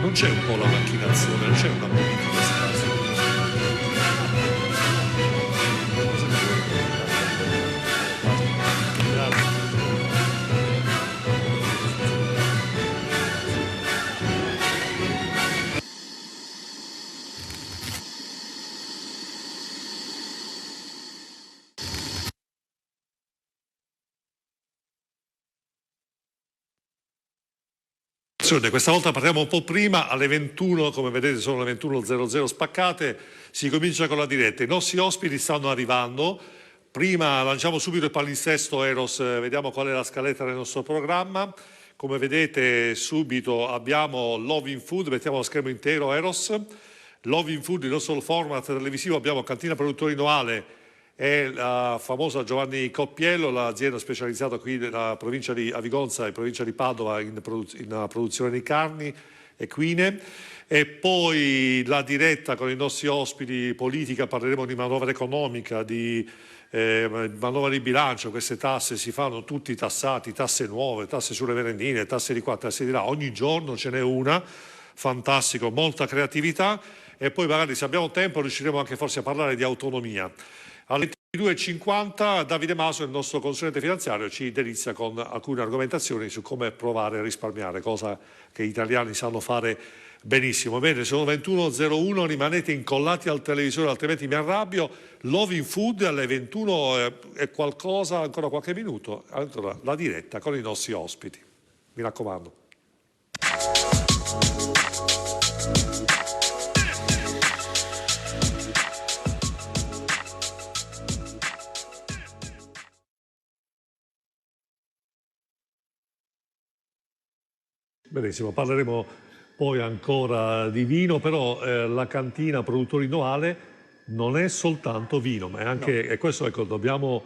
non c'è un po' la macchinazione, non c'è una politica scarsa. Questa volta partiamo un po' prima, alle 21, come vedete sono le 21.00 spaccate, si comincia con la diretta. I nostri ospiti stanno arrivando, prima lanciamo subito il palinsesto Eros, vediamo qual è la scaletta del nostro programma. Come vedete subito abbiamo Love in Food, mettiamo lo schermo intero Eros. Love in Food, il nostro format televisivo, abbiamo Cantina Produttori Noale e la famosa Giovanni Coppiello, l'azienda specializzata qui nella provincia di Avigonza e provincia di Padova in produzione di carni equine, e poi la diretta con i nostri ospiti politica, parleremo di manovra economica, di manovra di bilancio. Queste tasse si fanno tutti tassati, tasse nuove, tasse sulle merendine, tasse di qua, tasse di là, ogni giorno ce n'è una, fantastico, molta creatività, e poi magari se abbiamo tempo riusciremo anche forse a parlare di autonomia. Alle 22.50 Davide Maso, il nostro consulente finanziario, ci delizia con alcune argomentazioni su come provare a risparmiare, cosa che gli italiani sanno fare benissimo. Bene, sono 21.01, rimanete incollati al televisore, altrimenti mi arrabbio. Love in Food alle 21 e qualcosa, ancora qualche minuto, allora, la diretta con i nostri ospiti. Mi raccomando. Benissimo, parleremo poi ancora di vino, però la cantina Produttori Noale non è soltanto vino, ma è anche, no. E questo ecco, dobbiamo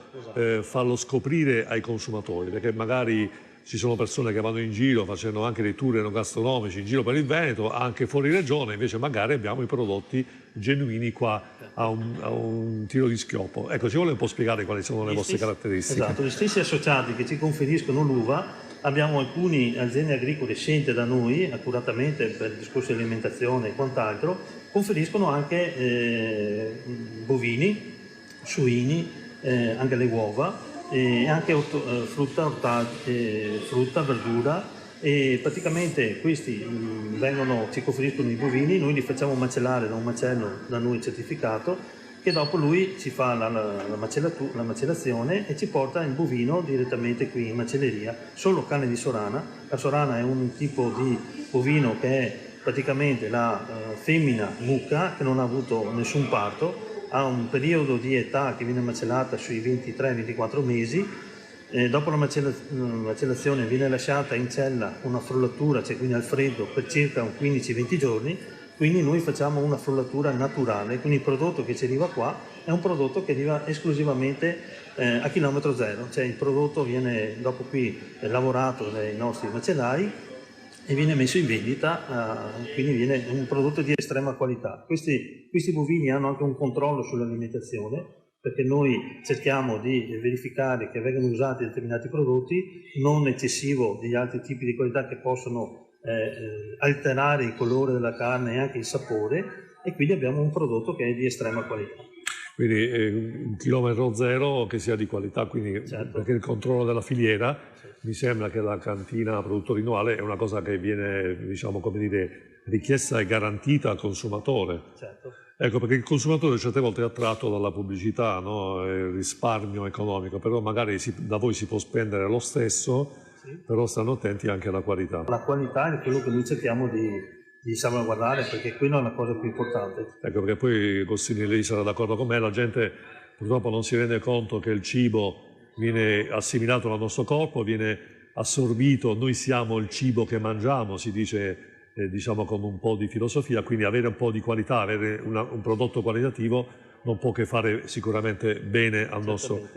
farlo scoprire ai consumatori, perché magari ci sono persone che vanno in giro facendo anche dei tour enogastronomici in giro per il Veneto, anche fuori regione, invece magari abbiamo i prodotti genuini qua a un tiro di schioppo. Ecco, ci vuole un po' spiegare quali sono le vostre caratteristiche? Esatto, gli stessi associati che ci conferiscono l'uva, abbiamo alcune aziende agricole scelte da noi, accuratamente per il discorso di alimentazione e quant'altro, conferiscono anche bovini, suini, anche le uova, e anche frutta, verdura, e praticamente questi ci conferiscono i bovini, noi li facciamo macellare da un macello da noi certificato, che dopo lui ci fa la macellazione e ci porta il bovino direttamente qui in macelleria, solo carne di Sorana. La Sorana è un tipo di bovino che è praticamente la femmina mucca che non ha avuto nessun parto, ha un periodo di età che viene macellata sui 23-24 mesi, dopo la macellazione viene lasciata in cella una frullatura, cioè quindi al freddo, per circa 15-20 giorni, quindi noi facciamo una frullatura naturale, quindi il prodotto che ci arriva qua è un prodotto che arriva esclusivamente a chilometro zero, cioè il prodotto viene dopo qui lavorato dai nostri macellai e viene messo in vendita, quindi viene un prodotto di estrema qualità. Questi bovini hanno anche un controllo sull'alimentazione, perché noi cerchiamo di verificare che vengano usati determinati prodotti, non eccessivo di altri tipi di qualità che possono alterare il colore della carne e anche il sapore, e quindi abbiamo un prodotto che è di estrema qualità. Quindi un chilometro zero che sia di qualità, quindi certo. Perché il controllo della filiera, certo. Mi sembra che la cantina Produttori Noale è una cosa che viene, diciamo, come dire, richiesta e garantita al consumatore. Certo. Ecco, perché il consumatore certe volte è attratto dalla pubblicità, no? Il risparmio economico, però magari da voi si può spendere lo stesso, sì. Però stanno attenti anche alla qualità. La qualità è quello che noi cerchiamo di salvaguardare, perché quella è la cosa più importante. Ecco, perché poi Gossini, lei sarà d'accordo con me, la gente purtroppo non si rende conto che il cibo viene assimilato dal nostro corpo, viene assorbito, noi siamo il cibo che mangiamo, si dice diciamo con un po' di filosofia, quindi avere un po' di qualità, avere un prodotto qualitativo non può che fare sicuramente bene al nostro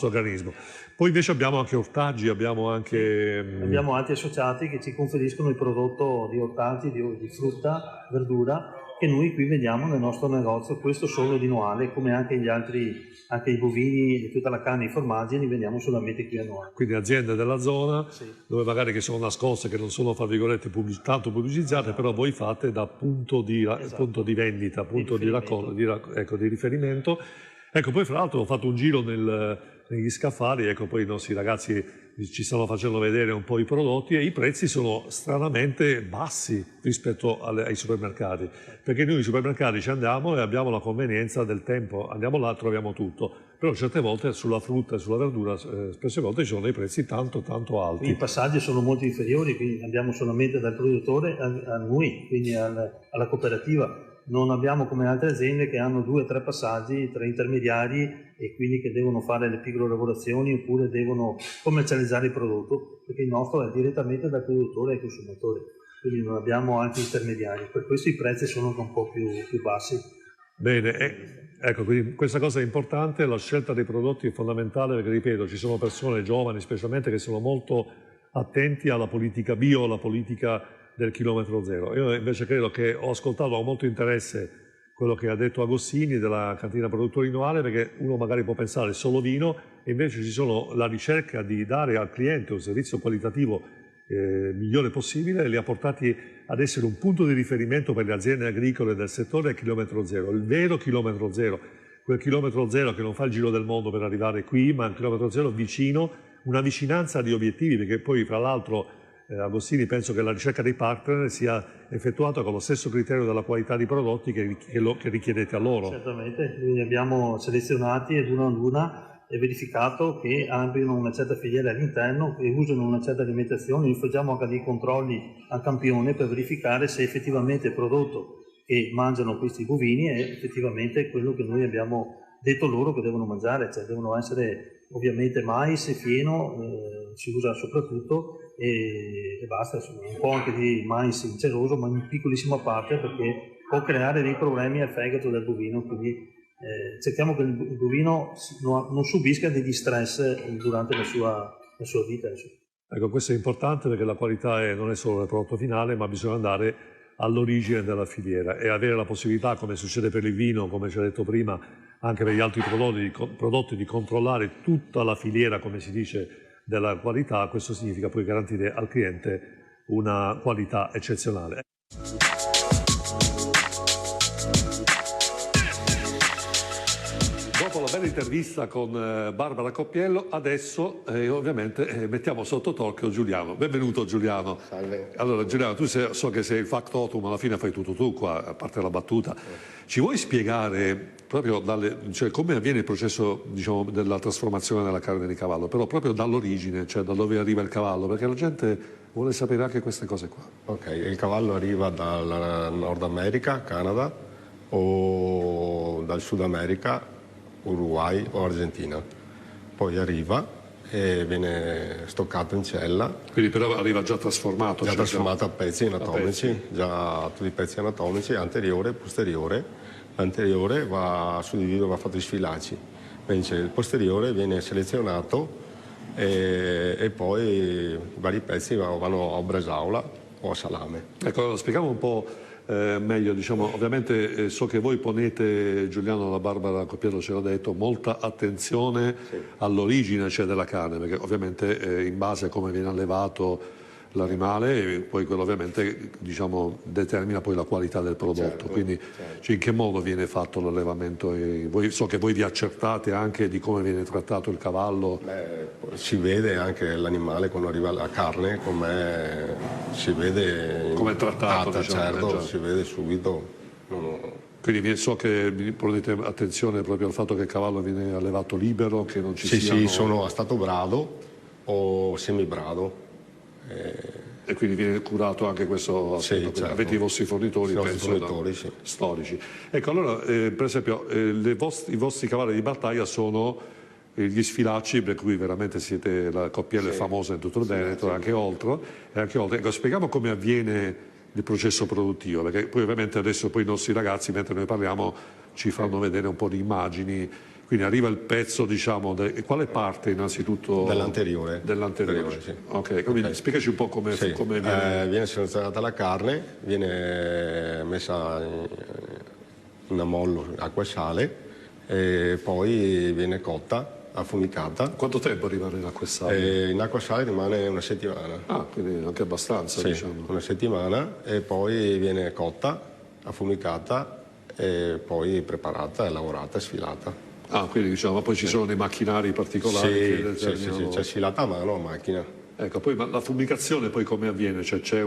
organismo. Poi invece abbiamo anche ortaggi, abbiamo anche... Abbiamo altri associati che ci conferiscono il prodotto di ortaggi, di frutta, verdura, che noi qui vediamo nel nostro negozio, questo solo di Noale, come anche gli altri, anche i bovini e tutta la carne e i formaggi li vendiamo solamente qui a Noale. Quindi aziende della zona, Sì. dove magari che sono nascoste, che non sono, fra virgolette, tanto pubblicizzate, però voi fate da punto di, Esatto. punto di vendita, punto di riferimento. raccolta, ecco, di riferimento. Ecco, poi fra l'altro ho fatto un giro negli scaffali, ecco, poi i nostri ragazzi ci stanno facendo vedere un po' i prodotti e i prezzi sono stranamente bassi rispetto ai supermercati, perché noi ai supermercati ci andiamo e abbiamo la convenienza del tempo, andiamo là, troviamo tutto, però certe volte sulla frutta e sulla verdura spesse volte ci sono dei prezzi tanto alti. I passaggi sono molto inferiori, quindi andiamo solamente dal produttore a noi, quindi alla cooperativa. Non abbiamo come altre aziende che hanno 2 o 3 passaggi tra intermediari e quindi che devono fare le piccole lavorazioni oppure devono commercializzare il prodotto, perché il nostro è direttamente dal produttore ai consumatori, quindi non abbiamo altri intermediari, per questo i prezzi sono un po' più bassi. Bene, ecco, quindi questa cosa è importante, la scelta dei prodotti è fondamentale perché, ripeto, ci sono persone giovani specialmente che sono molto attenti alla politica bio, alla politica del chilometro zero. Io invece credo che ho ascoltato con molto interesse quello che ha detto Agostini della cantina produttori Noale, perché uno magari può pensare solo vino e invece ci sono la ricerca di dare al cliente un servizio qualitativo migliore possibile e li ha portati ad essere un punto di riferimento per le aziende agricole del settore del chilometro zero, il vero chilometro zero, quel chilometro zero che non fa il giro del mondo per arrivare qui, ma il chilometro zero vicino, una vicinanza di obiettivi, perché poi fra l'altro Agostini penso che la ricerca dei partner sia effettuata con lo stesso criterio della qualità di prodotti che richiedete a loro. Certamente, li abbiamo selezionati ed uno ad una è verificato che abbiano una certa filiera all'interno, che usano una certa alimentazione. Noi facciamo anche dei controlli a campione per verificare se effettivamente il prodotto che mangiano questi bovini è effettivamente quello che noi abbiamo detto loro che devono mangiare, cioè devono essere ovviamente mais e fieno, si usa soprattutto, e basta, insomma, un po' anche di mais inceroso, ma in piccolissima parte perché può creare dei problemi al fegato del bovino, quindi cerchiamo che il bovino non subisca degli stress durante la sua vita. Insomma. Ecco, questo è importante perché la qualità non è solo il prodotto finale, ma bisogna andare all'origine della filiera e avere la possibilità, come succede per il vino, come ci ha detto prima, anche per gli altri prodotti di controllare tutta la filiera, come si dice, della qualità. Questo significa poi garantire al cliente una qualità eccezionale. Dopo la bella intervista con Barbara Coppiello, adesso ovviamente mettiamo sotto torchio Giuliano. Benvenuto Giuliano. Salve. Allora Giuliano, tu so che sei il factotum, alla fine fai tutto tu qua, a parte la battuta. Ci vuoi spiegare proprio cioè, come avviene il processo, diciamo, della trasformazione della carne di cavallo, però proprio dall'origine, cioè da dove arriva il cavallo, perché la gente vuole sapere anche queste cose qua. Ok, il cavallo arriva dal Nord America, Canada, o dal Sud America, Uruguay o Argentina. Poi arriva e viene stoccato in cella. Quindi però arriva già trasformato. Già cioè trasformato a pezzi anatomici, pezzi. già tutti i pezzi anatomici, anteriore e posteriore. L'anteriore va suddiviso, va fatto in sfilacci, mentre il posteriore viene selezionato e poi i vari pezzi vanno a bresaola o a salame. Ecco, allora, spieghiamo un po' meglio, diciamo, ovviamente so che voi ponete, Giuliano, la Barbara Coppiello ce l'ha detto, molta attenzione all'origine, cioè, della carne, perché ovviamente in base a come viene allevato l'animale, poi quello ovviamente, diciamo, determina poi la qualità del prodotto. Certo, Quindi cioè, in che modo viene fatto l'allevamento? So che voi vi accertate anche di come viene trattato il cavallo. Si vede anche l'animale quando arriva la carne, come si vede come è trattato, diciamo, certo, si vede subito. Quindi so che ponete attenzione proprio al fatto che il cavallo viene allevato libero, che non ci siano... Sì, sono a stato brado o semibrado. E quindi viene curato anche questo aspetto. Certo. Avete i vostri fornitori, Sì. storici. Ecco, allora, per esempio, i vostri cavalli di battaglia sono gli sfilacci, per cui veramente siete la Coppiello è famosa in tutto il Veneto e anche oltre. Ecco, spieghiamo come avviene il processo produttivo, perché poi ovviamente adesso poi i nostri ragazzi, mentre noi parliamo, ci fanno vedere un po' di immagini Quindi arriva il pezzo, diciamo, e quale parte innanzitutto? Dell'anteriore. Dell'anteriore, sì. Ok, quindi spiegaci un po' come, Sì, come viene. viene selezionata la carne, viene messa in ammollo, acqua e sale, e poi viene cotta, affumicata. Quanto tempo rimane in acqua e sale? E in acqua e sale rimane una settimana. Ah, quindi anche abbastanza, Sì, diciamo. una settimana, e poi viene cotta, affumicata e poi preparata, lavorata e sfilata. Ah, quindi diciamo, ma poi ci sono dei macchinari particolari che Sì, determinano. c'è sfilata a mano a macchina. Ecco, poi ma la fumicazione poi come avviene? Cioè c'è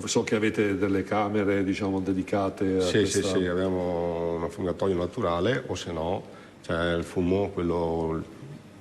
so che avete delle camere, diciamo, dedicate a Sì, questa. sì, abbiamo un affumicatoio naturale, o se no c'è il fumo, quello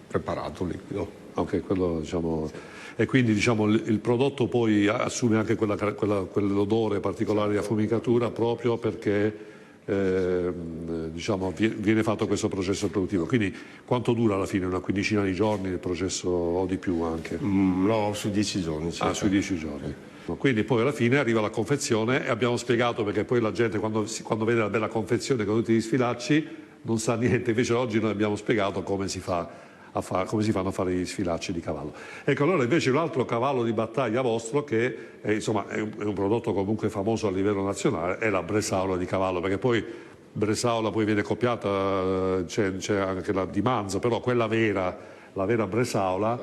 preparato, liquido. Ok, quello diciamo. E quindi diciamo il prodotto poi assume anche quell'odore particolare di affumicatura proprio perché diciamo, viene fatto questo processo produttivo. Quindi quanto dura alla fine? Una quindicina di giorni il processo o di più anche? No, su 10 giorni. Ah, sui 10 giorni. Quindi poi alla fine arriva la confezione e abbiamo spiegato perché poi la gente quando vede la bella confezione con tutti gli sfilacci non sa niente, invece oggi noi abbiamo spiegato come si fanno a fare gli sfilacci di cavallo. Ecco, allora invece un altro cavallo di battaglia vostro che insomma, è un prodotto comunque famoso a livello nazionale è la bresaola di cavallo, perché poi bresaola poi viene copiata, c'è anche la di manzo, però quella vera, la vera bresaola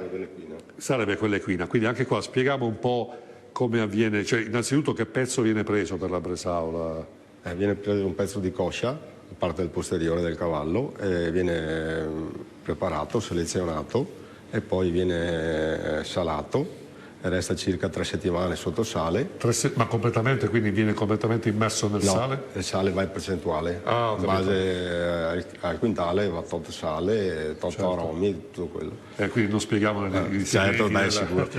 sarebbe quella equina. Quindi anche qua spieghiamo un po' come avviene, cioè innanzitutto che pezzo viene preso per la bresaola? Viene preso un pezzo di coscia, parte del posteriore del cavallo, viene preparato, selezionato e poi viene salato e resta circa 3 settimane sotto sale. Ma completamente, quindi viene completamente immerso nel sale? Il sale va in percentuale, Ho in base al quintale va tot sale, tot aromi, tutto quello. Quindi non spieghiamo i Certo, segreti sicuro.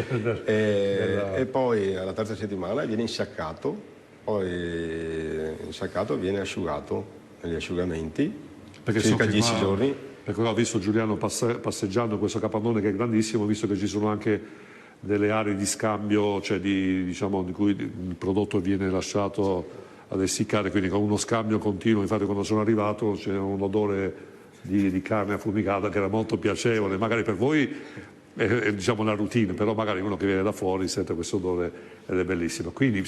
E poi alla terza settimana viene insaccato, poi insaccato viene asciugato negli asciugamenti, perché circa so che 10 giorni. Perché ho visto Giuliano passeggiando in questo capannone che è grandissimo, visto che ci sono anche delle aree di scambio, cioè diciamo, di cui il prodotto viene lasciato ad essiccare, quindi con uno scambio continuo. Infatti quando sono arrivato c'era un odore di carne affumicata che era molto piacevole, magari per voi è diciamo una routine, però magari uno che viene da fuori sente questo odore ed è bellissimo. Quindi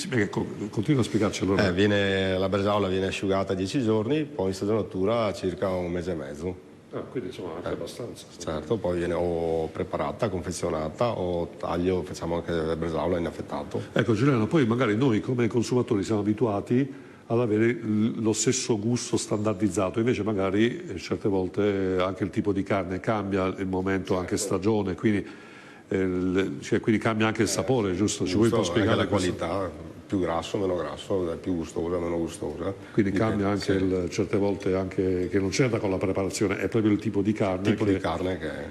continua a spiegarci allora. La bresaola viene asciugata 10 giorni, poi in stagionatura circa un mese e mezzo. Quindi insomma anche abbastanza. Certo, poi viene o preparata, confezionata o taglio, facciamo anche la bresaola in affettato. Ecco Giuliano, poi magari noi come consumatori siamo abituati ad avere lo stesso gusto standardizzato, invece magari certe volte anche il tipo di carne cambia, il momento, anche stagione, quindi cambia anche il sapore, giusto? Ci vuoi un po' spiegare la qualità, più grasso, meno grasso, più gustosa, meno gustosa. Quindi cambia anche certe volte anche che non c'entra con la preparazione, è proprio il tipo di carne. Di carne che è.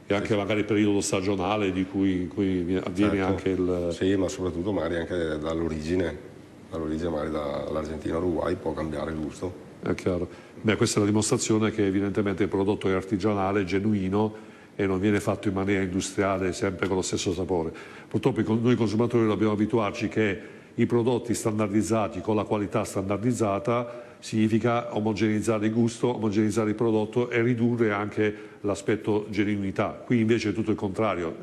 E anche magari il periodo stagionale in cui avviene anche il. Sì, ma soprattutto magari anche dall'origine magari dall'Argentina all'Uruguay può cambiare il gusto. È chiaro. Beh, questa è la dimostrazione che evidentemente il prodotto è artigianale, genuino e non viene fatto in maniera industriale sempre con lo stesso sapore. Purtroppo noi consumatori dobbiamo abituarci che i prodotti standardizzati con la qualità standardizzata significa omogenizzare il gusto, omogenizzare il prodotto e ridurre anche l'aspetto genuinità. Qui invece è tutto il contrario,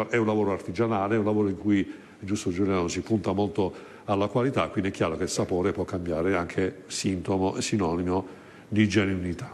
è un lavoro artigianale, è un lavoro in cui, è giusto Giuliano, si punta molto alla qualità, quindi è chiaro che il sapore può cambiare anche sinonimo di genuinità.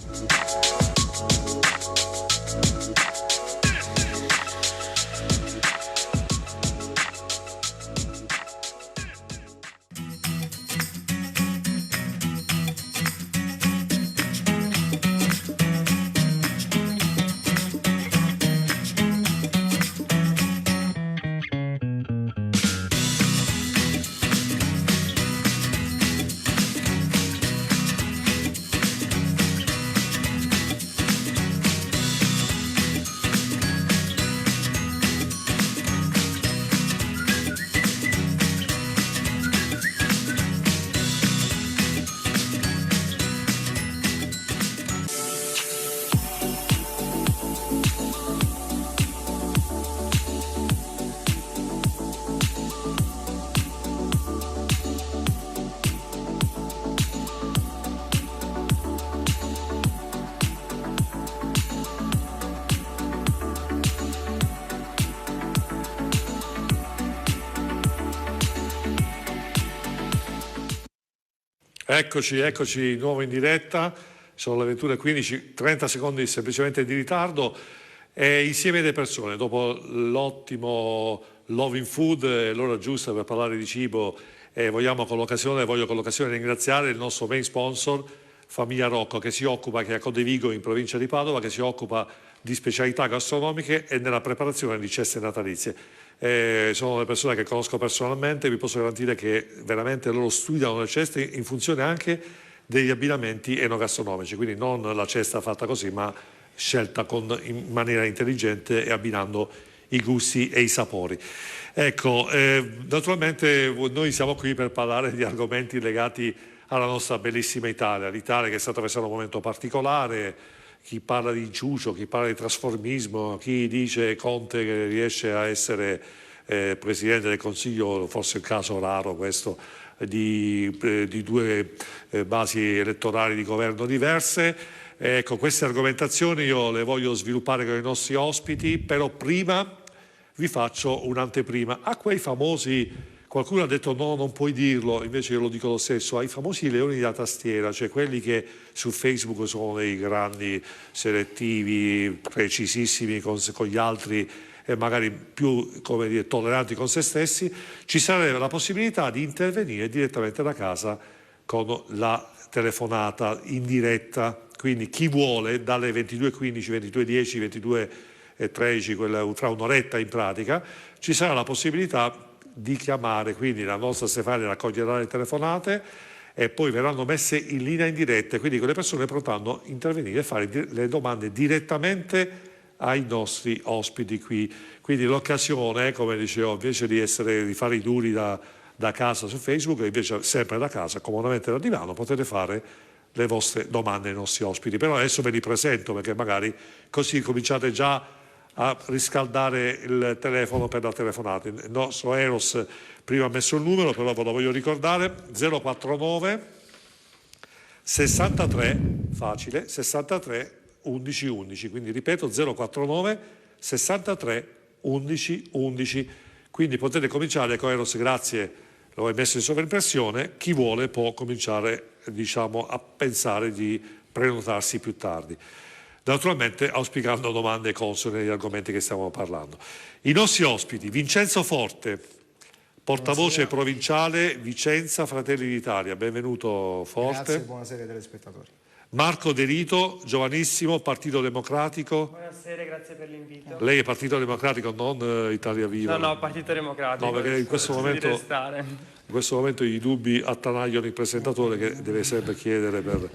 Eccoci di nuovo in diretta, sono le 21:15, 30 secondi semplicemente di ritardo e insieme alle persone, dopo l'ottimo Loving Food, è l'ora giusta per parlare di cibo e voglio con l'occasione ringraziare il nostro main sponsor, Famiglia Rocco, che è a Codevigo in provincia di Padova, che si occupa di specialità gastronomiche e nella preparazione di ceste natalizie. Sono le persone che conosco personalmente, vi posso garantire che veramente loro studiano le ceste in funzione anche degli abbinamenti enogastronomici, quindi non la cesta fatta così, ma scelta in maniera intelligente e abbinando i gusti e i sapori. Ecco, naturalmente noi siamo qui per parlare di argomenti legati alla nostra bellissima Italia, l'Italia che sta attraversando un momento particolare. Chi parla di inciucio, chi parla di trasformismo, chi dice Conte che riesce a essere Presidente del Consiglio, forse un caso raro questo, di due basi elettorali di governo diverse. Ecco, queste argomentazioni io le voglio sviluppare con i nostri ospiti, però prima vi faccio un'anteprima a quei famosi. Qualcuno ha detto no, non puoi dirlo, invece io lo dico lo stesso, ai famosi leoni da tastiera, cioè quelli che su Facebook sono dei grandi selettivi, precisissimi con gli altri e magari più, come dire, tolleranti con se stessi. Ci sarebbe la possibilità di intervenire direttamente da casa con la telefonata in diretta, quindi chi vuole dalle 22:15, 22:10, 22:13, tra un'oretta in pratica, ci sarà la possibilità di chiamare, quindi la nostra Stefania raccoglierà le telefonate e poi verranno messe in linea in diretta, quindi quelle persone potranno intervenire e fare le domande direttamente ai nostri ospiti qui. Quindi l'occasione, come dicevo, invece di fare i duri da casa su Facebook, invece sempre da casa, comodamente dal divano, potete fare le vostre domande ai nostri ospiti. Però adesso ve li presento perché magari così cominciate già a riscaldare il telefono per la telefonata. Il nostro Eros prima ha messo il numero, però ve lo voglio ricordare: 049 63, facile, 63 11 11, quindi ripeto 049 63 11 11. Quindi potete cominciare con Eros, grazie, lo hai messo in sovraimpressione. Chi vuole può cominciare, diciamo, a pensare di prenotarsi più tardi, naturalmente auspicando domande consone agli argomenti che stiamo parlando. I nostri ospiti: Vincenzo Forte, portavoce provinciale Vicenza Fratelli d'Italia, benvenuto Forte. Grazie, buonasera ai telespettatori. Marco De Rito, giovanissimo, Partito Democratico. Buonasera, grazie per l'invito. Lei è Partito Democratico, non Italia Viva? No, Partito Democratico. No, perché in questo momento i dubbi attanagliano il presentatore, che deve sempre chiedere per...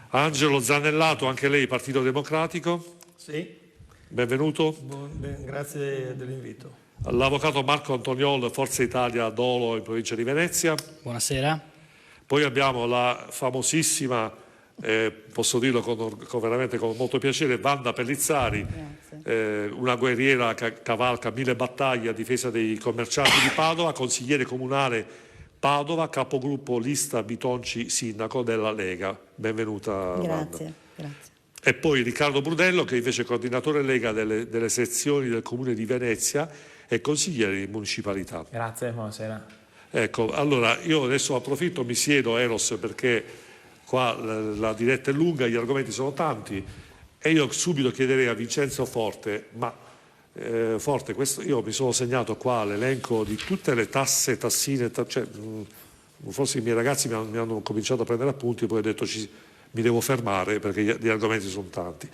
Angelo Zanellato, anche lei Partito Democratico? Sì. Benvenuto. Grazie dell'invito. L'avvocato Marco Antoniol, Forza Italia, Dolo, in provincia di Venezia. Buonasera. Poi abbiamo la famosissima, posso dirlo veramente con molto piacere, Wanda Pellizzari, una guerriera che cavalca 1000 battaglie a difesa dei commercianti di Padova, consigliere comunale Padova, capogruppo lista Bitonci, sindaco della Lega. Benvenuta. Grazie. E poi Riccardo Brudello, che invece è coordinatore Lega delle sezioni del Comune di Venezia e consigliere di municipalità. Grazie, buonasera. Ecco, allora io adesso approfitto, mi siedo Eros, perché qua la diretta è lunga, gli argomenti sono tanti e io subito chiederei a Vincenzo Forte, ma Forte, io mi sono segnato qua l'elenco di tutte le tasse, tassine, forse i miei ragazzi mi hanno cominciato a prendere appunti, poi ho detto mi devo fermare perché gli argomenti sono tanti.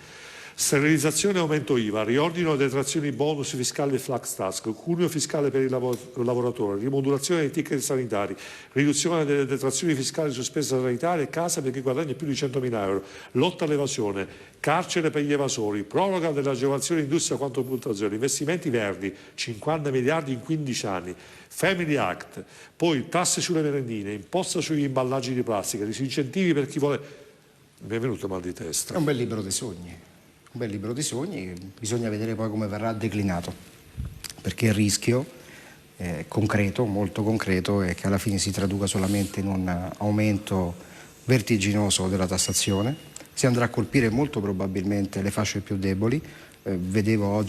Sterilizzazione e aumento IVA, riordino delle detrazioni bonus fiscali e flax tax, cuneo fiscale per il lavoratore, rimodulazione dei ticket sanitari, riduzione delle detrazioni fiscali su spese sanitarie e casa per chi guadagna più di 100.000 euro, lotta all'evasione, carcere per gli evasori, proroga dell'agevolazione industria 4.0, investimenti verdi, 50 miliardi in 15 anni, Family Act, poi tasse sulle merendine, imposta sugli imballaggi di plastica, disincentivi per chi vuole... Mi è venuto mal di testa. È un bel libro dei sogni. Un bel libro dei sogni, bisogna vedere poi come verrà declinato, perché il rischio concreto, molto concreto, è che alla fine si traduca solamente in un aumento vertiginoso della tassazione, si andrà a colpire molto probabilmente le fasce più deboli. Leggevo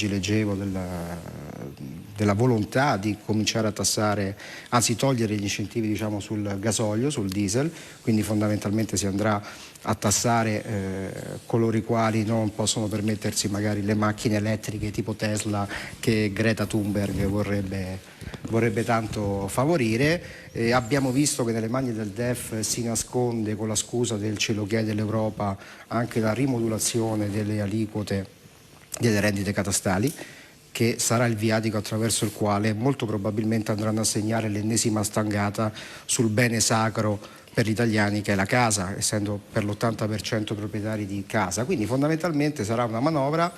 della volontà di cominciare a tassare, anzi togliere gli incentivi diciamo, sul gasolio, sul diesel, quindi fondamentalmente si andrà a tassare coloro i quali non possono permettersi magari le macchine elettriche tipo Tesla che Greta Thunberg vorrebbe tanto favorire. Abbiamo visto che nelle maglie del DEF si nasconde, con la scusa del ce lo chiede l'Europa, anche la rimodulazione delle aliquote delle rendite catastali, che sarà il viatico attraverso il quale molto probabilmente andranno a segnare l'ennesima stangata sul bene sacro per gli italiani che è la casa, essendo per l'80% proprietari di casa. Quindi fondamentalmente sarà una manovra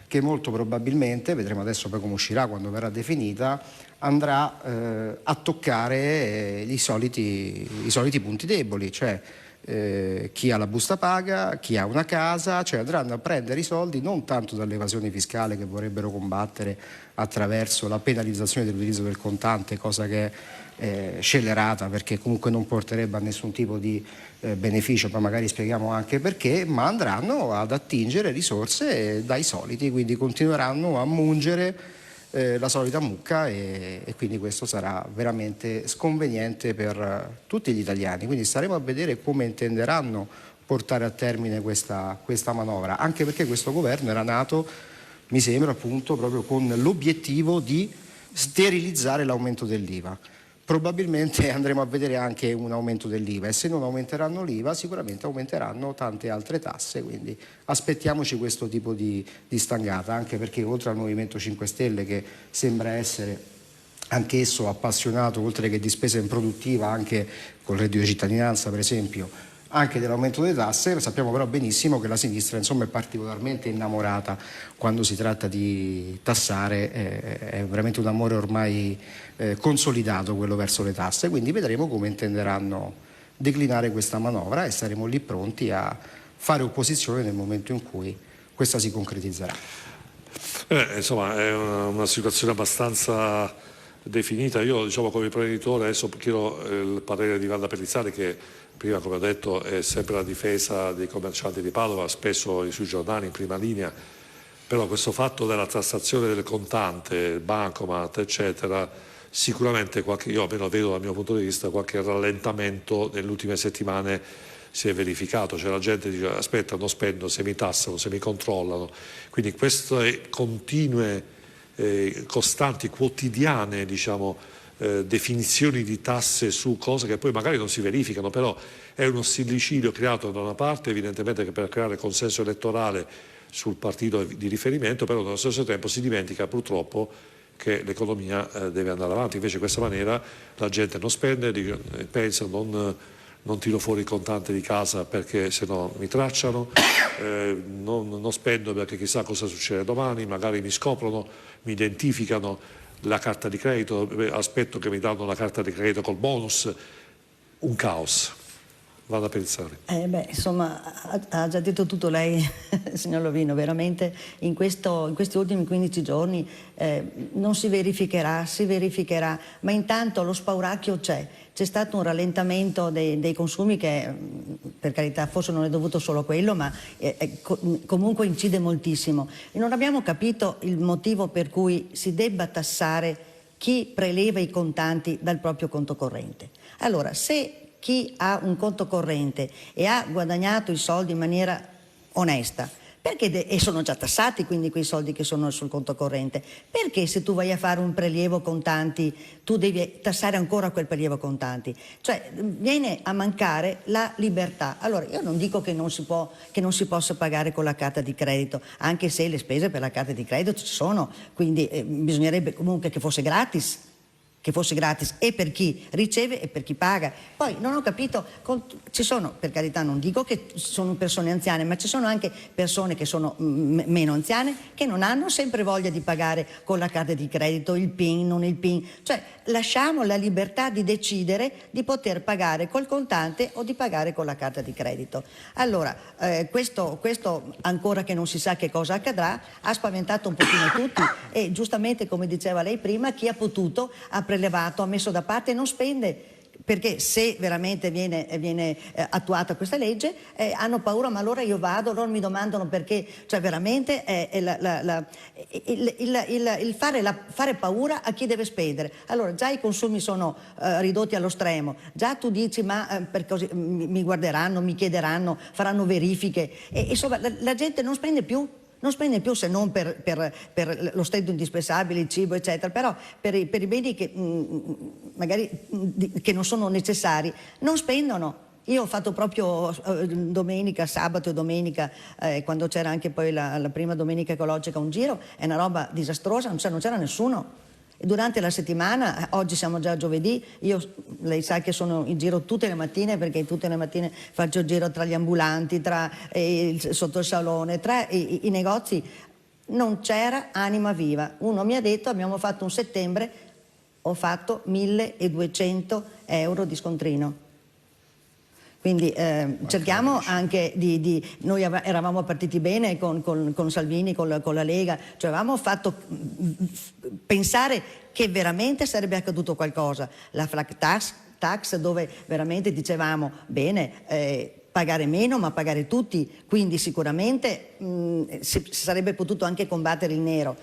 che molto probabilmente, vedremo adesso poi come uscirà quando verrà definita, andrà a toccare i soliti punti deboli, cioè chi ha la busta paga, chi ha una casa, cioè andranno a prendere i soldi non tanto dall'evasione fiscale che vorrebbero combattere attraverso la penalizzazione dell'utilizzo del contante, cosa che è scellerata perché comunque non porterebbe a nessun tipo di beneficio, poi magari spieghiamo anche perché, ma andranno ad attingere risorse dai soliti, quindi continueranno a mungere la solita mucca e quindi questo sarà veramente sconveniente per tutti gli italiani, quindi staremo a vedere come intenderanno portare a termine questa manovra, anche perché questo governo era nato, mi sembra appunto proprio con l'obiettivo di sterilizzare l'aumento dell'IVA. Probabilmente andremo a vedere anche un aumento dell'IVA e se non aumenteranno l'IVA sicuramente aumenteranno tante altre tasse, quindi aspettiamoci questo tipo di stangata, anche perché oltre al Movimento 5 Stelle che sembra essere anch'esso appassionato oltre che di spesa improduttiva anche col reddito di cittadinanza per esempio, anche dell'aumento delle tasse, sappiamo però benissimo che la sinistra insomma è particolarmente innamorata quando si tratta di tassare, è veramente un amore ormai consolidato quello verso le tasse, quindi vedremo come intenderanno declinare questa manovra e saremo lì pronti a fare opposizione nel momento in cui questa si concretizzerà. Insomma è una situazione abbastanza definita. Io diciamo come imprenditore adesso chiedo il parere di Wanda Pellizzari che prima come ho detto è sempre la difesa dei commercianti di Padova, spesso sui giornali in prima linea, però questo fatto della tassazione del contante, bancomat eccetera, sicuramente io almeno vedo dal mio punto di vista qualche rallentamento nelle ultime settimane si è verificato, cioè la gente dice aspetta non spendo se mi tassano, se mi controllano, quindi queste continue, costanti, quotidiane diciamo, definizioni di tasse su cose che poi magari non si verificano, però è uno stillicidio creato da una parte evidentemente che per creare consenso elettorale sul partito di riferimento, però nello stesso tempo si dimentica purtroppo che l'economia deve andare avanti, invece in questa maniera la gente non spende, pensa non tiro fuori il contante di casa perché se no mi tracciano, non spendo perché chissà cosa succede domani, magari mi scoprono, mi identificano la carta di credito, aspetto che mi danno la carta di credito col bonus, un caos. Vado a pensare. Insomma, ha già detto tutto lei, signor Lovino, veramente in questi ultimi 15 giorni non si verificherà, ma intanto lo spauracchio c'è stato un rallentamento dei consumi che per carità forse non è dovuto solo a quello, ma comunque incide moltissimo. E non abbiamo capito il motivo per cui si debba tassare chi preleva i contanti dal proprio conto corrente. Allora, se chi ha un conto corrente e ha guadagnato i soldi in maniera onesta, e sono già tassati quindi quei soldi che sono sul conto corrente, perché se tu vai a fare un prelievo contanti tu devi tassare ancora quel prelievo contanti? Cioè viene a mancare la libertà. Allora io non dico che non si possa pagare con la carta di credito, anche se le spese per la carta di credito ci sono, quindi bisognerebbe comunque che fosse gratis e per chi riceve e per chi paga. Poi non ho capito, ci sono, per carità non dico che sono persone anziane, ma ci sono anche persone che sono meno anziane che non hanno sempre voglia di pagare con la carta di credito, il PIN, non il PIN, cioè lasciamo la libertà di decidere di poter pagare col contante o di pagare con la carta di credito. Allora questo ancora che non si sa che cosa accadrà ha spaventato un pochino tutti e giustamente come diceva lei prima chi ha potuto ha prelevato, ha messo da parte e non spende perché se veramente viene attuata questa legge hanno paura, ma allora io vado, loro mi domandano perché, cioè veramente il fare paura a chi deve spendere. Allora già i consumi sono ridotti allo stremo, già tu dici ma mi guarderanno, mi chiederanno, faranno verifiche e insomma la gente non spende più. Non spende più se non per lo stento indispensabile, il cibo, eccetera, però per i beni che magari che non sono necessari non spendono. Io ho fatto proprio sabato e domenica, quando c'era anche poi la prima domenica ecologica, un giro, è una roba disastrosa, non c'era nessuno. E durante la settimana, oggi siamo già giovedì, lei sa che sono in giro tutte le mattine, perché tutte le mattine faccio il giro tra gli ambulanti, sotto il salone, tra i negozi, non c'era anima viva. Uno mi ha detto, abbiamo fatto un settembre, ho fatto 1.200 euro di scontrino. Quindi cerchiamo anche noi eravamo partiti bene con Salvini, con la Lega, cioè avevamo fatto pensare che veramente sarebbe accaduto qualcosa. La flat tax dove veramente dicevamo bene, pagare meno ma pagare tutti, quindi sicuramente si sarebbe potuto anche combattere il nero.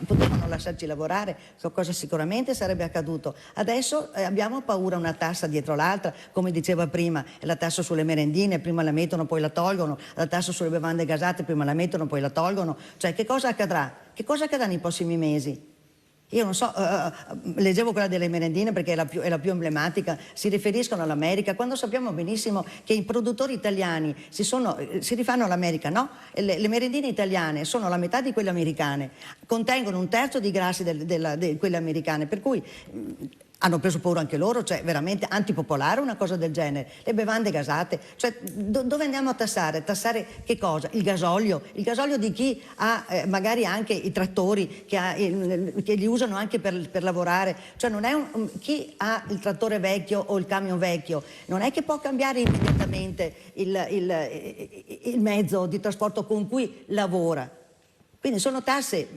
Potevano lasciarci lavorare, cosa sicuramente sarebbe accaduto. Adesso abbiamo paura, una tassa dietro l'altra, come diceva prima, la tassa sulle merendine, prima la mettono poi la tolgono, la tassa sulle bevande gasate, prima la mettono poi la tolgono, cioè che cosa accadrà? Che cosa accadrà nei prossimi mesi? Io non so, leggevo quella delle merendine perché è la più emblematica, si riferiscono all'America, quando sappiamo benissimo che i produttori italiani si rifanno all'America, no? Le merendine italiane sono la metà di quelle americane, contengono un terzo di grassi di quelle americane, per cui hanno preso paura anche loro, cioè veramente antipopolare una cosa del genere. Le bevande gasate, cioè dove andiamo a tassare? Tassare che cosa? Il gasolio di chi ha magari anche i trattori che li usano anche per lavorare, cioè non è chi ha il trattore vecchio o il camion vecchio, non è che può cambiare immediatamente il mezzo di trasporto con cui lavora. Quindi sono tasse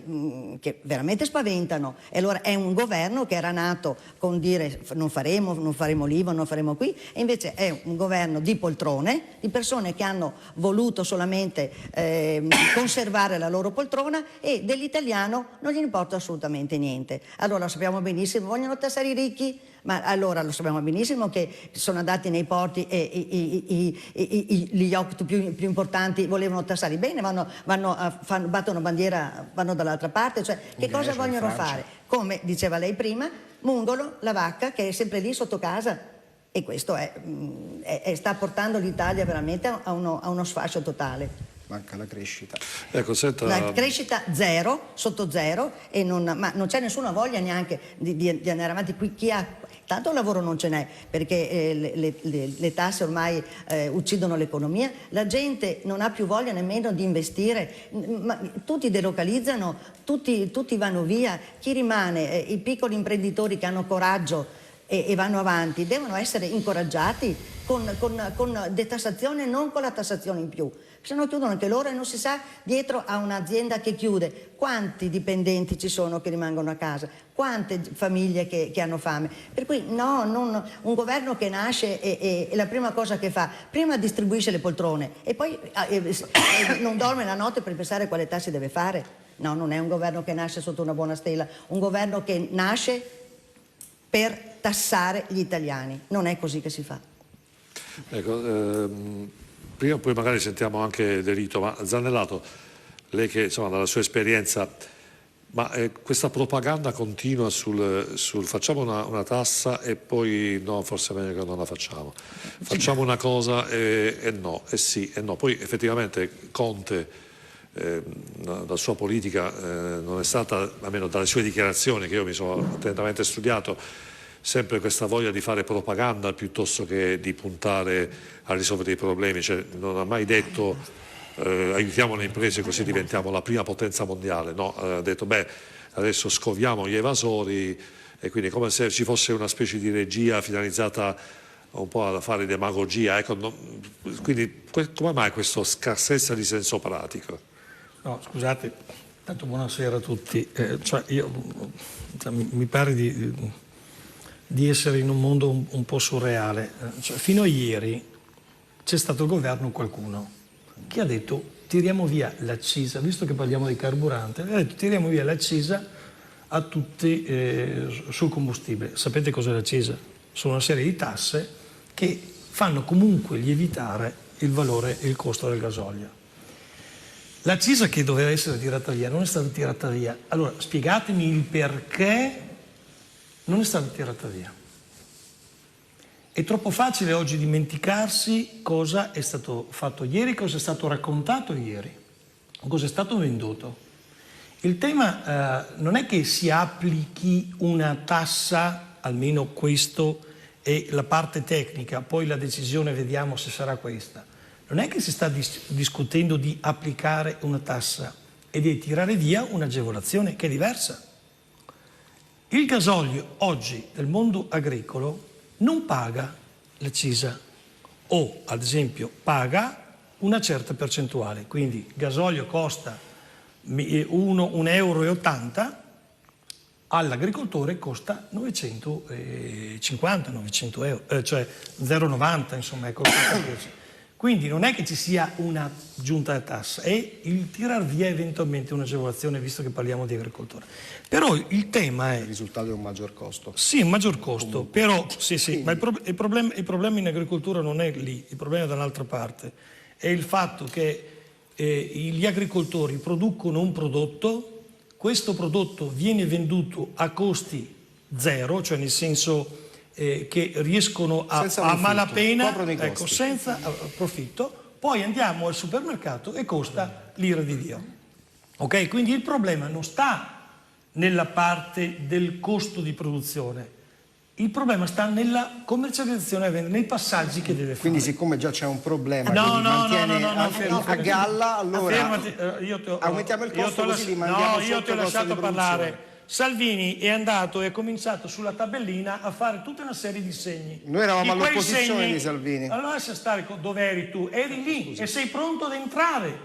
che veramente spaventano, e allora è un governo che era nato con dire non faremo l'IVA, non faremo qui, e invece è un governo di poltrone, di persone che hanno voluto solamente conservare la loro poltrona, e dell'italiano non gli importa assolutamente niente. Allora lo sappiamo benissimo, vogliono tassare i ricchi? Ma allora lo sappiamo benissimo che sono andati nei porti e gli yacht più importanti volevano tassare bene, battono bandiera, vanno dall'altra parte, cioè che cosa vogliono fare? Come diceva lei prima, mungolo la vacca che è sempre lì sotto casa, e questo sta portando l'Italia veramente a uno sfascio totale. Manca la crescita. Ecco, senta... La crescita zero, sotto zero, ma non c'è nessuna voglia neanche di andare avanti. Qui tanto lavoro non ce n'è, perché le tasse ormai uccidono l'economia, la gente non ha più voglia nemmeno di investire, tutti delocalizzano, tutti vanno via, chi rimane? I piccoli imprenditori che hanno coraggio e vanno avanti devono essere incoraggiati con detassazione, non con la tassazione in più, se no chiudono anche loro e non si sa dietro a un'azienda che chiude quanti dipendenti ci sono che rimangono a casa, quante famiglie che hanno fame. Per cui un governo che nasce e la prima cosa che fa, prima distribuisce le poltrone e poi non dorme la notte per pensare quale tasse deve fare. No, non è un governo che nasce sotto una buona stella, un governo che nasce per tassare gli italiani, non è così che si fa. Ecco, prima o poi magari sentiamo anche De Lito, ma Zannellato, lei che insomma dalla sua esperienza, ma questa propaganda continua sul facciamo una tassa e poi no, forse è meglio che non la facciamo una cosa e no, e sì e no, poi effettivamente Conte la sua politica non è stata, almeno dalle sue dichiarazioni che io mi sono attentamente studiato, sempre questa voglia di fare propaganda piuttosto che di puntare a risolvere i problemi, cioè non ha mai detto aiutiamo le imprese così diventiamo la prima potenza mondiale, no, ha detto beh adesso scoviamo gli evasori, e quindi come se ci fosse una specie di regia finalizzata un po' a fare demagogia, ecco, quindi come mai questa scarsezza di senso pratico? No, scusate, tanto buonasera a tutti. Mi pare di di essere in un mondo un po' surreale. Cioè, fino a ieri c'è stato il governo qualcuno che ha detto tiriamo via l'accisa, visto che parliamo di carburante, ha detto tiriamo via l'accisa a tutti sul combustibile. Sapete cos'è l'accisa? Sono una serie di tasse che fanno comunque lievitare il valore e il costo del gasolio. L'accisa che doveva essere tirata via non è stata tirata via. Allora spiegatemi il perché non è stata tirata via. È troppo facile oggi dimenticarsi cosa è stato fatto ieri, cosa è stato raccontato ieri, cosa è stato venduto. Il tema non è che si applichi una tassa, almeno questo è la parte tecnica, poi la decisione vediamo se sarà questa. Non è che si sta discutendo di applicare una tassa e di tirare via un'agevolazione che è diversa. Il gasolio oggi del mondo agricolo non paga l'accisa o, ad esempio, paga una certa percentuale. Quindi il gasolio costa 1,80 €, all'agricoltore costa 950, 900 euro, cioè 0,90, insomma, ecco. Quindi non è che ci sia una giunta di tassa, è il tirar via eventualmente un'agevolazione, visto che parliamo di agricoltore. Però il tema è... Il risultato è un maggior costo. Sì, un maggior costo, però sì, ma il problema in agricoltura non è lì, il problema è dall'altra parte. È il fatto che gli agricoltori producono un prodotto, questo prodotto viene venduto a costi zero, cioè nel senso che riescono a malapena, ecco, senza profitto, poi andiamo al supermercato e costa l'ira di Dio. Ok? Quindi il problema non sta nella parte del costo di produzione, il problema sta nella commercializzazione, nei passaggi che deve fare. Quindi siccome già c'è un problema No, che li no, mantiene no, a galla, allora aumentiamo il costo così li mandiamo No, io sotto ti ho il costo lasciato di parlare. produzione. Salvini è andato e ha cominciato sulla tabellina a fare tutta una serie di segni. Noi eravamo Di quei all'opposizione segni- di Salvini. Allora lascia stare dove eri tu, eri lì e sei pronto ad entrare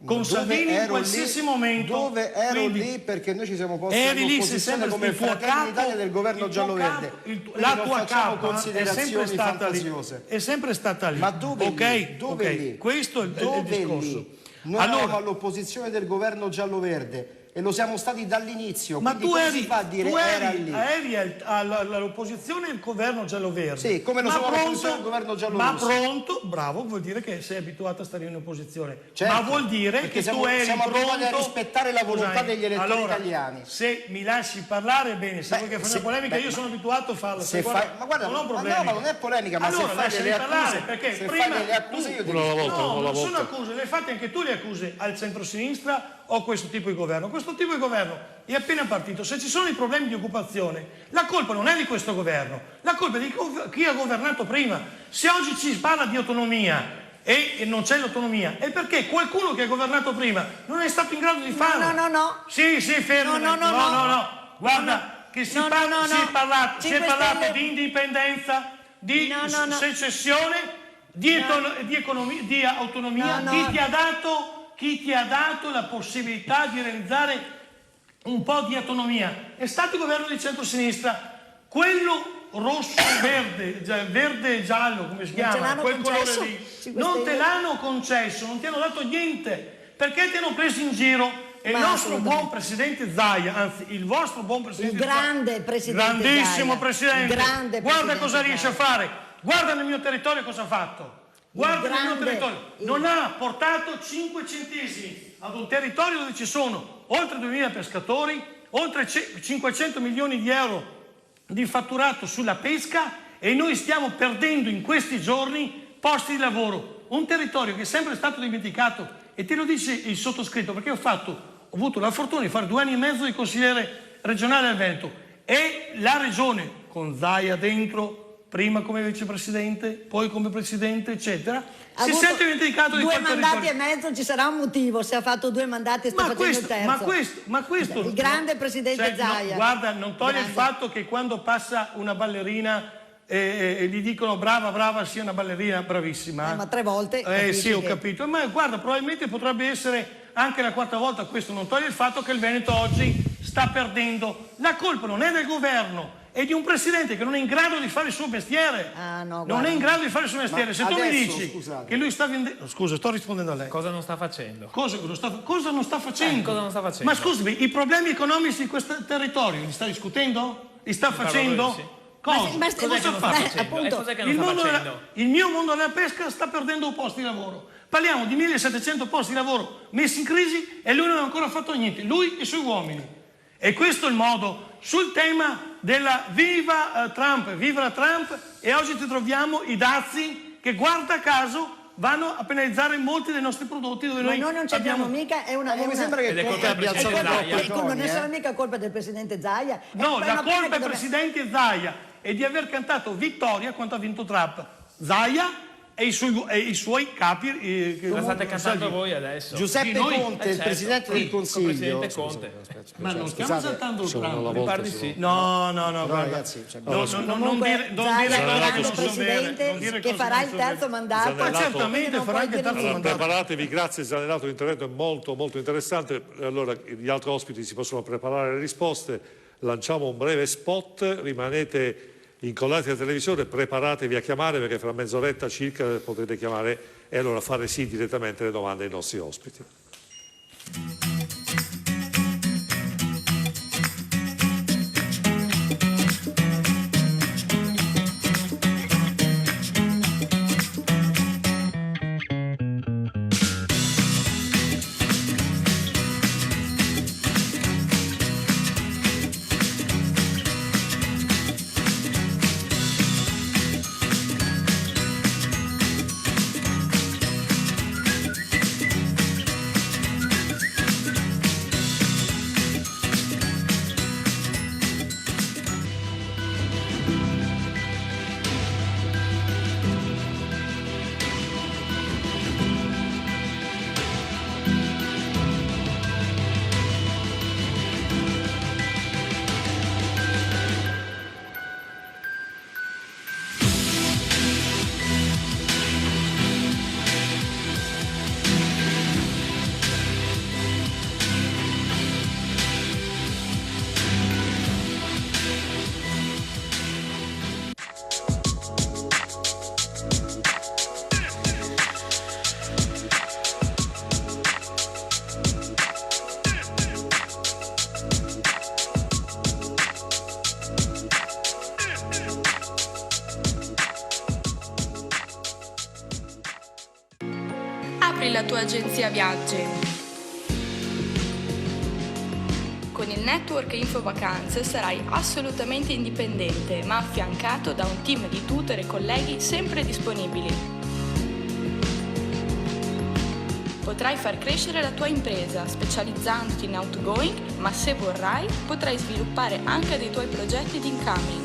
con Dove Salvini in ero qualsiasi lì? momento. Dove ero Quindi, lì? Perché noi ci siamo posti eri lì, sei all'opposizione sempre come il tuo Fratelli capo, d'Italia del governo il tuo giallo-verde. capo, Quindi la non tua facciamo capa considerazioni fantasiose. è sempre stata lì. Ma dove Ok? lì? Dove Ok. lì? Questo è il Dove discorso. lì? Noi eravamo all'opposizione del governo giallo-verde e lo siamo stati dall'inizio. Ma quindi tu come eri, si fa a dire tu era eri, lì? all'opposizione del governo giallo-verde. Sì, come lo sono all'opposizione del governo giallo-rosso. Ma pronto, bravo, vuol dire che sei abituato a stare in opposizione. Certo, ma vuol dire perché che siamo- tu eri siamo abituati pronto a rispettare la volontà degli elettori allora, italiani. Se mi lasci parlare bene, se vuoi che faccia polemica, io sono abituato a farla. Se fai, ma guarda, non ho ma problemi. no, ma non è polemica, ma allora, se fai lasciami delle parlare, accuse, perché se prima fai delle accuse io ti Una alla rispondo. volta, No, una alla non sono volta. accuse, le fate anche tu le accuse al centro-sinistra o a questo tipo di governo. Questo tipo di governo è appena partito. Se ci sono i problemi di occupazione, la colpa non è di questo governo, la colpa è di chi ha governato prima. Se oggi ci parla di autonomia e non c'è l'autonomia, è perché qualcuno che ha governato prima non è stato in grado di farlo. No. Sì, fermo. No. Guarda, che si è parlato di indipendenza, di secessione, di autonomia. No. Chi ti ha dato la possibilità di realizzare un po' di autonomia? È stato il governo di centrosinistra, quello rosso, verde e giallo, come si chiama? Quel colore lì. Non te l'hanno concesso, non ti hanno dato niente, perché ti hanno preso in giro. E il nostro buon presidente Zaia, anzi il vostro buon presidente Il grande presidente grandissimo Zaia. presidente, Il grande guarda presidente cosa riesce a Zaia. fare, guarda nel mio territorio cosa ha fatto. Guarda nel mio territorio, non ha portato 5 centesimi ad un territorio dove ci sono oltre 2000 pescatori, oltre 500 milioni di euro di fatturato sulla pesca e noi stiamo perdendo in questi giorni posti di lavoro. Un territorio che è sempre stato dimenticato e te lo dice il sottoscritto perché ho avuto la fortuna di fare 2 anni e mezzo di consigliere regionale del Veneto e la regione con Zaia dentro, prima come vicepresidente, poi come presidente, eccetera, si è sempre dimenticato di quel territorio. 2 mandati e mezzo, ci sarà un motivo se ha fatto 2 mandati e sta facendo il terzo. Ma questo il grande presidente Zaia. Guarda, non toglie il fatto che quando passa una ballerina gli dicono brava, sia una ballerina bravissima. Ma 3 volte. Sì, ho capito. Ma guarda, probabilmente potrebbe essere anche la 4ª volta. Questo non toglie il fatto che il Veneto oggi sta perdendo. La colpa non è del governo, e di un presidente che non è in grado di fare il suo mestiere. No, non guarda. è in grado di fare il suo mestiere. Se tu mi adesso, dici scusate. che lui sta vendendo... Scusa, sto rispondendo a lei. Cosa non sta facendo? Cosa non sta facendo? Cosa non sta facendo? Ma scusami, i problemi economici di questo territorio li sta discutendo? Li sta facendo? sì. Cosa? Ma Cosa Cos'è che sta non sta facendo? facendo? appunto, Cos'è che non Il, sta mondo facendo? il mio mondo della pesca sta perdendo posti di lavoro. Parliamo di 1700 posti di lavoro messi in crisi e lui non ha ancora fatto niente, lui e i suoi uomini. E questo è il modo. Sul tema della viva Trump, e oggi ti troviamo i dazi che, guarda caso, vanno a penalizzare molti dei nostri prodotti dove Ma noi noi non ci abbiamo mica, è una... Ma mi sembra Ed è che colpa del abbia presidente alzato Zaia. troppo i non toni, sarà mica colpa del presidente Zaia. No, È la una pena colpa che del dovrebbe- presidente Zaia è di aver cantato vittoria quanto ha vinto Trump. Zaia e i suoi capi. La state cantando voi adesso. Giuseppe Sì, noi- Conte, il certo, presidente sì, del Consiglio. Presidente Conte. Ma non stiamo Scusate, saltando il Trump. Mi pare di sì. No, guarda. ragazzi, cioè, Non Comunque, dire Zaia è cose il che non sono vere. presidente Non dire che cose farà non il sono vere. terzo mandato. Ma certamente quindi non farà puoi anche il dire terzo Allora, niente. preparatevi, grazie Zanerato, l'intervento è molto molto interessante. Allora gli altri ospiti si possono preparare le risposte, lanciamo un breve spot, rimanete incollati alla televisione, preparatevi a chiamare perché fra mezz'oretta circa potrete chiamare e allora fare sì direttamente le domande ai nostri ospiti. Apri la tua agenzia viaggi. Con il network Infovacanze sarai assolutamente indipendente, ma affiancato da un team di tutor e colleghi sempre disponibili. Potrai far crescere la tua impresa specializzandoti in outgoing, ma se vorrai potrai sviluppare anche dei tuoi progetti di incoming.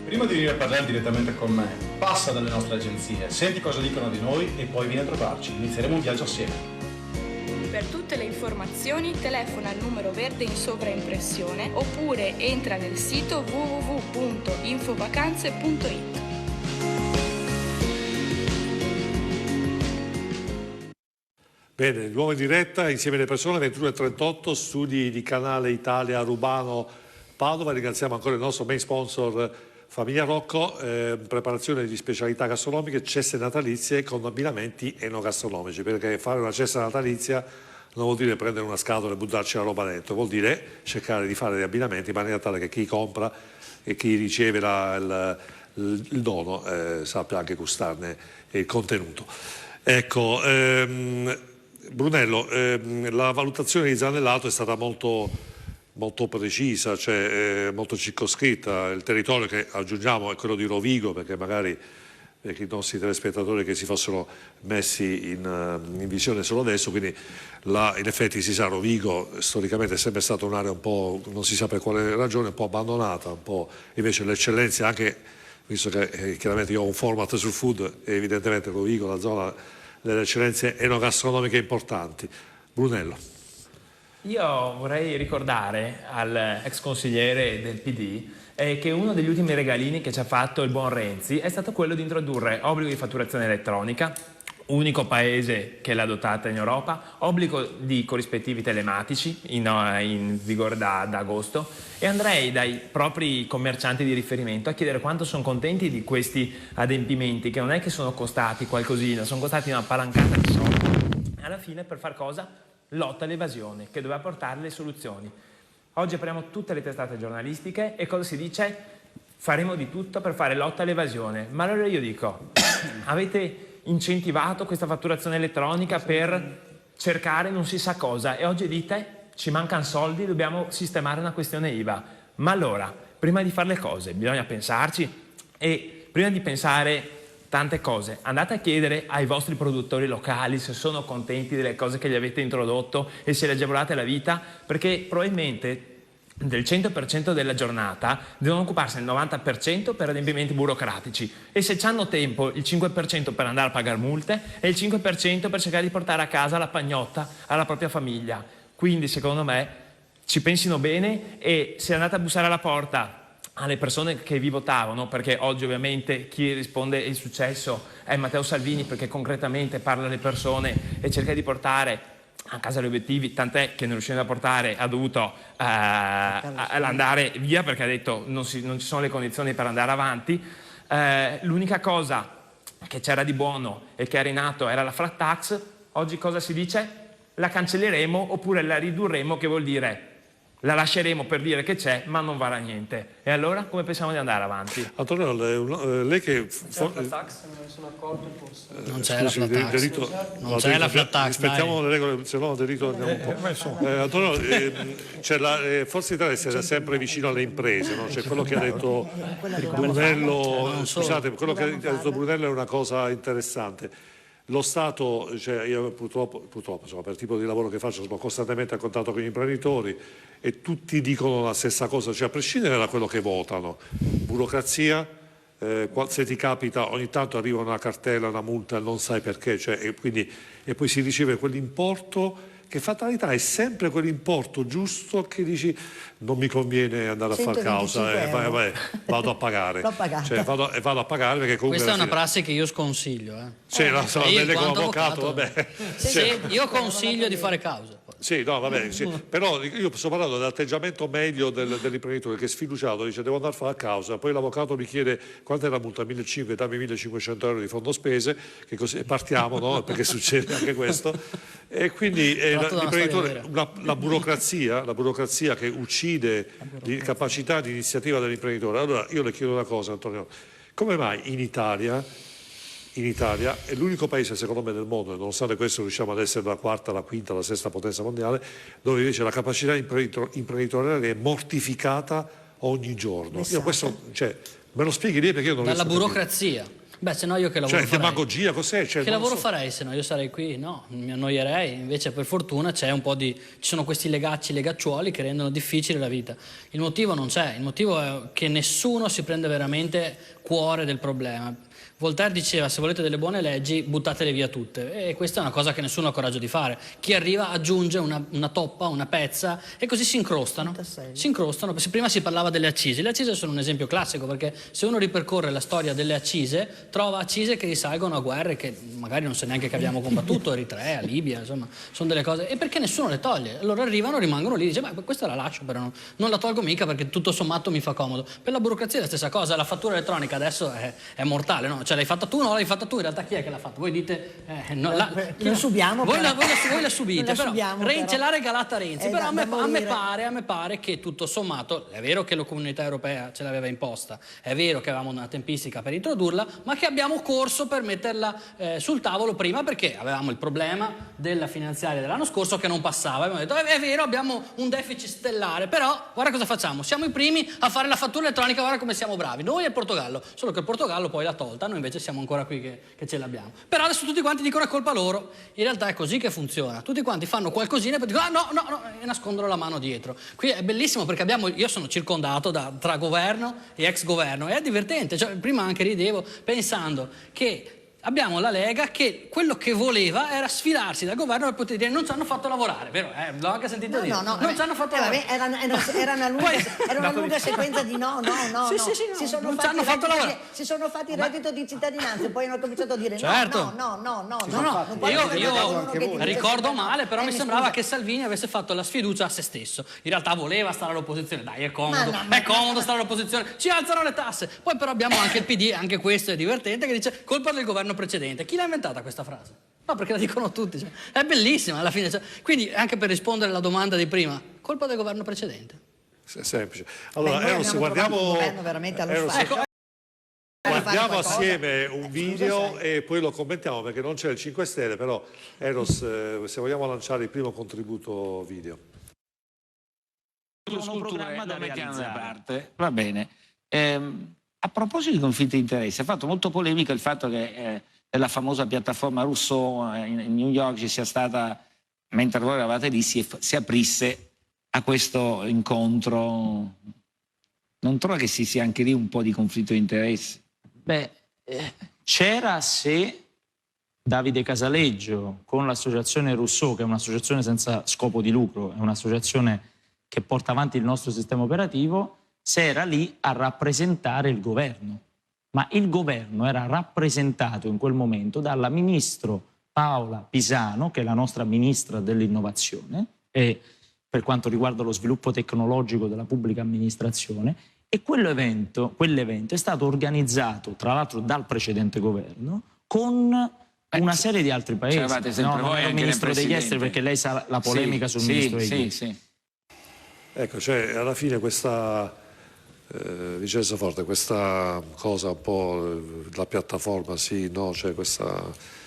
Prima di venire a parlare direttamente con me, passa dalle nostre agenzie, senti cosa dicono di noi e poi vieni a trovarci. Inizieremo un viaggio assieme. Per tutte le informazioni telefona al numero verde in sovraimpressione oppure entra nel sito www.infovacanze.it. Bene, di nuovo in diretta insieme alle persone 21:38, studi di Canale Italia Rubano Padova. Ringraziamo ancora il nostro main sponsor Famiglia Rocco, preparazione di specialità gastronomiche, ceste natalizie con abbinamenti enogastronomici, perché fare una cesta natalizia non vuol dire prendere una scatola e buttarci la roba dentro, vuol dire cercare di fare degli abbinamenti in maniera tale che chi compra e chi riceve il dono sappia anche gustarne il contenuto. Ecco, Brunello, la valutazione di Zanellato è stata molto precisa, cioè molto circoscritta. Il territorio che aggiungiamo è quello di Rovigo, perché magari per i nostri telespettatori che si fossero messi in visione solo adesso, quindi là in effetti si sa, Rovigo storicamente è sempre stata un'area un po', non si sa per quale ragione, un po' abbandonata, un po' invece le eccellenze, anche visto che chiaramente io ho un format sul food, e evidentemente Rovigo, la zona delle eccellenze enogastronomiche importanti. Brunello. Io vorrei ricordare al ex consigliere del PD che uno degli ultimi regalini che ci ha fatto il buon Renzi è stato quello di introdurre obbligo di fatturazione elettronica, unico paese che l'ha adottata in Europa, obbligo di corrispettivi telematici in vigore da agosto, e andrei dai propri commercianti di riferimento a chiedere quanto sono contenti di questi adempimenti, che non è che sono costati qualcosina, sono costati una palancata di soldi. Alla fine, per far cosa? Lotta all'evasione, che doveva portare le soluzioni. Oggi apriamo tutte le testate giornalistiche e cosa si dice? Faremo di tutto per fare lotta all'evasione. Ma allora io dico, avete incentivato questa fatturazione elettronica per cercare non si sa cosa, e oggi dite ci mancano soldi, dobbiamo sistemare una questione IVA. Ma allora, prima di fare le cose bisogna pensarci, e prima di pensare tante cose andate a chiedere ai vostri produttori locali se sono contenti delle cose che gli avete introdotto e se le agevolate la vita, perché probabilmente del 100% della giornata devono occuparsi il 90% per adempimenti burocratici, e se hanno tempo il 5% per andare a pagare multe e il 5% per cercare di portare a casa la pagnotta alla propria famiglia. Quindi secondo me ci pensino bene, e se andate a bussare alla porta alle persone che vi votavano, perché oggi ovviamente chi risponde il successo è Matteo Salvini, perché concretamente parla alle persone e cerca di portare a casa gli obiettivi, tant'è che non riuscendo a portare ha dovuto andare via perché ha detto non ci sono le condizioni per andare avanti. L'unica cosa che c'era di buono e che era in atto era la flat tax. Oggi cosa si dice? La cancelleremo oppure la ridurremo, che vuol dire la lasceremo per dire che c'è, ma non varrà niente. E allora come pensiamo di andare avanti? Antonio, lei che... Non me ne sono accorto forse. Non c'è la flat tax. Non c'è la flat tax. Rispettiamo le regole, se no delitto andiamo un po'. Antonio, Forza Italia è sempre vicino alle imprese, no? Cioè, quello che ha detto Brunello, scusate, quello che ha detto Brunello è una cosa interessante. Lo Stato, cioè io purtroppo insomma, per il tipo di lavoro che faccio sono costantemente a contatto con gli imprenditori e tutti dicono la stessa cosa, cioè a prescindere da quello che votano, burocrazia, se ti capita ogni tanto arriva una cartella, una multa e non sai perché, cioè, e poi si riceve quell'importo che fatalità è sempre quell'importo giusto che dici non mi conviene andare a fare causa, vado a pagare. Cioè, vado a pagare perché comunque questa è una prassi che io sconsiglio. Sì, no, io come avvocato, vabbè. Sì, io consiglio di fare causa. Sì, no, vabbè, sì. Però io sto parlando dell'atteggiamento medio dell'imprenditore che è sfiduciato, dice devo andare a fare la causa, poi l'avvocato mi chiede quanto è la multa, 1.500, dammi 1.500 euro di fondo spese, che così partiamo, no? Perché succede anche questo. E quindi l'imprenditore, la burocrazia che uccide la capacità di iniziativa dell'imprenditore. Allora io le chiedo una cosa, Antonio, come mai in Italia è l'unico paese secondo me del mondo, e nonostante questo riusciamo ad essere la quarta, la quinta, la sesta potenza mondiale, dove invece la capacità imprenditoriale è mortificata ogni giorno. Io questo, cioè, me lo spieghi lì perché io non dalla riesco a burocrazia. Beh, se no io che lavoro farei? demagogia, cos'è? Cioè, che lavoro farei se no? Io sarei qui? No, mi annoierei. Invece per fortuna ci sono questi legacciuoli che rendono difficile la vita. Il motivo non c'è, il motivo è che nessuno si prende veramente cuore del problema. Voltaire diceva se volete delle buone leggi buttatele via tutte, e questa è una cosa che nessuno ha coraggio di fare. Chi arriva aggiunge una toppa, una pezza, e così si incrostano. Prima si parlava delle accise. Le accise sono un esempio classico, perché se uno ripercorre la storia delle accise trova accise che risalgono a guerre che magari non so neanche che abbiamo combattuto, Eritrea, Libia, insomma sono delle cose, e perché nessuno le toglie. Allora arrivano, rimangono lì, dice ma questa la lascio, però non la tolgo mica perché tutto sommato mi fa comodo. Per la burocrazia è la stessa cosa. La fattura elettronica adesso è mortale, no? Cioè l'hai fatta tu? No, l'hai fatta tu. In realtà chi è che l'ha fatta? Voi dite noi subiamo, voi la subite, però ce l'ha regalata Renzi, però a me pare che tutto sommato è vero che la Comunità Europea ce l'aveva imposta, è vero che avevamo una tempistica per introdurla, ma che abbiamo corso per metterla sul tavolo prima, perché avevamo il problema della finanziaria dell'anno scorso che non passava. Abbiamo detto è vero, abbiamo un deficit stellare, però guarda cosa facciamo, siamo i primi a fare la fattura elettronica, guarda come siamo bravi, noi e il Portogallo, solo che il Portogallo poi l'ha tolta, noi invece siamo ancora qui che ce l'abbiamo. Però adesso tutti quanti dicono è colpa loro. In realtà è così che funziona. Tutti quanti fanno qualcosina e poi dicono no, e nascondono la mano dietro. Qui è bellissimo perché io sono circondato tra governo e ex governo, e è divertente. Cioè, prima anche ridevo pensando che Abbiamo la Lega che quello che voleva era sfilarsi dal governo per poter dire non ci hanno fatto lavorare, vero? L'ho anche sentito dire. Non ci hanno fatto lavorare. Era una lunga sequenza di no. Sì, non ci hanno fatto lavorare. Si sono fatti il reddito di cittadinanza, poi hanno cominciato a dire certo. no. Io ricordo male, però mi sembrava che Salvini avesse fatto la sfiducia a se stesso. In realtà voleva stare all'opposizione, dai, è comodo stare all'opposizione, ci alzano le tasse. Poi però abbiamo anche il PD, anche questo è divertente, che dice colpa del governo precedente. Chi l'ha inventata questa frase? No, perché la dicono tutti, cioè, è bellissima alla fine. Cioè, quindi anche per rispondere alla domanda di prima, colpa del governo precedente. È semplice. Allora, se guardiamo... Guardiamo assieme un video e poi lo commentiamo, perché non c'è il 5 Stelle, però Eros, se vogliamo lanciare il primo contributo video. Un programma da mettere da parte. Va bene. A proposito di conflitti di interesse, ha fatto molto polemica il fatto che nella famosa piattaforma Rousseau in New York ci sia stata, mentre voi eravate lì, si aprisse a questo incontro. Non trova che ci sia anche lì un po' di conflitto di interesse? Beh, c'era se Davide Casaleggio con l'associazione Rousseau, che è un'associazione senza scopo di lucro, è un'associazione che porta avanti il nostro sistema operativo, se era lì a rappresentare il governo. Ma il governo era rappresentato in quel momento dalla ministro Paola Pisano, che è la nostra ministra dell'innovazione e per quanto riguarda lo sviluppo tecnologico della pubblica amministrazione, e quell'evento è stato organizzato tra l'altro dal precedente governo con una serie di altri paesi. Non ero ministro degli esteri, perché lei sa la polemica sul ministro degli esteri. Ecco, cioè alla fine questa Vincenzo Forte, questa cosa un po' la piattaforma, sì, no, cioè questa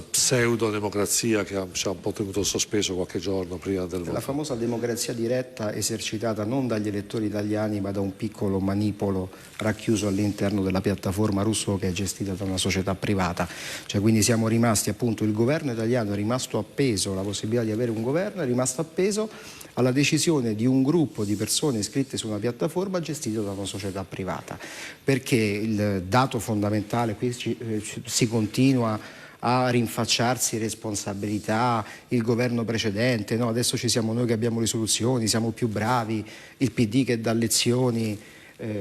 pseudo-democrazia che ci ha un po' tenuto sospeso qualche giorno prima del voto. La famosa democrazia diretta esercitata non dagli elettori italiani ma da un piccolo manipolo racchiuso all'interno della piattaforma Rousseau, che è gestita da una società privata. Cioè, quindi siamo rimasti, appunto, il governo italiano è rimasto appeso, la possibilità di avere un governo è rimasto appeso alla decisione di un gruppo di persone iscritte su una piattaforma gestita da una società privata. Perché il dato fondamentale, qui si continua a rinfacciarsi responsabilità, il governo precedente, no? Adesso ci siamo noi che abbiamo le soluzioni, siamo più bravi, il PD che dà lezioni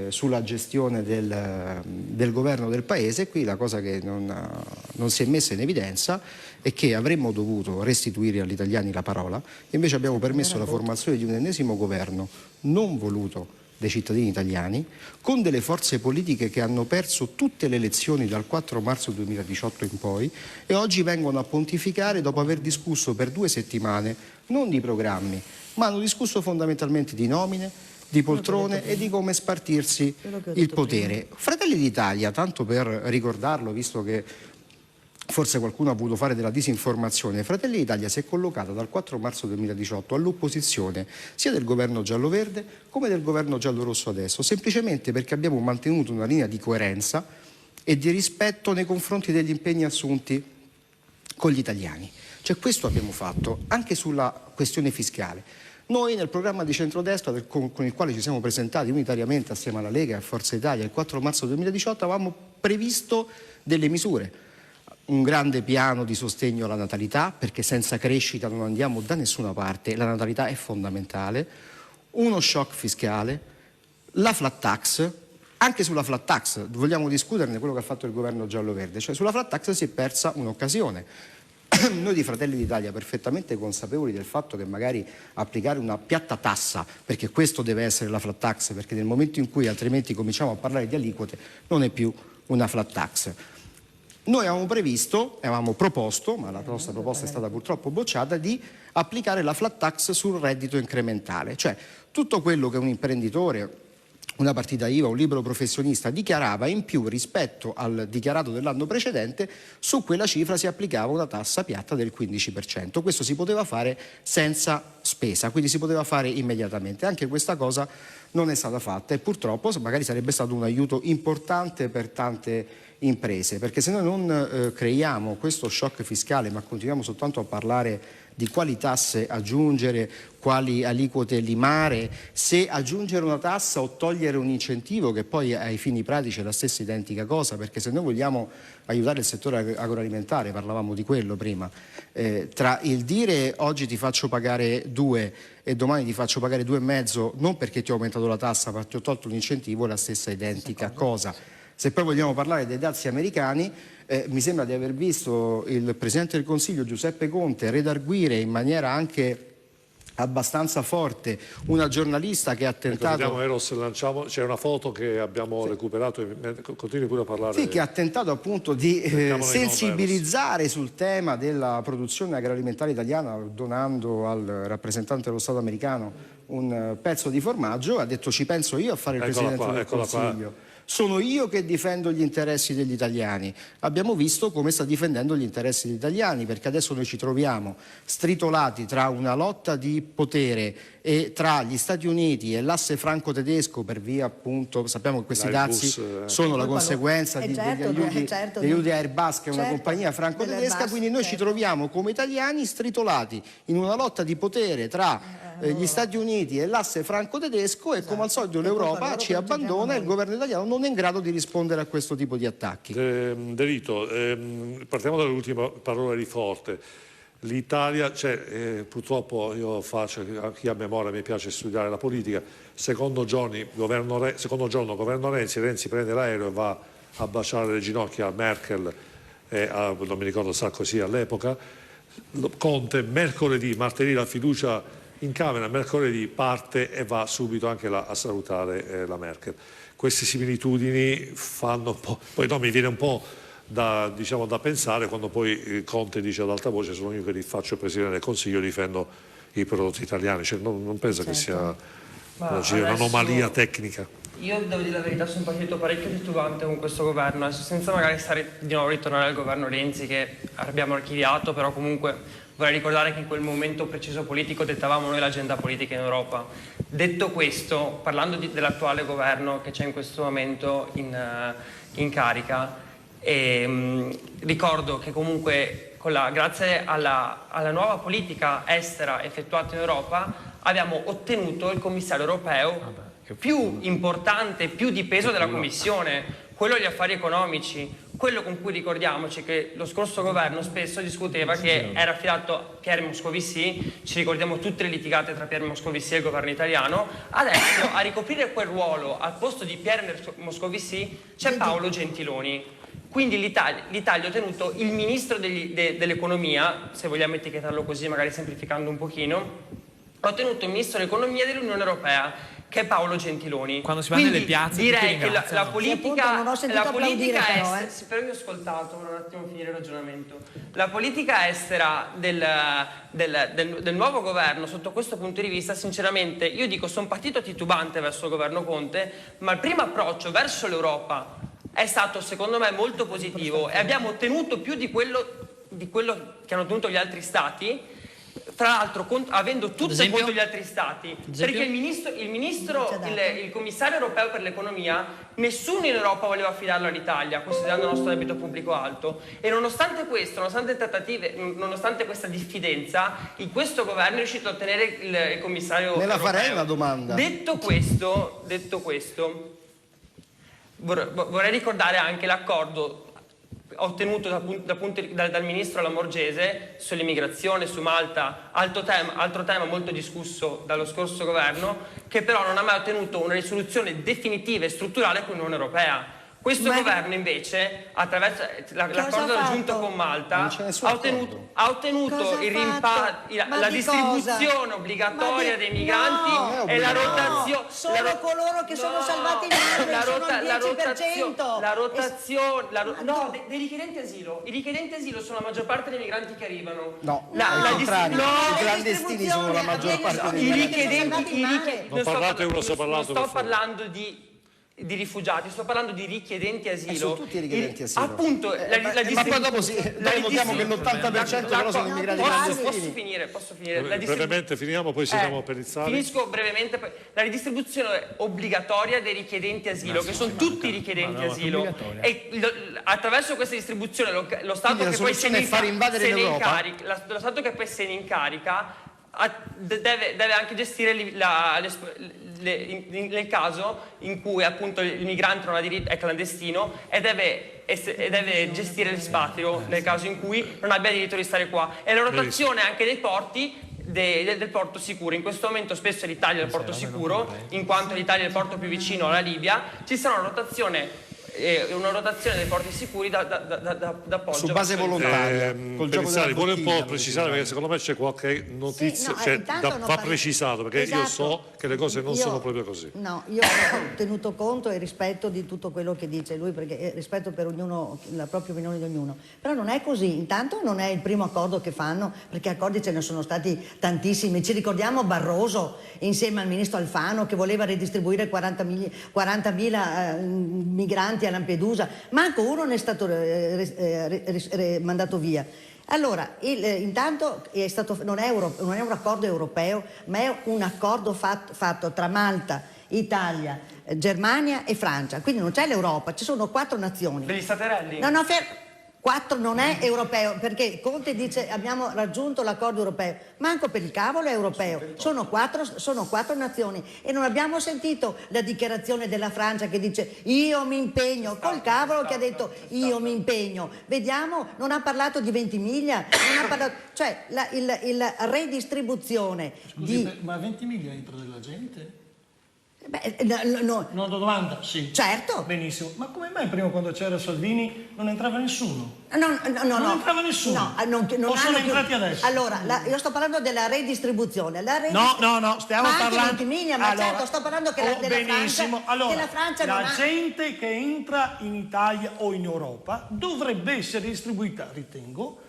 sulla gestione del governo del paese. Qui la cosa che non si è messa in evidenza è che avremmo dovuto restituire agli italiani la parola, invece abbiamo permesso la formazione di un ennesimo governo non voluto dei cittadini italiani, con delle forze politiche che hanno perso tutte le elezioni dal 4 marzo 2018 in poi e oggi vengono a pontificare dopo aver discusso per 2 settimane non di programmi, ma hanno discusso fondamentalmente di nomine, di poltrone e di come spartirsi il potere. Fratelli d'Italia, tanto per ricordarlo, visto che forse qualcuno ha voluto fare della disinformazione, Fratelli d'Italia si è collocato dal 4 marzo 2018 all'opposizione sia del governo giallo-verde come del governo giallo-rosso adesso, semplicemente perché abbiamo mantenuto una linea di coerenza e di rispetto nei confronti degli impegni assunti con gli italiani. Cioè, questo abbiamo fatto anche sulla questione fiscale. Noi nel programma di centrodestra con il quale ci siamo presentati unitariamente assieme alla Lega e a Forza Italia il 4 marzo 2018 avevamo previsto delle misure. Un grande piano di sostegno alla natalità, perché senza crescita non andiamo da nessuna parte, la natalità è fondamentale, uno shock fiscale, la flat tax. Anche sulla flat tax vogliamo discuterne quello che ha fatto il governo giallo-verde, cioè sulla flat tax si è persa un'occasione. Noi di Fratelli d'Italia, perfettamente consapevoli del fatto che magari applicare una piatta tassa, perché questo deve essere la flat tax, perché nel momento in cui altrimenti cominciamo a parlare di aliquote non è più una flat tax. Noi avevamo proposto, ma la nostra proposta è stata purtroppo bocciata, di applicare la flat tax sul reddito incrementale, cioè tutto quello che un imprenditore, una partita IVA, un libero professionista dichiarava in più rispetto al dichiarato dell'anno precedente, su quella cifra si applicava una tassa piatta del 15%. Questo si poteva fare senza spesa, quindi si poteva fare immediatamente. Anche questa cosa non è stata fatta e purtroppo magari sarebbe stato un aiuto importante per tante imprese, perché se noi non creiamo questo shock fiscale ma continuiamo soltanto a parlare di quali tasse aggiungere, quali aliquote limare, se aggiungere una tassa o togliere un incentivo, che poi ai fini pratici è la stessa identica cosa, perché se noi vogliamo aiutare il settore agroalimentare, parlavamo di quello prima, tra il dire oggi ti faccio pagare 2 e domani ti faccio pagare 2,5, non perché ti ho aumentato la tassa ma ti ho tolto l'incentivo, è la stessa identica cosa. Se poi vogliamo parlare dei dazi americani, mi sembra di aver visto il Presidente del Consiglio Giuseppe Conte redarguire in maniera anche abbastanza forte una giornalista che ha tentato... Vediamo Eros, c'è una foto che abbiamo recuperato, continui pure a parlare. Sì, che ha tentato appunto di sensibilizzare sul tema della produzione agroalimentare italiana, donando al rappresentante dello Stato americano un pezzo di formaggio. Ha detto: ci penso io a fare il Presidente del Consiglio. Sono io che difendo gli interessi degli italiani. Abbiamo visto come sta difendendo gli interessi degli italiani, perché adesso noi ci troviamo stritolati tra una lotta di potere e tra gli Stati Uniti e l'asse franco-tedesco, per via appunto, sappiamo che questi dazi sono la conseguenza degli aiuti a Airbus, che è una compagnia franco-tedesca, quindi noi ci troviamo come italiani stritolati in una lotta di potere tra gli Stati Uniti e l'asse franco-tedesco, e come al solito l'Europa ci abbandona e il governo italiano non è in grado di rispondere a questo tipo di attacchi. De Vito, partiamo dall'ultima parola di Forte. L'Italia, purtroppo io faccio, chi ha memoria mi piace studiare la politica, secondo giorno governo Renzi prende l'aereo e va a baciare le ginocchia a Merkel e a, non mi ricordo, Sarkozy all'epoca. Conte martedì la fiducia in Camera, mercoledì parte e va subito anche a salutare la Merkel. Queste similitudini fanno un po', poi no, mi viene un po' da pensare quando poi Conte dice ad alta voce: sono io che faccio il Presidente del Consiglio, difendo i prodotti italiani. Non penso che sia un'anomalia tecnica. Io devo dire la verità, sono partito parecchio titubante con questo governo, senza magari stare di nuovo ritornare al governo Renzi che abbiamo archiviato, però comunque vorrei ricordare che in quel momento preciso politico dettavamo noi l'agenda politica in Europa. Detto questo, parlando dell'attuale governo che c'è in questo momento in carica, ricordo che comunque grazie alla nuova politica estera effettuata in Europa abbiamo ottenuto il commissario europeo più importante, più di peso della Commissione, quello degli affari economici, quello con cui ricordiamoci che lo scorso governo spesso discuteva che era affidato a Pierre Moscovici, ci ricordiamo tutte le litigate tra Pierre Moscovici e il governo italiano. Adesso a ricoprire quel ruolo al posto di Pierre Moscovici c'è Paolo Gentiloni. Quindi l'Italia ha ottenuto il ministro dell'economia, se vogliamo etichettarlo così, magari semplificando un pochino, ha ottenuto il ministro dell'economia dell'Unione Europea, che è Paolo Gentiloni. Quando si va nelle piazze direi che la politica estera, spero che ho ascoltato un attimo finire il ragionamento. La politica estera del nuovo governo sotto questo punto di vista, sinceramente, io dico, sono partito titubante verso il governo Conte, ma il primo approccio verso l'Europa è stato secondo me molto positivo e abbiamo ottenuto più di quello che hanno ottenuto gli altri stati. Tra l'altro avendo tutto contro gli altri stati, perché il commissario europeo per l'economia, nessuno in Europa voleva affidarlo all'Italia, considerando il nostro debito pubblico alto, e nonostante questo, nonostante trattative, nonostante questa diffidenza, in questo governo è riuscito a ottenere il commissario europeo. Farei una domanda. Detto questo, vorrei ricordare anche l'accordo ottenuto dal ministro Lamorgese sull'immigrazione, su Malta, altro tema molto discusso dallo scorso governo, che però non ha mai ottenuto una risoluzione definitiva e strutturale con l'Unione Europea. Questo governo invece, attraverso l'accordo raggiunto con Malta, ha ottenuto la distribuzione obbligatoria dei migranti e la rotazione. Solo coloro che sono salvati in mare sono la rotazione dei richiedenti asilo. I richiedenti asilo sono la maggior parte dei migranti che arrivano. I clandestini sono la maggior parte dei migranti. Non sto parlando di di rifugiati, sto parlando di richiedenti asilo. Sono tutti richiedenti asilo. Appunto, ma poi dopo noi notiamo che l'80% però sono immigrati clandestini. Posso finire? Brevemente finiamo, poi ci diamo per iniziare. Finisco brevemente. La ridistribuzione obbligatoria dei richiedenti asilo, che sono tutti richiedenti asilo. E attraverso questa distribuzione lo Stato che poi se ne in carica deve anche gestire nel caso in cui appunto il migrante non ha diritto, è clandestino, e deve gestire l'espatrio nel caso in cui non abbia diritto di stare qua. E la rotazione anche dei porti del porto sicuro. In questo momento spesso l'Italia è il porto sicuro, in quanto l'Italia è il porto più vicino alla Libia. Ci sarà una rotazione dei porti sicuri da Poggio su base volontaria. Vuole un po' precisare, perché secondo me c'è qualche notizia, va precisato, perché io so che le cose non sono proprio così. No, io ho tenuto conto e rispetto di tutto quello che dice lui, perché rispetto per ognuno la propria opinione di ognuno, però non è così. Intanto non è il primo accordo che fanno, perché accordi ce ne sono stati tantissimi. Ci ricordiamo Barroso insieme al ministro Alfano che voleva ridistribuire 40.000 migranti a Lampedusa, manco uno ne è stato mandato via. Allora, intanto non è un accordo europeo, ma è un accordo fatto tra Malta, Italia, Germania e Francia. Quindi non c'è l'Europa, ci sono 4 nazioni. Degli staterelli? No, 4 non è europeo, perché Conte dice abbiamo raggiunto l'accordo europeo, manco per il cavolo è europeo, sono 4 nazioni, e non abbiamo sentito la dichiarazione della Francia che dice io mi impegno, col cavolo che ha detto io mi impegno, vediamo, non ha parlato di Ventimiglia, non ha parlato, cioè la redistribuzione. Scusi, ma 20 miglia entra della gente? Beh, no. Una domanda? Sì. Certo. Benissimo. Ma come mai prima, quando c'era Salvini, non entrava nessuno? Non entrava nessuno. Non sono entrati adesso? Allora, io sto parlando della redistribuzione. No, stiamo parlando... Ma certo, sto parlando che benissimo. Della Francia la gente che entra in Italia o in Europa dovrebbe essere distribuita, ritengo,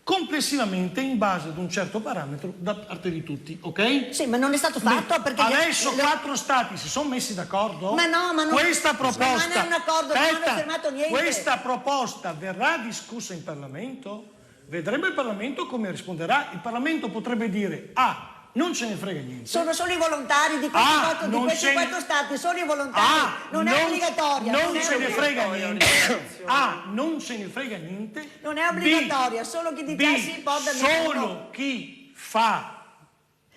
complessivamente in base ad un certo parametro da parte di tutti, ok? Sì, ma non è stato fatto perché... Adesso 4 stati si sono messi d'accordo? Ma no, ma non... Questa proposta... Ma non è un accordo, non hanno firmato niente. Questa proposta verrà discussa in Parlamento? Vedremo il Parlamento come risponderà. Il Parlamento potrebbe dire non ce ne frega niente. Sono solo i volontari di questi 4 stati, sono i volontari, non è obbligatoria. Non ce ne frega niente. Non ce ne frega niente. Non è obbligatoria, solo chi dice sì porta solo chi fa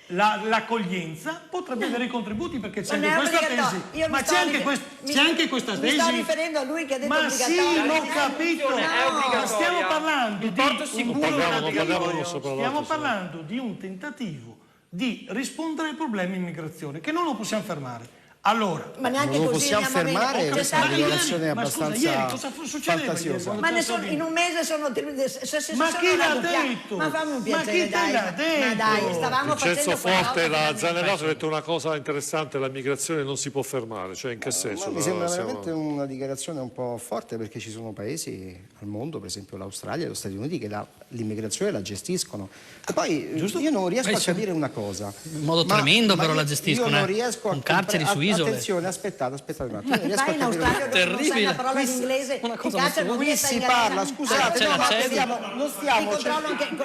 l'accoglienza potrebbe avere i contributi, perché c'è anche questa tesi. Ma c'è anche questa tesi. Mi sto riferendo a lui che ha detto obbligatorio. Ma sì, l'ho capito. Ma stiamo parlando di porto sicuro. Stiamo parlando di un tentativo di rispondere ai problemi immigrazione, che non lo possiamo fermare. Allora, ma neanche non lo così possiamo fermare, è una rivelazione abbastanza fantasiosa. Ma in un mese sono... Ma chi l'ha detto? Ma fammi un piacere, dai. Ma dai, stavamo Vincenzo facendo... Forte, la Zanerato ha detto una cosa interessante: la migrazione non si può fermare. Cioè, in che senso? Mi sembra veramente una dichiarazione un po' forte, perché ci sono paesi al mondo, per esempio l'Australia e gli Stati Uniti, che l'immigrazione la gestiscono. E poi io non riesco a capire una cosa. In modo tremendo però la gestiscono. Io non riesco con carceri su isole. Attenzione, aspettate un attimo. Io non riesco a in Australia terribile. non sai la parola in inglese, ti cacciano qui si parla, scusate, non stiamo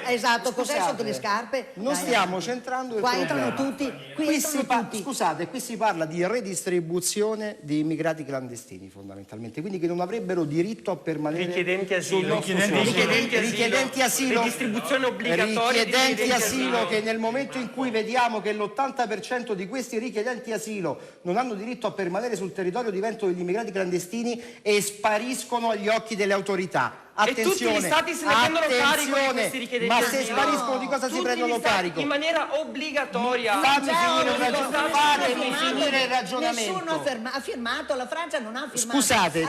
esatto, cos'è sotto le scarpe? Non stiamo centrando il qua problema. Entrano tutti, qui entrano tutti. Scusate, qui si parla di redistribuzione di immigrati clandestini, fondamentalmente, quindi che non avrebbero diritto a permanere richiedenti asilo, richiedenti asilo, distribuzione obbligatoria richiedenti asilo, che nel momento in cui vediamo che l'80% di questi richiedenti asilo non hanno diritto a permanere sul territorio, diventano degli immigrati clandestini e spariscono agli occhi delle autorità. Attenzione, e tutti gli stati se ne prendono carico di questi richiedenti ma asilo. Se spariscono di cosa si prendono carico? In maniera obbligatoria. Fatemi finire il ragionamento. Nessuno ha firmato, la Francia non ha firmato. Scusate,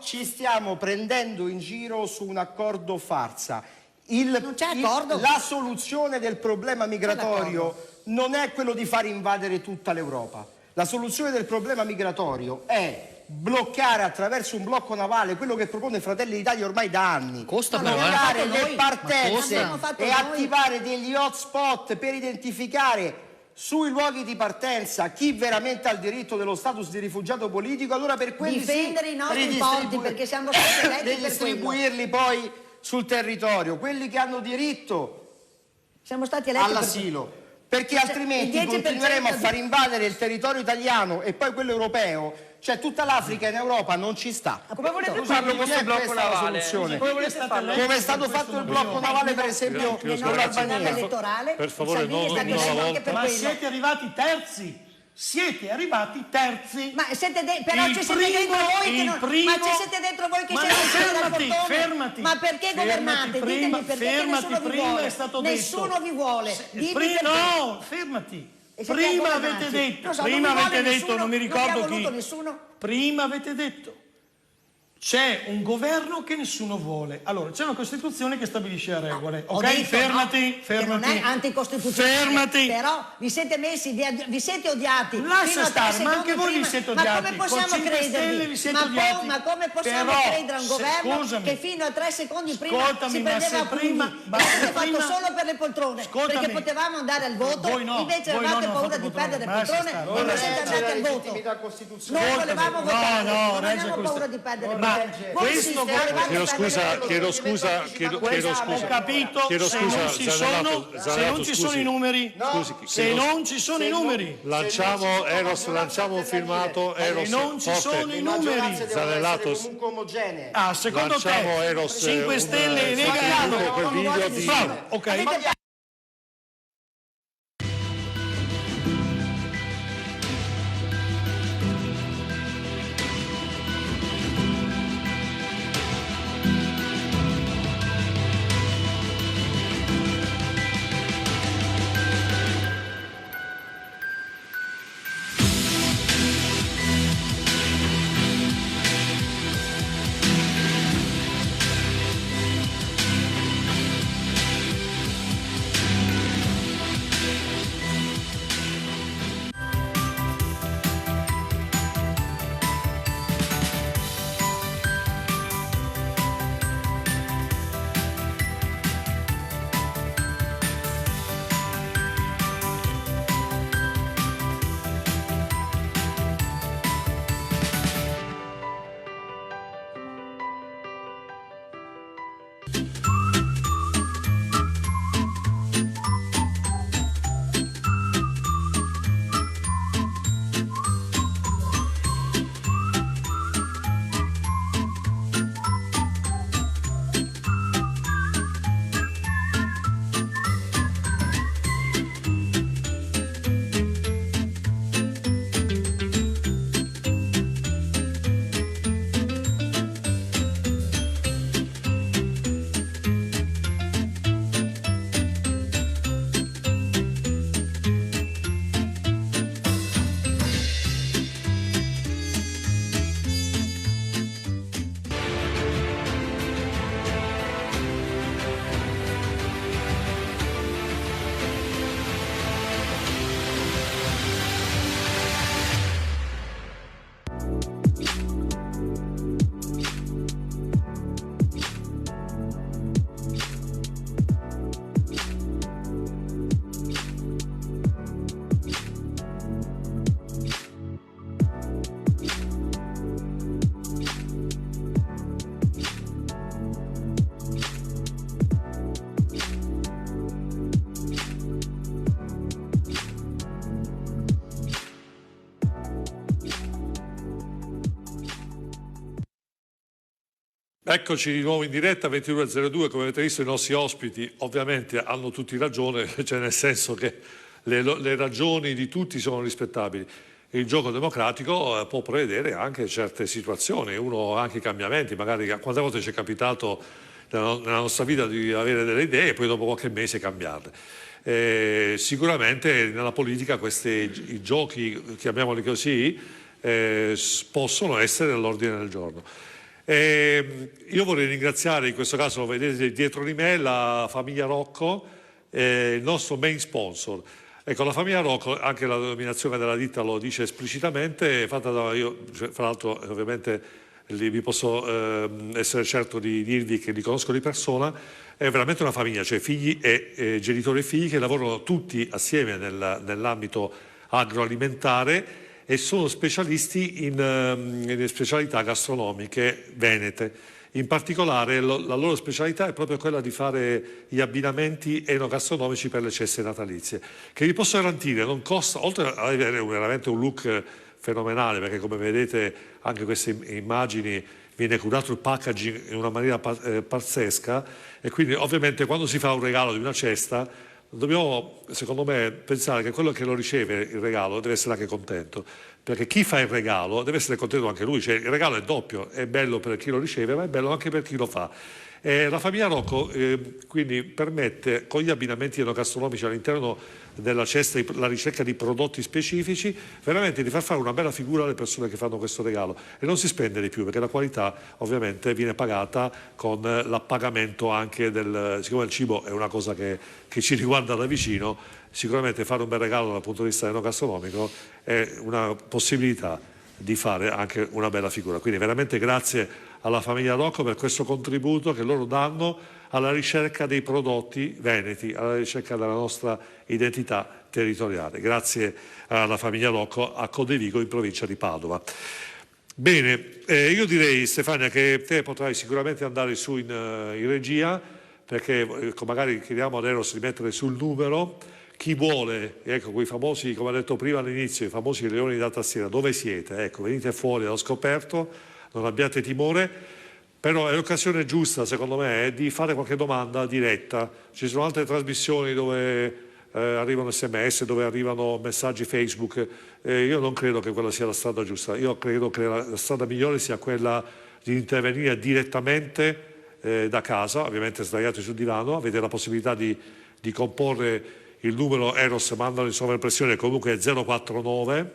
ci stiamo prendendo in giro su un accordo farsa. Non c'è accordo. La soluzione del problema migratorio non è quello di far invadere tutta l'Europa. La soluzione del problema migratorio è bloccare attraverso un blocco navale quello che propone Fratelli d'Italia ormai da anni. Bloccare le partenze e attivare degli hotspot per identificare sui luoghi di partenza chi veramente ha il diritto dello status di rifugiato politico, allora per quelli difendere i nostri porti, perché siamo stati eletti per ridistribuirli poi sul territorio, quelli che hanno diritto siamo stati eletti all'asilo, perché altrimenti continueremo a far invadere il territorio italiano e poi quello europeo. Cioè tutta l'Africa in Europa non ci sta. Come volete farlo con il blocco navale? Soluzione? Come volete farlo? Come è stato fatto il blocco navale per esempio con l'Albania? Per favore, non una volta. Ma siete arrivati terzi. Siete arrivati terzi. Ma però ci siete dentro voi che non... Ma ci siete dentro voi che siete fermati. Ma perché governate? Ditemi perché nessuno vi vuole. È stato nessuno vi vuole. No, fermati. Prima avete detto, non mi ricordo chi. Prima avete detto, c'è un governo che nessuno vuole. Allora, c'è una Costituzione che stabilisce le regole. Ok? Fermati. Non è anticostituzionale. Fermati. Però vi siete messi, vi siete odiati. Lascia stare, ma anche voi vi siete odiati. Ma come possiamo credervi? Ma come possiamo credere a un governo che fino a 3 secondi prima si prendeva a pugni? L'avete fatto solo per le poltrone. Perché potevamo andare al voto, invece avevate paura di perdere le poltrone e non siete andati al voto. Noi volevamo votare, non abbiamo paura di perdere le poltrone. Chiedo scusa. Ho capito, se non ci sono i numeri, se non ci sono i numeri. Lanciamo un filmato, Eros. Non ci sono i numeri. Zanellatos. Ah, secondo te 5 Stelle e Lega? Ok. Eccoci di nuovo in diretta, 22:02, come avete visto i nostri ospiti ovviamente hanno tutti ragione, cioè nel senso che le ragioni di tutti sono rispettabili. Il gioco democratico può prevedere anche certe situazioni, anche i cambiamenti, magari quante volte ci è capitato nella nostra vita di avere delle idee e poi dopo qualche mese cambiarle. Sicuramente nella politica i giochi, chiamiamoli così, possono essere all'ordine del giorno. Io vorrei ringraziare, in questo caso lo vedete dietro di me, la famiglia Rocco, il nostro main sponsor. Ecco, la famiglia Rocco, anche la denominazione della ditta lo dice esplicitamente, è fatta da, io fra l'altro ovviamente vi posso essere certo di dirvi che li conosco di persona, è veramente una famiglia, cioè figli e genitori e figli che lavorano tutti assieme nell'ambito agroalimentare e sono specialisti in specialità gastronomiche venete. In particolare la loro specialità è proprio quella di fare gli abbinamenti enogastronomici per le ceste natalizie, che vi posso garantire non costa, oltre ad avere veramente un look fenomenale, perché come vedete anche queste immagini viene curato il packaging in una maniera pazzesca, e quindi ovviamente quando si fa un regalo di una cesta dobbiamo, secondo me, pensare che quello che lo riceve il regalo deve essere anche contento, perché chi fa il regalo deve essere contento anche lui, cioè il regalo è doppio, è bello per chi lo riceve ma è bello anche per chi lo fa. La famiglia Rocco quindi permette con gli abbinamenti enogastronomici all'interno della cesta la ricerca di prodotti specifici veramente di far fare una bella figura alle persone che fanno questo regalo, e non si spende di più perché la qualità ovviamente viene pagata con l'appagamento anche siccome il cibo è una cosa che ci riguarda da vicino, sicuramente fare un bel regalo dal punto di vista enogastronomico è una possibilità di fare anche una bella figura. Quindi veramente grazie alla famiglia Rocco per questo contributo che loro danno alla ricerca dei prodotti veneti, alla ricerca della nostra identità territoriale. Grazie alla famiglia Rocco a Codevigo in provincia di Padova. Bene, io direi Stefania che te potrai sicuramente andare su in regia, perché magari chiediamo ad Eros di mettere sul numero. Chi vuole, ecco, quei famosi, come ho detto prima all'inizio, i famosi leoni da tastiera, dove siete? Ecco, venite fuori allo scoperto, non abbiate timore, però è l'occasione giusta, secondo me, di fare qualche domanda diretta. Ci sono altre trasmissioni dove arrivano SMS, dove arrivano messaggi Facebook. Io non credo che quella sia la strada giusta. Io credo che la strada migliore sia quella di intervenire direttamente da casa, ovviamente sdraiati sul divano. Avete la possibilità di comporre il numero Eros, mandalo in sovraimpressione, comunque è 049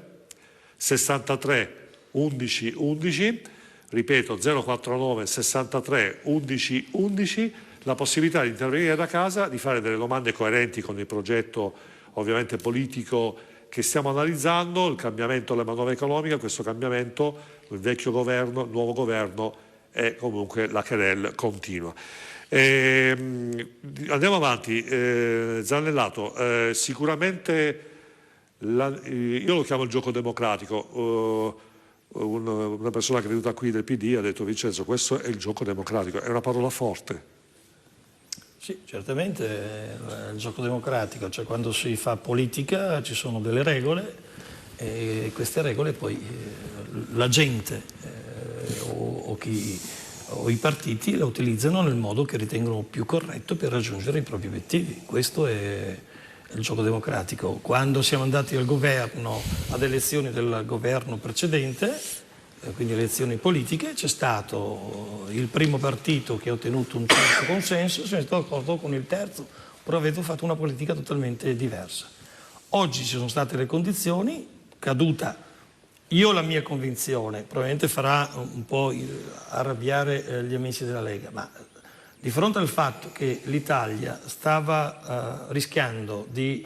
63 11 11, ripeto 049 63 11 11, la possibilità di intervenire da casa, di fare delle domande coerenti con il progetto ovviamente politico che stiamo analizzando, il cambiamento della manovra economica, questo cambiamento, il vecchio governo, il nuovo governo e comunque la querelle continua. Andiamo avanti, Zannellato, sicuramente io lo chiamo il gioco democratico, una persona che è venuta qui del PD ha detto: Vincenzo, questo è il gioco democratico, è una parola forte. Sì, certamente è il gioco democratico, cioè quando si fa politica ci sono delle regole e queste regole poi la gente o i partiti la utilizzano nel modo che ritengono più corretto per raggiungere i propri obiettivi. Questo è il gioco democratico. Quando siamo andati al governo, ad elezioni del governo precedente, quindi elezioni politiche, c'è stato il primo partito che ha ottenuto un certo consenso, si è stato d'accordo con il terzo, però avete fatto una politica totalmente diversa. Oggi ci sono state le condizioni, caduta. Io ho la mia convinzione, probabilmente farà un po' arrabbiare gli amici della Lega, ma di fronte al fatto che l'Italia stava rischiando di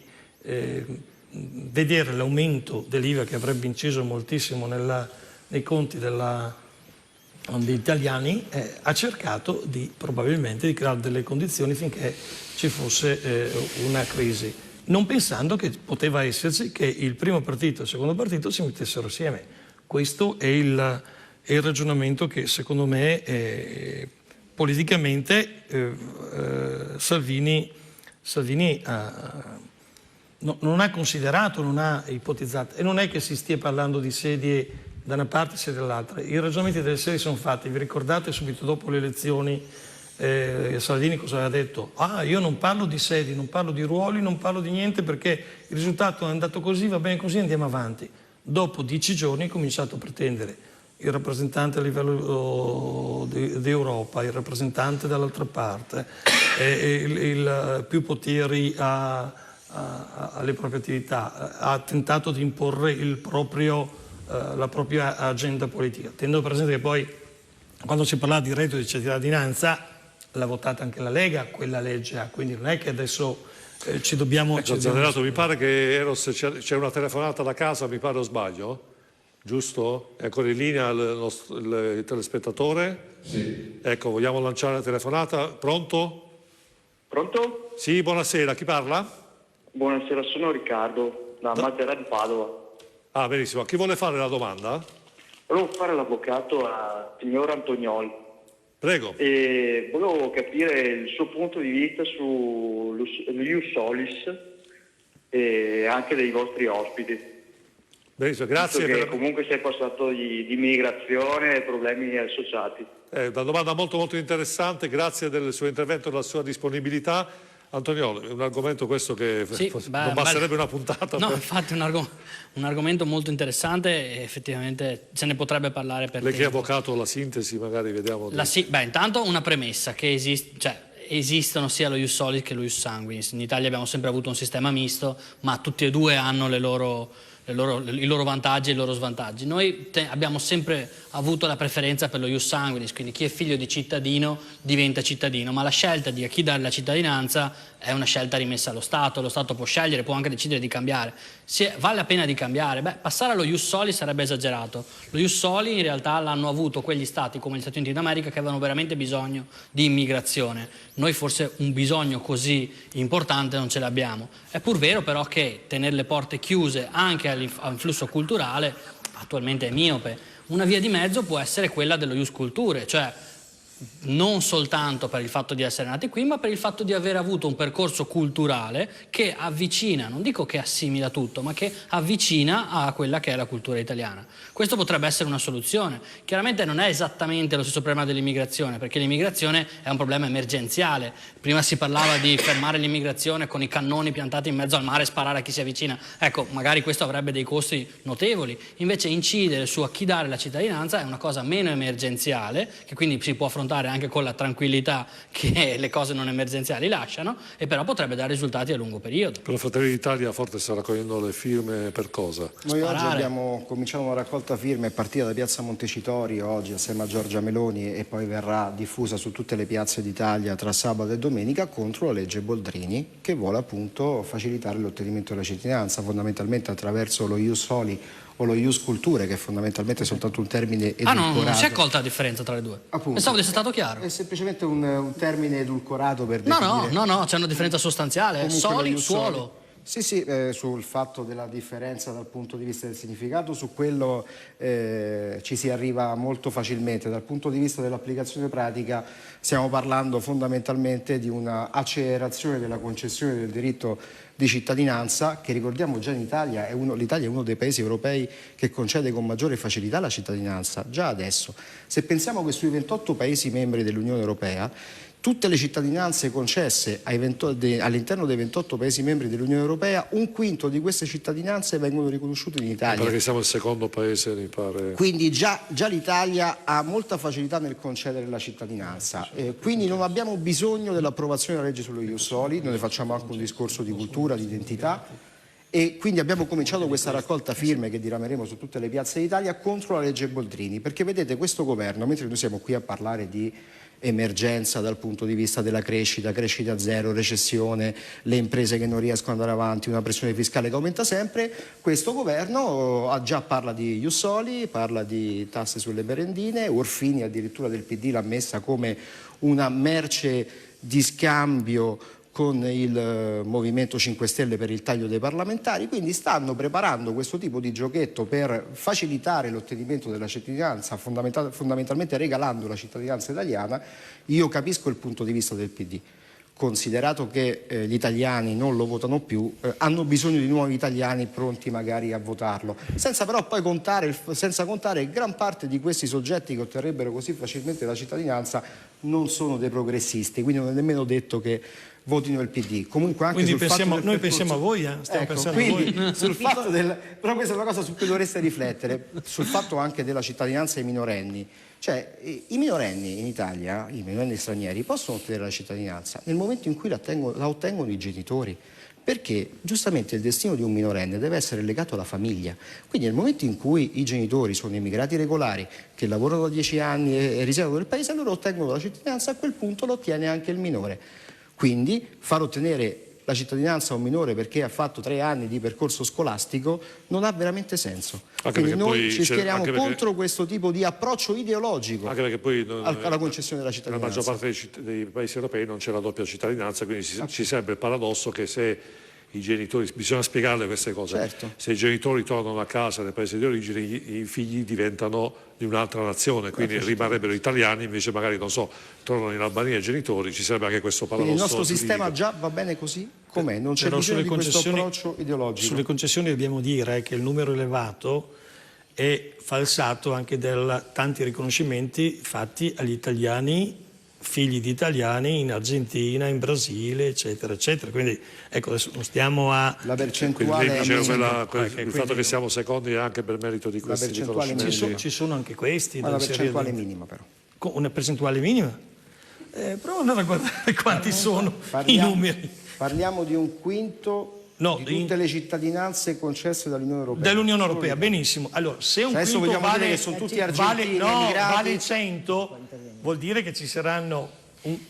vedere l'aumento dell'IVA che avrebbe inciso moltissimo nei conti degli italiani, ha cercato probabilmente di creare delle condizioni finché ci fosse una crisi, non pensando che poteva esserci che il primo partito e il secondo partito si mettessero assieme. Questo è il ragionamento che secondo me politicamente Salvini non ha considerato, non ha ipotizzato, e non è che si stia parlando di sedie da una parte e sedie dall'altra. I ragionamenti delle sedie sono fatti, vi ricordate subito dopo le elezioni Salvini cosa aveva detto? Io non parlo di sedie, non parlo di ruoli, non parlo di niente perché il risultato è andato così, va bene così, andiamo avanti. Dopo 10 giorni ha cominciato a pretendere il rappresentante a livello d'Europa, il rappresentante dall'altra parte, il più poteri alle proprie attività, ha tentato di imporre la propria agenda politica, tenendo presente che poi quando si parla di reddito di cittadinanza l'ha votata anche la Lega quella legge, quindi non è che adesso ci dobbiamo... Zannellato, mi pare che Eros c'è una telefonata da casa, mi pare o sbaglio? Giusto? È ancora in linea il telespettatore? Sì. Ecco, vogliamo lanciare la telefonata. Pronto? Pronto? Sì, buonasera. Chi parla? Buonasera, sono Riccardo, da Matera di Padova. Ah, benissimo. A chi vuole fare la domanda? Volevo fare l'avvocato a signor Antonioli. Prego. E volevo capire il suo punto di vista sullo ius solis e anche dei vostri ospiti. Benissimo, grazie. Visto che comunque si è passato di immigrazione e problemi associati. Una domanda molto molto interessante, grazie del suo intervento e della sua disponibilità. Antonioli, è un argomento questo che non basterebbe una puntata. No, infatti è un argomento molto interessante e effettivamente se ne potrebbe parlare per Lei tempo. che è avvocato, la sintesi magari vediamo. Intanto una premessa che esistono sia lo ius solis che lo ius sanguinis. In Italia abbiamo sempre avuto un sistema misto, ma tutti e due hanno i loro vantaggi e i loro svantaggi. Noi abbiamo sempre avuto la preferenza per lo ius sanguinis, quindi chi è figlio di cittadino diventa cittadino, ma la scelta di a chi dare la cittadinanza è una scelta rimessa allo Stato può scegliere, può anche decidere di cambiare. Se vale la pena di cambiare, passare allo ius soli sarebbe esagerato. Lo ius soli in realtà l'hanno avuto quegli stati come gli Stati Uniti d'America che avevano veramente bisogno di immigrazione. Noi forse un bisogno così importante non ce l'abbiamo. È pur vero però che tenere le porte chiuse anche all'influsso culturale attualmente è miope. Una via di mezzo può essere quella dello ius culturae, cioè non soltanto per il fatto di essere nati qui, ma per il fatto di aver avuto un percorso culturale che avvicina, non dico che assimila tutto, ma che avvicina a quella che è la cultura italiana. Questo potrebbe essere una soluzione. Chiaramente non è esattamente lo stesso problema dell'immigrazione, perché l'immigrazione è un problema emergenziale. Prima si parlava di fermare l'immigrazione con i cannoni piantati in mezzo al mare e sparare a chi si avvicina. Ecco, magari questo avrebbe dei costi notevoli. Invece incidere su a chi dare la cittadinanza è una cosa meno emergenziale, che quindi si può affrontare anche con la tranquillità che le cose non emergenziali lasciano, e però potrebbe dare risultati a lungo periodo. Però Fratelli d'Italia forte sta raccogliendo le firme per cosa? Noi oggi abbiamo cominciato una raccolta firme partita da Piazza Montecitorio oggi assieme a Giorgia Meloni e poi verrà diffusa su tutte le piazze d'Italia tra sabato e domenica contro la legge Boldrini, che vuole appunto facilitare l'ottenimento della cittadinanza fondamentalmente attraverso lo ius soli o lo ius culturae, che è fondamentalmente soltanto un termine edulcorato. Non si è colta la differenza tra le due. Appunto. Pensavo di essere stato chiaro. È semplicemente un termine edulcorato per definire... No, c'è una differenza sostanziale. Comunque Soli, suolo. Sì, sul fatto della differenza dal punto di vista del significato, su quello ci si arriva molto facilmente. Dal punto di vista dell'applicazione pratica stiamo parlando fondamentalmente di una accelerazione della concessione del diritto di cittadinanza, che ricordiamo già in Italia, l'Italia è uno dei paesi europei che concede con maggiore facilità la cittadinanza, già adesso. Se pensiamo che sui 28 paesi membri dell'Unione Europea tutte le cittadinanze concesse all'interno dei 28 Paesi membri dell'Unione Europea, un quinto di queste cittadinanze vengono riconosciute in Italia. Perché siamo il secondo paese, mi pare. Quindi già l'Italia ha molta facilità nel concedere la cittadinanza. Quindi non abbiamo bisogno dell'approvazione della legge sullo ius soli, noi ne facciamo anche un discorso di cultura, di identità. E quindi abbiamo cominciato questa raccolta firme che dirameremo su tutte le piazze d'Italia contro la legge Boldrini, perché vedete questo governo, mentre noi siamo qui a parlare di emergenza dal punto di vista della crescita zero, recessione, le imprese che non riescono ad andare avanti, una pressione fiscale che aumenta sempre, questo governo già parla di ius soli, parla di tasse sulle merendine, Orfini addirittura del PD l'ha messa come una merce di scambio con il Movimento 5 Stelle per il taglio dei parlamentari, quindi stanno preparando questo tipo di giochetto per facilitare l'ottenimento della cittadinanza, fondamentalmente regalando la cittadinanza italiana. Io capisco il punto di vista del PD, considerato che gli italiani non lo votano più, hanno bisogno di nuovi italiani pronti magari a votarlo, senza però poi contare gran parte di questi soggetti che otterrebbero così facilmente la cittadinanza non sono dei progressisti, quindi non è nemmeno detto che votino il PD. Comunque anche quindi sul fatto noi pensiamo a voi, stiamo pensando a voi. Sul fatto però questa è una cosa su cui dovreste riflettere, sul fatto anche della cittadinanza ai minorenni. Cioè, i minorenni in Italia, i minorenni stranieri, possono ottenere la cittadinanza nel momento in cui la ottengono i genitori, perché giustamente il destino di un minorenne deve essere legato alla famiglia. Quindi nel momento in cui i genitori sono immigrati regolari, che lavorano da 10 anni e risiedono nel paese, allora ottengono la cittadinanza, a quel punto lo ottiene anche il minore. Quindi far ottenere la cittadinanza a un minore perché ha fatto 3 anni di percorso scolastico non ha veramente senso. Anche Quindi noi ci schieriamo anche perché, contro questo tipo di approccio ideologico anche perché poi alla concessione della cittadinanza. Nella maggior parte dei paesi europei non c'è la doppia cittadinanza, quindi ci sarebbe il paradosso che se i genitori, bisogna spiegarle queste cose, certo. Se i genitori tornano a casa nel paese di origine, i figli diventano di un'altra nazione, quindi rimarrebbero italiani, invece magari, non so, tornano in Albania i genitori, ci sarebbe anche questo paradosso. Quindi il nostro giuridico. sistema già va bene così com'è, non c'è bisogno di questo approccio ideologico. Sulle concessioni dobbiamo dire che il numero elevato è falsato anche da tanti riconoscimenti fatti agli italiani, figli di italiani in Argentina, in Brasile, eccetera, eccetera. Quindi ecco, adesso non stiamo a... La percentuale il fatto che siamo secondi anche per merito di questi riconoscimenti. Ci sono anche questi. Ma la percentuale minima però. Una percentuale minima? Prova ad andare a guardare quanti sono i numeri. Parliamo di un quinto di tutte le cittadinanze concesse dall'Unione Europea. Dall'Unione Europea, benissimo. Allora, se un adesso quinto vogliamo dire che sono tutti argentini, vale 100, vuol dire che ci saranno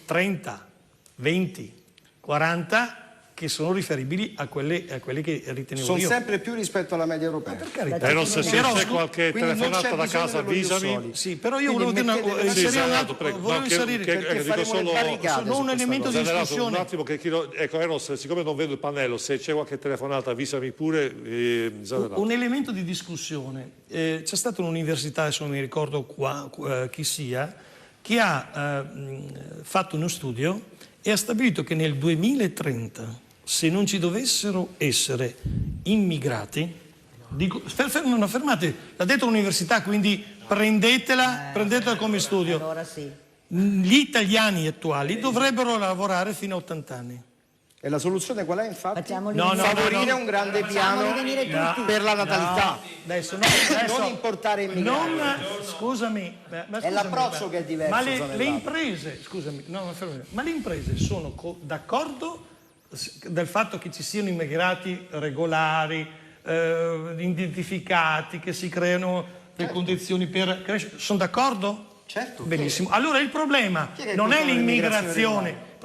30, 20, 40 che sono riferibili a quelle che ritenevo sono io. sempre più rispetto alla media europea. Per carità. Però se c'è qualche telefonata da casa, avvisami. Sì, però io volevo inserire un elemento di discussione. Un attimo che chiedo, ecco Eros, siccome non vedo il pannello, se c'è qualche telefonata avvisami pure. Un elemento di discussione. C'è stata un'università, adesso non mi ricordo chi sia, che ha fatto uno studio e ha stabilito che nel 2030, se non ci dovessero essere immigrati, no, fermate, l'ha detto l'università, quindi prendetela come studio. Allora sì. Gli italiani attuali dovrebbero lavorare fino a 80 anni. E la soluzione qual è infatti? Favorire un grande piano per la natalità. Adesso, non importare immigrati. Scusami, è l'approccio che è diverso. Ma le imprese, ma le imprese sono d'accordo del fatto che ci siano immigrati regolari, identificati, che si creano le condizioni per crescere? Sono d'accordo? Certo. Benissimo. Allora il problema non è l'immigrazione,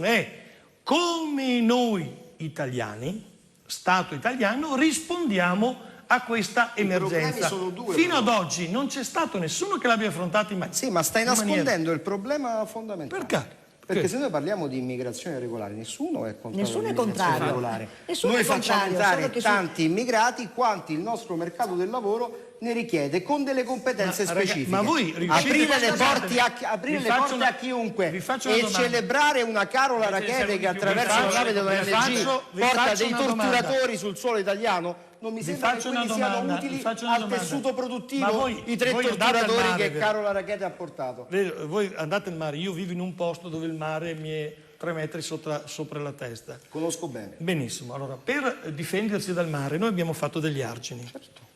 è come noi italiani, Stato italiano, rispondiamo a questa emergenza. Sono due, fino ad oggi non c'è stato nessuno che l'abbia affrontato in Sì, ma stai nascondendo il problema fondamentale. Perché se noi parliamo di immigrazione regolare, nessuno è contrario regolare. Noi facciamo entrare tanti immigrati quanti il nostro mercato del lavoro ne richiede, con delle competenze specifiche. Ma voi aprire le porte a chiunque e celebrare una Carola Rackete che attraverso la nave dell'ONG porta dei torturatori sul suolo italiano, non mi sembra che quelli siano utili al tessuto produttivo, i 3 torturatori che Carola Rackete ha portato. Voi andate al mare, io vivo in un posto dove il mare mi è 3 metri sopra la testa. Conosco bene. Benissimo, allora per difendersi dal mare noi abbiamo fatto degli argini. Certo.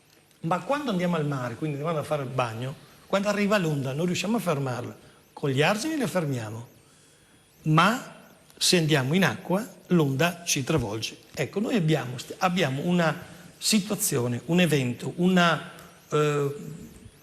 Ma quando andiamo al mare, quindi andiamo a fare il bagno, quando arriva l'onda non riusciamo a fermarla. Con gli argini la fermiamo, ma se andiamo in acqua l'onda ci travolge. Ecco, noi abbiamo una situazione, un evento, una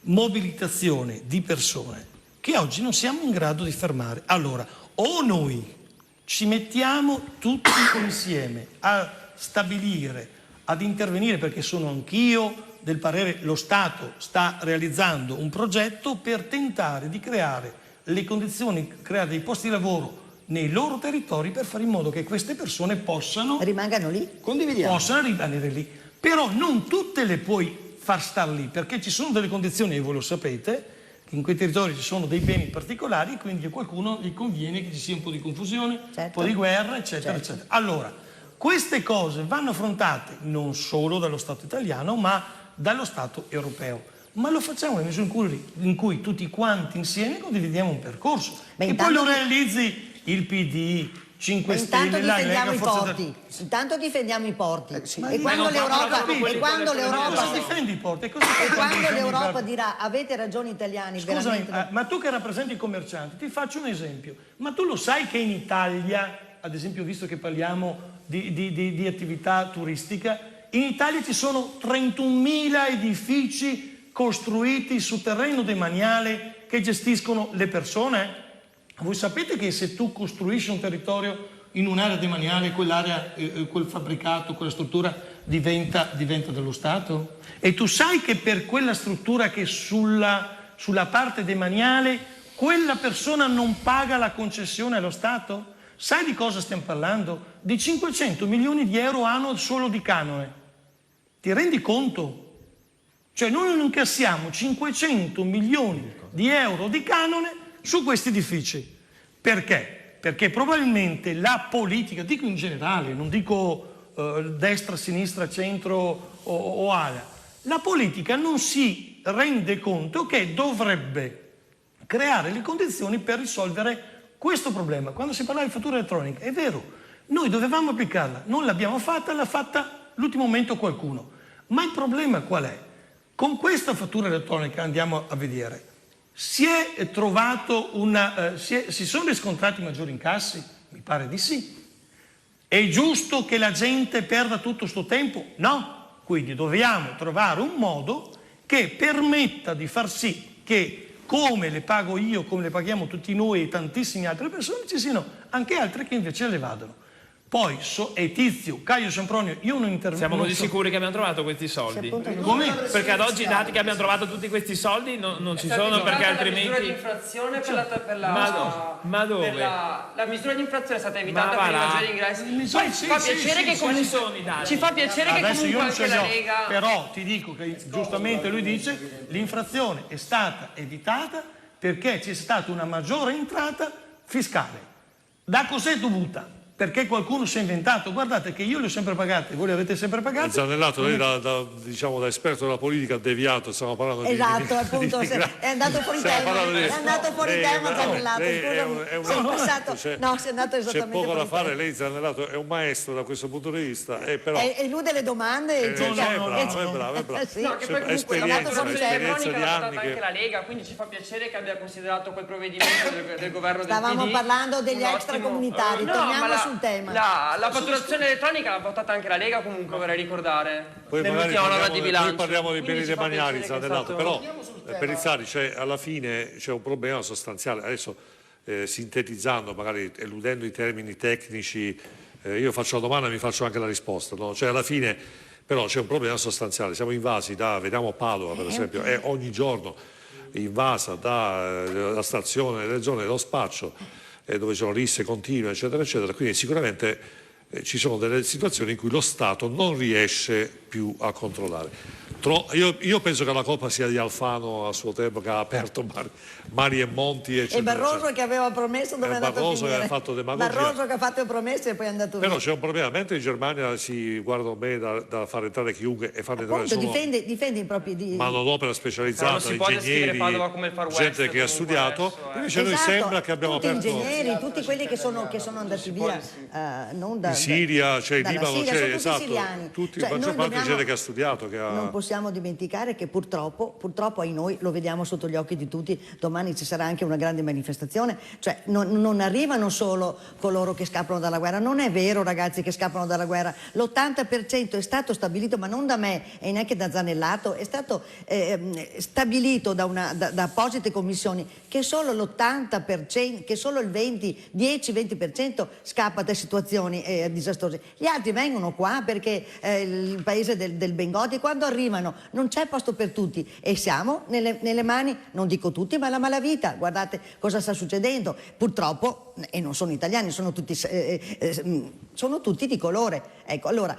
mobilitazione di persone che oggi non siamo in grado di fermare. Allora, o noi ci mettiamo tutti insieme a stabilire, ad intervenire, perché sono anch'io del parere, lo Stato sta realizzando un progetto per tentare di creare le condizioni, creare dei posti di lavoro nei loro territori per fare in modo che queste persone rimangano lì. Possano rimanere lì. Però non tutte le puoi far star lì, perché ci sono delle condizioni, e voi lo sapete, che in quei territori ci sono dei beni particolari, quindi a qualcuno gli conviene che ci sia un po' di confusione, un po' di guerra, eccetera, eccetera. Allora, queste cose vanno affrontate non solo dallo Stato italiano, ma dallo Stato europeo. Ma lo facciamo nel misura in cui tutti quanti insieme condividiamo un percorso. E poi lo realizzi il PD, 5 Stelle, la Lega, Intanto difendiamo i porti. E quando l'Europa dirà avete ragione italiani, scusami, ma tu che rappresenti i commercianti, ti faccio un esempio. Ma tu lo sai che in Italia, ad esempio, visto che parliamo di attività turistica, in Italia ci sono 31.000 edifici costruiti su terreno demaniale che gestiscono le persone? Voi sapete che se tu costruisci un territorio in un'area demaniale quell'area, quel fabbricato, quella struttura diventa dello Stato? E tu sai che per quella struttura che sulla parte demaniale quella persona non paga la concessione allo Stato? Sai di cosa stiamo parlando? Di 500 milioni di euro annuo solo di canone. Ti rendi conto? Cioè noi non incassiamo 500 milioni di euro di canone su questi edifici. Perché? Perché probabilmente la politica, dico in generale, non dico destra, sinistra, centro o ala, la politica non si rende conto che dovrebbe creare le condizioni per risolvere questo problema. Quando si parla di fattura elettronica, è vero, noi dovevamo applicarla, non l'abbiamo fatta, l'ha fatta l'ultimo momento qualcuno. Ma il problema qual è? Con questa fattura elettronica, andiamo a vedere, si sono riscontrati maggiori incassi? Mi pare di sì. È giusto che la gente perda tutto sto tempo? No. Quindi dobbiamo trovare un modo che permetta di far sì che, come le pago io, come le paghiamo tutti noi e tantissime altre persone, ci siano anche altre che invece le vadano. Poi è Tizio, Caio Sempronio, io non intervengo. Siamo così sicuri che abbiamo trovato questi soldi? Come? Perché ad oggi i dati che abbiamo trovato tutti questi soldi non ci sono, perché altrimenti... La misura di infrazione Ma dove? La misura di infrazione è stata evitata per i maggiori ingressi. Ci fa piacere che comunque anche la Lega... Però ti dico che giustamente lui dice l'infrazione è stata evitata perché c'è stata una maggiore entrata fiscale. Da cos'è dovuta? Perché qualcuno si è inventato, guardate che io le ho sempre pagate, voi le avete sempre pagate. Zannellato, lei da esperto della politica ha deviato, stiamo parlando di... Esatto, appunto, è andato fuori tema, Zannellato, scusami, no, sei andato esattamente c'è poco da fare, tema. lei Zannellato è un maestro da questo punto di vista, però... elude le domande e cerca... è bravo. Sì. No, che poi comunque la esperienza di l'ha anni votata anche la Lega, quindi ci fa piacere che abbia considerato quel provvedimento del governo del PD. Stavamo parlando degli extracomunitari, torniamo sul tema. La fatturazione elettronica l'ha votata anche la Lega, comunque vorrei ricordare. Poi parliamo di beni demaniali, Zannellato, però Perizzari, alla fine c'è un problema sostanziale. Adesso sintetizzando, magari eludendo i termini tecnici, io faccio la domanda e mi faccio anche la risposta, no? Cioè alla fine però c'è un problema sostanziale, siamo invasi vediamo Padova per esempio, è ogni giorno invasa dalla stazione delle zone dello spaccio, dove ci sono risse continue, eccetera, eccetera. Quindi sicuramente ci sono delle situazioni in cui lo Stato non riesce più a controllare. Io penso che la colpa sia di Alfano a suo tempo, che ha aperto mari e monti, eccetera. E Barroso che aveva promesso dove è andato Barroso a finire. che ha fatto demagogia. Barroso che ha fatto promesse e poi è andato via. Però c'è un problema, mentre in Germania si guardano bene da far entrare chiunque e farne entrare solo difende i propri manodopera specializzata, ingegneri, gente che ha studiato, invece noi sembra che abbiamo aperto... ingegneri, tutti quelli che sono andati via, non da... In Siria, c'è il Libano, c'è esatto, siriani. tutti, maggior parte gente che ha studiato, che ha... Non possiamo dimenticare che purtroppo ai noi, lo vediamo sotto gli occhi di tutti, domani ci sarà anche una grande manifestazione, cioè non arrivano solo coloro che scappano dalla guerra, non è vero ragazzi che scappano dalla guerra, l'80% è stato stabilito, ma non da me e neanche da Zannellato, è stato stabilito da apposite commissioni che solo l'80%, che solo il 10-20% scappa da situazioni disastrose, gli altri vengono qua perché il paese del Bengodi, quando arrivano non c'è posto per tutti e siamo nelle mani, non dico tutti, ma la malavita. Guardate cosa sta succedendo, purtroppo, e non sono italiani, sono tutti di colore. Ecco, allora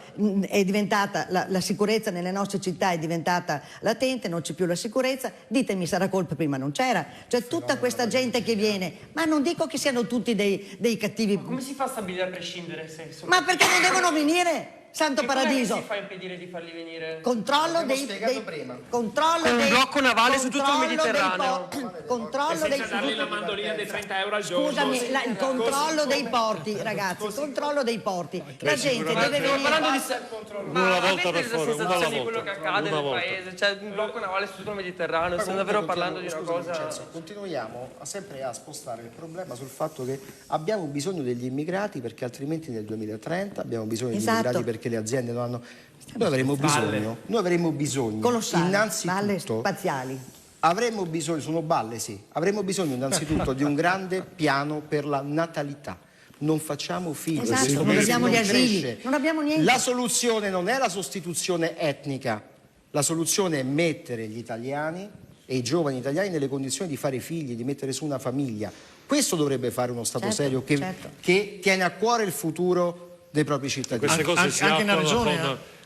è diventata la sicurezza nelle nostre città è diventata latente, non c'è più la sicurezza, ditemi sarà colpa prima non c'era, cioè tutta questa gente che viene, ma non dico che siano tutti dei cattivi. Ma come si fa a stabilire a prescindere se sono... Ma perché non devono venire? Santo Paradiso. Come si fa a impedire di farli venire? Controllo dei blocco navale su tutto il Mediterraneo. Controllo dei dargli la mandolina dei 30 euro al giorno. Scusami, il controllo dei porti, ragazzi, il controllo dei porti. La gente deve venire. Una volta per favore, una alla volta. Quello che accade nel paese, c'è un blocco navale su tutto il Mediterraneo, stiamo davvero parlando di una cosa. Continuiamo sempre a spostare il problema sul fatto che abbiamo bisogno degli immigrati perché altrimenti nel 2030 abbiamo bisogno degli immigrati perché le aziende non hanno... Noi avremo bisogno colossali, innanzitutto balle spaziali. Avremo bisogno innanzitutto di un grande piano per la natalità. non facciamo figli. Esatto, questo non paese abbiamo gli asili, cresce. non abbiamo niente. La soluzione non è la sostituzione etnica, la soluzione è mettere gli italiani e i giovani italiani nelle condizioni di fare figli, di mettere su una famiglia. Questo dovrebbe fare uno Stato serio che tiene a cuore il futuro dei propri cittadini.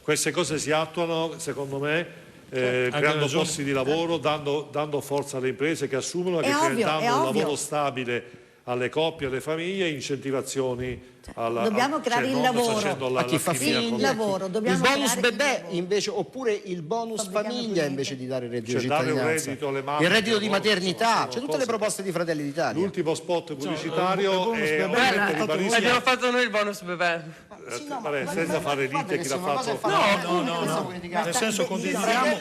Queste cose si attuano, secondo me, creando posti di lavoro, dando forza alle imprese che assumono, che dando un lavoro stabile alle coppie, alle famiglie, incentivazioni dobbiamo creare il lavoro a chi fa figli. Il lavoro, il bonus bebè invece, oppure il bonus famiglia invece di dare il reddito di cittadinanza, il reddito di maternità, c'è tutte le proposte di Fratelli d'Italia. L'ultimo spot pubblicitario abbiamo fatto noi il bonus bebè. Senza fare lite chi l'ha fatto. No. Nel senso, condividiamo.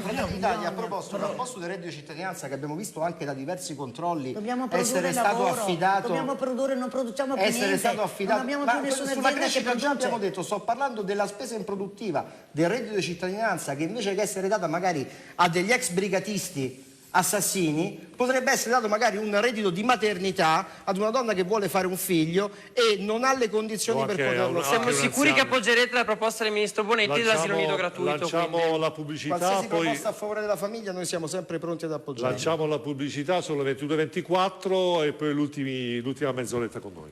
Fratelli d'Italia ha proposto un posto di reddito di cittadinanza che abbiamo visto anche da diversi controlli essere stato affidato. Dobbiamo produrre, non produciamo più essere niente. Stato affidato. Non abbiamo più nessuna sulla azienda che crescita già produce. abbiamo detto, sto parlando della spesa improduttiva, del reddito di cittadinanza, che invece che essere data magari a degli ex brigatisti assassini, potrebbe essere dato magari un reddito di maternità ad una donna che vuole fare un figlio e non ha le condizioni per poterlo fare. Siamo sicuri che appoggerete la proposta del ministro Bonetti dell'asilo nido gratuito? Lanciamo la pubblicità. Qualsiasi proposta a favore della famiglia noi siamo sempre pronti ad appoggiare. Lanciamo la pubblicità, sono le 22:24 e poi l'ultima mezz'oretta con noi.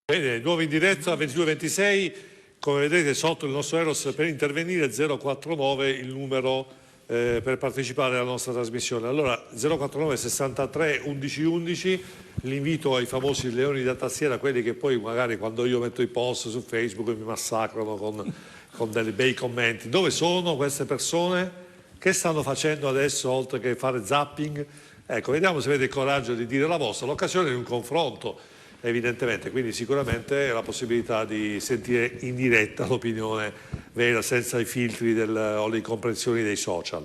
Bene, nuovo in diretta 22:26, come vedete sotto il nostro Eros per intervenire 049 il numero per partecipare alla nostra trasmissione. Allora 049 63 11 11, l'invito ai famosi leoni da tastiera, quelli che poi magari quando io metto i post su Facebook mi massacrano con dei bei commenti. Dove sono queste persone? Che stanno facendo adesso oltre che fare zapping? Ecco, vediamo se avete il coraggio di dire la vostra, l'occasione di un confronto. Evidentemente, quindi sicuramente la possibilità di sentire in diretta l'opinione vera senza i filtri o le incomprensioni dei social.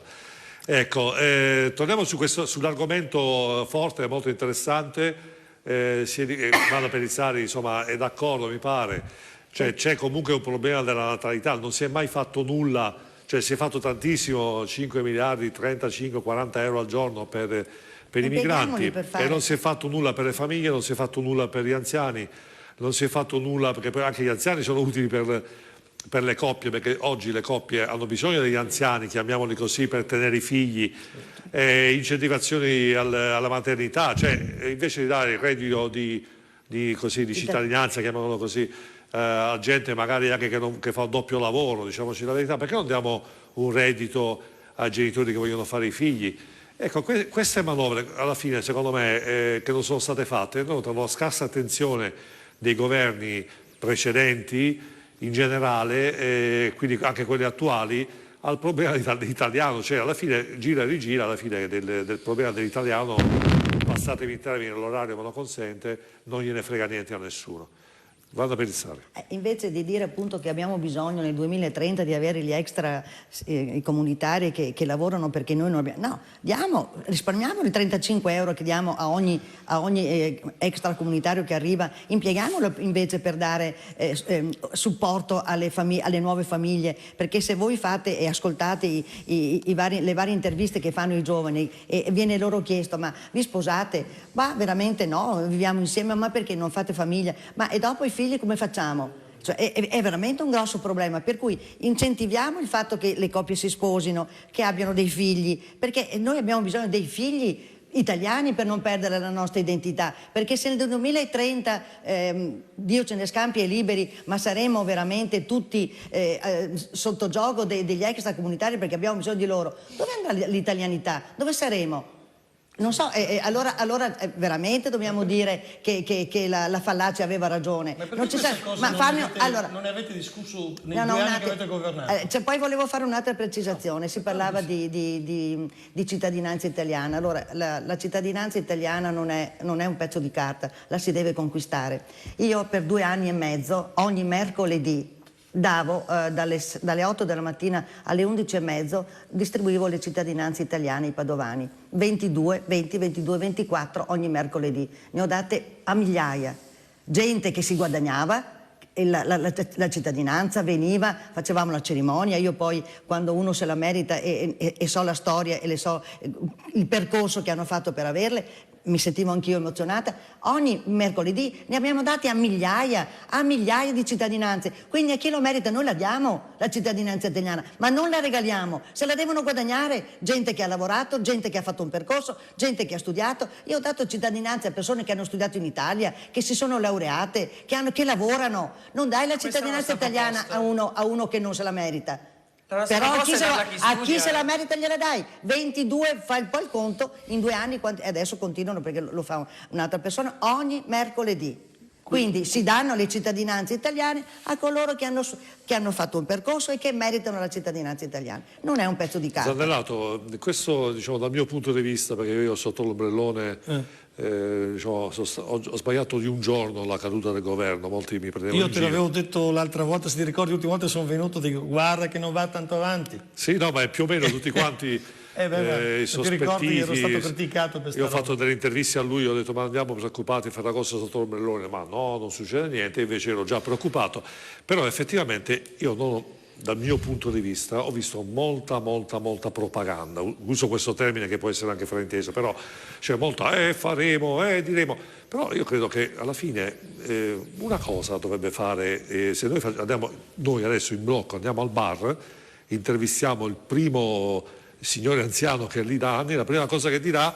Ecco, torniamo sull'argomento forte e molto interessante. Mano Perizzari insomma è d'accordo, mi pare, cioè c'è comunque un problema della natalità, non si è mai fatto nulla, cioè si è fatto tantissimo, 5 miliardi, 35, 40 euro al giorno per i migranti e non si è fatto nulla per le famiglie, non si è fatto nulla per gli anziani, non si è fatto nulla perché poi anche gli anziani sono utili per le coppie, perché oggi le coppie hanno bisogno degli anziani, chiamiamoli così, per tenere i figli, incentivazioni alla maternità, cioè invece di dare il reddito di cittadinanza, chiamiamolo così, a gente magari anche che fa un doppio lavoro, diciamoci la verità, perché non diamo un reddito ai genitori che vogliono fare i figli? Ecco, queste manovre alla fine secondo me che non sono state fatte notano la scarsa attenzione dei governi precedenti in generale, quindi anche quelli attuali, al problema dell'italiano, cioè alla fine gira e rigira, alla fine del problema dell'italiano, passatemi in termini, l'orario me lo consente, non gliene frega niente a nessuno. Vado a pensare. Invece di dire appunto che abbiamo bisogno nel 2030 di avere gli extra comunitari che lavorano perché noi non abbiamo... No, risparmiamo i 35 euro che diamo a ogni extra comunitario che arriva, impieghiamolo invece per dare supporto alle nuove famiglie, perché se voi fate e ascoltate le varie interviste che fanno i giovani e viene loro chiesto ma vi sposate? Ma veramente no, viviamo insieme, ma perché non fate famiglia? Ma e dopo i figli come facciamo? Cioè, è veramente un grosso problema, per cui incentiviamo il fatto che le coppie si sposino, che abbiano dei figli, perché noi abbiamo bisogno dei figli italiani per non perdere la nostra identità, perché se nel 2030 Dio ce ne scampi e liberi, ma saremo veramente tutti sotto gioco degli extracomunitari perché abbiamo bisogno di loro, dove andrà l'italianità? Dove saremo? Non so, allora veramente dobbiamo dire che la Fallaci aveva ragione. Ma perché non ci questa sa... cosa Ma non ne avete discusso nei 2 anni che avete governato? Poi volevo fare un'altra precisazione, si parlava di cittadinanza italiana. Allora, la cittadinanza italiana non è un pezzo di carta, la si deve conquistare. Io per 2 anni e mezzo, ogni mercoledì, davo dalle 8 della mattina alle 11:30, distribuivo le cittadinanze italiane ai padovani, 22, 24 ogni mercoledì, ne ho date a migliaia, gente che si guadagnava la cittadinanza, veniva, facevamo la cerimonia, io poi quando uno se la merita e so la storia e le so il percorso che hanno fatto per averle, mi sentivo anch'io emozionata, ogni mercoledì ne abbiamo dati a migliaia di cittadinanze, quindi a chi lo merita noi la diamo la cittadinanza italiana, ma non la regaliamo, se la devono guadagnare gente che ha lavorato, gente che ha fatto un percorso, gente che ha studiato. Io ho dato cittadinanza a persone che hanno studiato in Italia, che si sono laureate, che lavorano. Non dai la cittadinanza italiana a uno che non se la merita. Però a chi se la merita gliela dai. 22, fai poi il conto, in 2 anni, e adesso continuano perché lo fa un'altra persona, ogni mercoledì. Quindi si danno le cittadinanze italiane a coloro che hanno fatto un percorso e che meritano la cittadinanza italiana. Non è un pezzo di carta. Zannellato, questo dal mio punto di vista, perché io sotto l'ombrellone ho sbagliato di un giorno la caduta del governo, molti mi prendevano Io in te giro. l'avevo detto l'altra volta, se ti ricordi, l'ultima volta sono venuto e dico guarda che non va tanto avanti. Sì, no, ma più o meno tutti quanti i ti ricordi, ero stato sospettiti. criticato per Io ho sta fatto delle interviste a lui, ho detto ma andiamo preoccupati a Ferragosto sotto l'ombrellone, ma no, non succede niente, invece ero già preoccupato. Però effettivamente io non, dal mio punto di vista ho visto molta propaganda, uso questo termine che può essere anche frainteso, però c'è molta faremo, diremo, però io credo che alla fine una cosa dovrebbe fare, se noi adesso in blocco andiamo al bar, intervistiamo il primo signore anziano che è lì da anni, la prima cosa che dirà: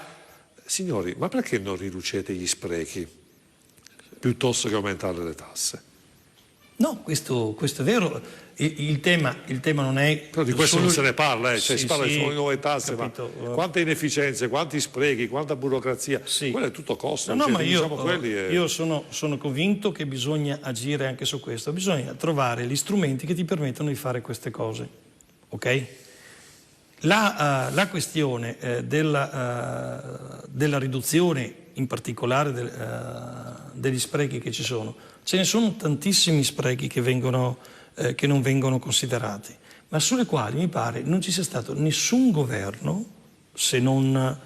signori, ma perché non riducete gli sprechi piuttosto che aumentare le tasse? No, questo è vero. Il tema non è... Però di questo non se ne parla, Sì, si parla sì, di nuove tasse, capito. ma quante inefficienze, quanti sprechi, quanta burocrazia, quello è tutto costo. No, ma quelli io sono convinto che bisogna agire anche su questo, bisogna trovare gli strumenti che ti permettono di fare queste cose, ok? La questione della riduzione, in particolare degli sprechi che ci sono, ce ne sono tantissimi sprechi che non vengono considerati, ma sulle quali mi pare non ci sia stato nessun governo, se non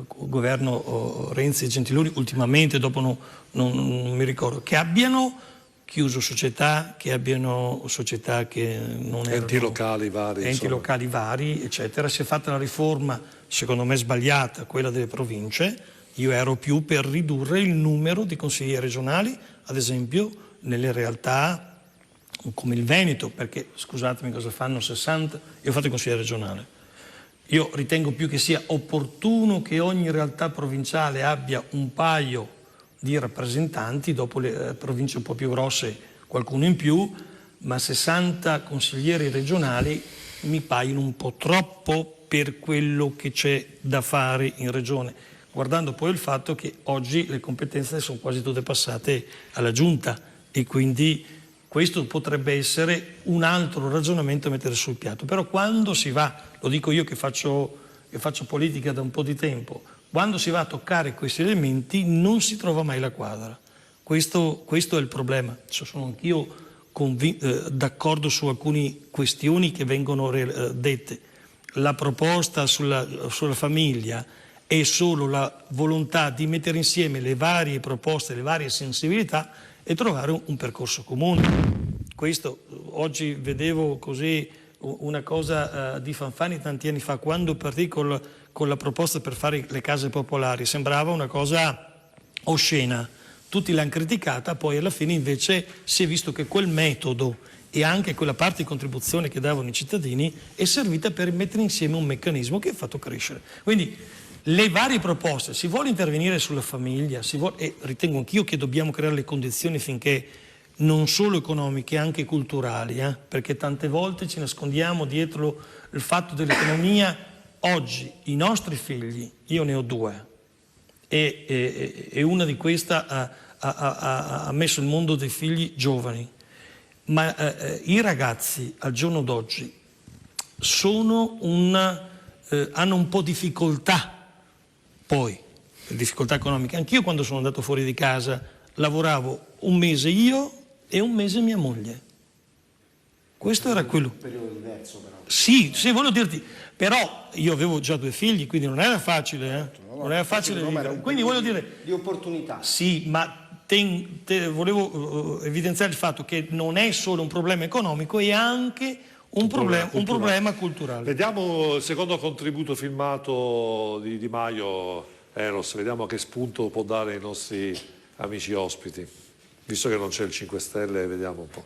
governo Renzi e Gentiloni ultimamente, dopo non mi ricordo, che abbiano chiuso società, che abbiano società che non erano... Enti locali vari, eccetera. Si è fatta la riforma, secondo me sbagliata, quella delle province. Io ero più per ridurre il numero di consiglieri regionali, ad esempio, nelle realtà come il Veneto, perché, scusatemi, cosa fanno 60? Io ho fatto il consigliere regionale. Io ritengo più che sia opportuno che ogni realtà provinciale abbia un paio di rappresentanti, dopo le province un po' più grosse qualcuno in più, ma 60 consiglieri regionali mi paiono un po' troppo per quello che c'è da fare in regione, guardando poi il fatto che oggi le competenze sono quasi tutte passate alla giunta e quindi questo potrebbe essere un altro ragionamento a mettere sul piatto. Però quando si va, lo dico io che faccio politica da un po' di tempo, quando si va a toccare questi elementi non si trova mai la quadra. Questo è il problema. Sono anch'io d'accordo su alcune questioni che vengono dette. La proposta sulla famiglia è solo la volontà di mettere insieme le varie proposte, le varie sensibilità e trovare un percorso comune. Questo, oggi vedevo così una cosa di Fanfani tanti anni fa, quando partì con la proposta per fare le case popolari, sembrava una cosa oscena, tutti l'hanno criticata, poi alla fine invece si è visto che quel metodo e anche quella parte di contribuzione che davano i cittadini è servita per mettere insieme un meccanismo che ha fatto crescere. Quindi le varie proposte, si vuole intervenire sulla famiglia, e ritengo anch'io che dobbiamo creare le condizioni finché non solo economiche, anche culturali, perché tante volte ci nascondiamo dietro il fatto dell'economia. Oggi i nostri figli, io ne ho 2, e una di queste ha messo il mondo dei figli giovani, ma i ragazzi al giorno d'oggi hanno un po' difficoltà, poi difficoltà economiche. Anch'io quando sono andato fuori di casa lavoravo un mese io e un mese mia moglie. Questo era quello. Un periodo diverso però. Sì, voglio dirti, però io avevo già 2 figli, quindi non era facile, non era facile vivere. Quindi voglio dire di opportunità. Sì, ma volevo evidenziare il fatto che non è solo un problema economico, è anche un problema culturale. Vediamo il secondo contributo filmato di Di Maio, Eros, vediamo che spunto può dare ai nostri amici ospiti, visto che non c'è il 5 Stelle, vediamo un po'.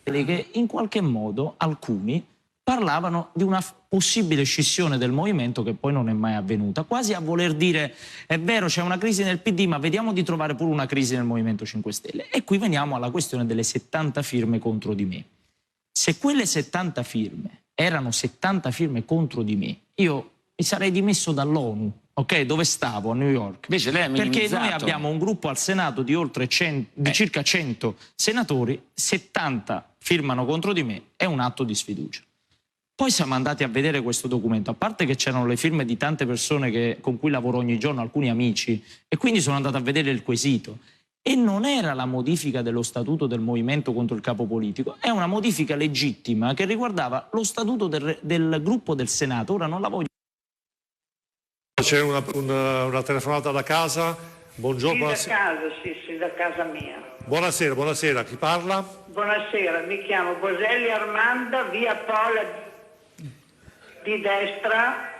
Che in qualche modo alcuni parlavano di una possibile scissione del movimento che poi non è mai avvenuta, quasi a voler dire è vero c'è una crisi nel PD ma vediamo di trovare pure una crisi nel Movimento 5 Stelle. E qui veniamo alla questione delle 70 firme contro di me. Se quelle 70 firme erano 70 firme contro di me, io mi sarei dimesso dall'ONU, ok? Dove stavo? A New York. Invece lei ha minimizzato. Perché noi abbiamo un gruppo al Senato di oltre circa 100 senatori, 70 firmano contro di me, è un atto di sfiducia. Poi siamo andati a vedere questo documento, a parte che c'erano le firme di tante persone con cui lavoro ogni giorno, alcuni amici, e quindi sono andato a vedere il quesito. E non era la modifica dello statuto del movimento contro il capo politico, è una modifica legittima che riguardava lo statuto del gruppo del Senato. Ora non la voglio... C'è una telefonata da casa. Buongiorno. Sì, da casa, sì, da casa mia. Buonasera, chi parla? Buonasera, mi chiamo Boselli Armanda, via Pola di destra,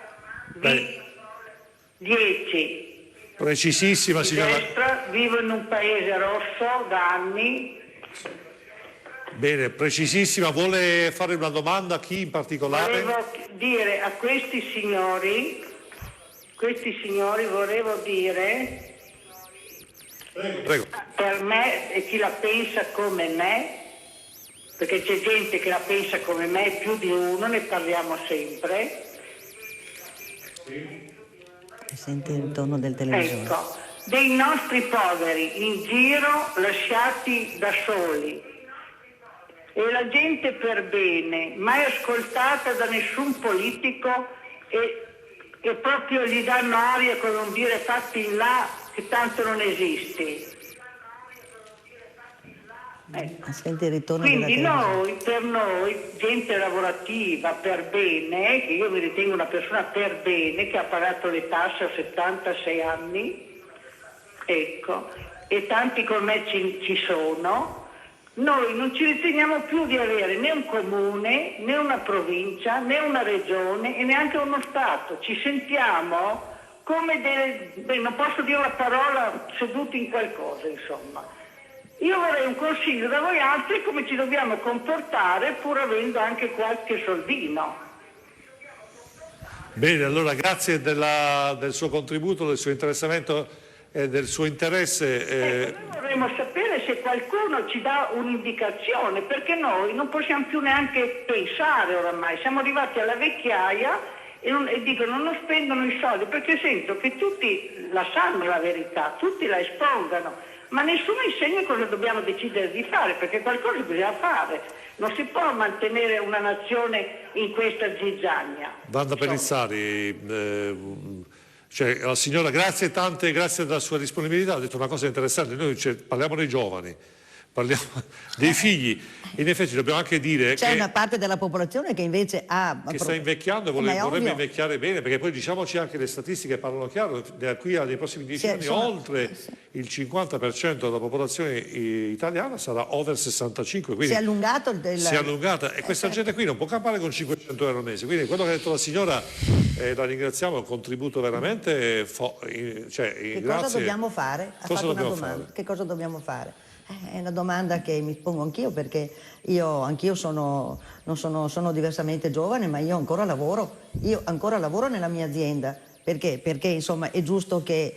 10. Precisissima, di signora. Destra, vivo in un paese rosso da anni. Bene, precisissima. Vuole fare una domanda a chi in particolare? Volevo dire a questi signori volevo dire... Prego. Per me e chi la pensa come me, perché c'è gente che la pensa come me, più di uno, ne parliamo sempre. Sente il tono del televisore. Ecco, dei nostri poveri in giro lasciati da soli e la gente per bene, mai ascoltata da nessun politico e proprio gli danno aria con un dire fatti in là che tanto non esiste. Ecco. Sente il ritorno Quindi della per noi, gente lavorativa per bene, che io mi ritengo una persona per bene, che ha pagato le tasse a 76 anni, ecco, e tanti con me ci sono, noi non ci riteniamo più di avere né un comune, né una provincia, né una regione e neanche uno Stato. Ci sentiamo come non posso dire la parola, seduti in qualcosa, insomma. Io vorrei un consiglio da voi altri come ci dobbiamo comportare pur avendo anche qualche soldino. Bene, allora grazie del suo contributo, del suo interessamento e del suo interesse. Noi vorremmo sapere se qualcuno ci dà un'indicazione, perché noi non possiamo più neanche pensare oramai, siamo arrivati alla vecchiaia e dicono non spendono i soldi, perché sento che tutti la sanno la verità, tutti la espongano, ma nessuno insegna cosa dobbiamo decidere di fare, perché qualcosa bisogna fare. Non si può mantenere una nazione in questa zizzania. Wanda Pellissari, la signora, grazie tante, grazie della sua disponibilità, ha detto una cosa interessante, noi parliamo dei giovani, parliamo dei figli. In effetti dobbiamo anche dire c'è che una parte della popolazione che invece che sta invecchiando e vorrebbe invecchiare bene, perché poi diciamoci anche le statistiche parlano chiaro, da qui ai prossimi 10 anni oltre il 50% della popolazione italiana sarà over 65, quindi si è allungato si è allungata, e questa gente qui non può campare con 500 euro al mese, quindi quello che ha detto la signora, la ringraziamo, è un contributo veramente che cosa dobbiamo fare? Ha fatto una domanda. Che cosa dobbiamo fare? È una domanda che mi pongo anch'io, perché anch'io sono diversamente giovane, ma io ancora lavoro nella mia azienda. Perché? Perché insomma è giusto che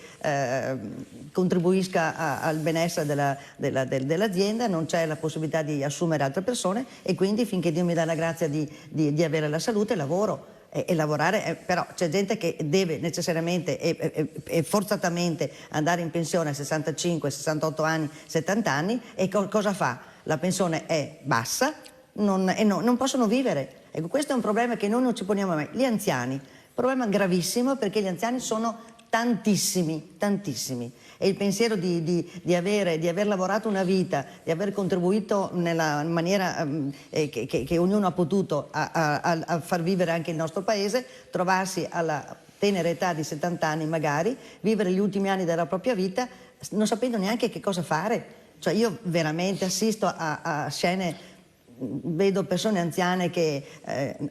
contribuisca al benessere dell'azienda, non c'è la possibilità di assumere altre persone, e quindi finché Dio mi dà la grazia di avere la salute lavoro. E lavorare, però c'è gente che deve necessariamente e forzatamente andare in pensione a 65, 68 anni, 70 anni, e cosa fa? La pensione è bassa e non possono vivere. Ecco, questo è un problema che noi non ci poniamo mai. Gli anziani, problema gravissimo, perché gli anziani sono tantissimi, e il pensiero di aver lavorato una vita, di aver contribuito nella maniera che ognuno ha potuto a far vivere anche il nostro paese, trovarsi alla tenera età di 70 anni magari, vivere gli ultimi anni della propria vita non sapendo neanche che cosa fare. Cioè io veramente assisto a scene, vedo persone anziane che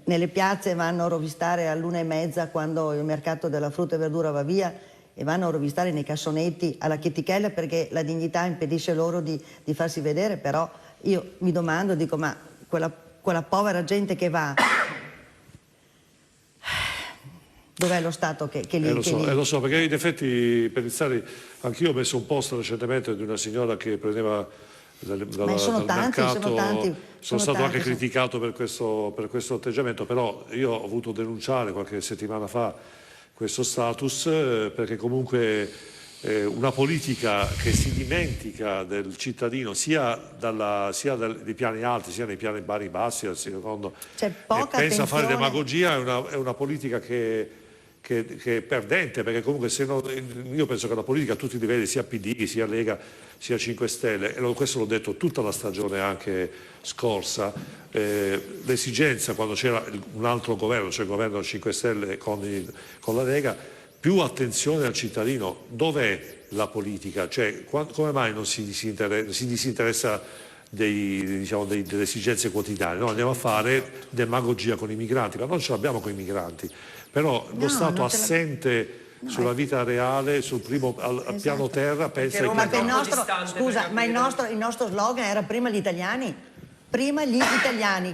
nelle piazze vanno a rovistare all'1:30 quando il mercato della frutta e verdura va via, e vanno a rovistare nei cassonetti alla chetichella perché la dignità impedisce loro di farsi vedere. Però io mi domando, dico, ma quella povera gente che va, dov'è lo Stato che li... Lo so, perché in effetti, per iniziare, anch'io ho messo un post recentemente di una signora che prendeva dal mercato, sono stato anche criticato per questo atteggiamento, però io ho voluto denunciare qualche settimana fa questo status, perché comunque una politica che si dimentica del cittadino sia dei piani alti sia nei piani bassi, al secondo, c'è poca pensa a fare attenzione. demagogia, è una politica che è perdente, perché comunque io penso che la politica a tutti i livelli, sia PD, sia Lega, sia 5 Stelle, e questo l'ho detto tutta la stagione anche scorsa, l'esigenza, quando c'era un altro governo, cioè il governo 5 Stelle con la Lega, più attenzione al cittadino. Dov'è la politica? Cioè, come mai non si disinteressa delle esigenze quotidiane? No, andiamo a fare demagogia con i migranti, ma non ce l'abbiamo con i migranti. Però lo Stato assente sulla vita reale, sul primo al piano terra, pensa che... Ma il nostro slogan era prima gli italiani. Prima gli italiani,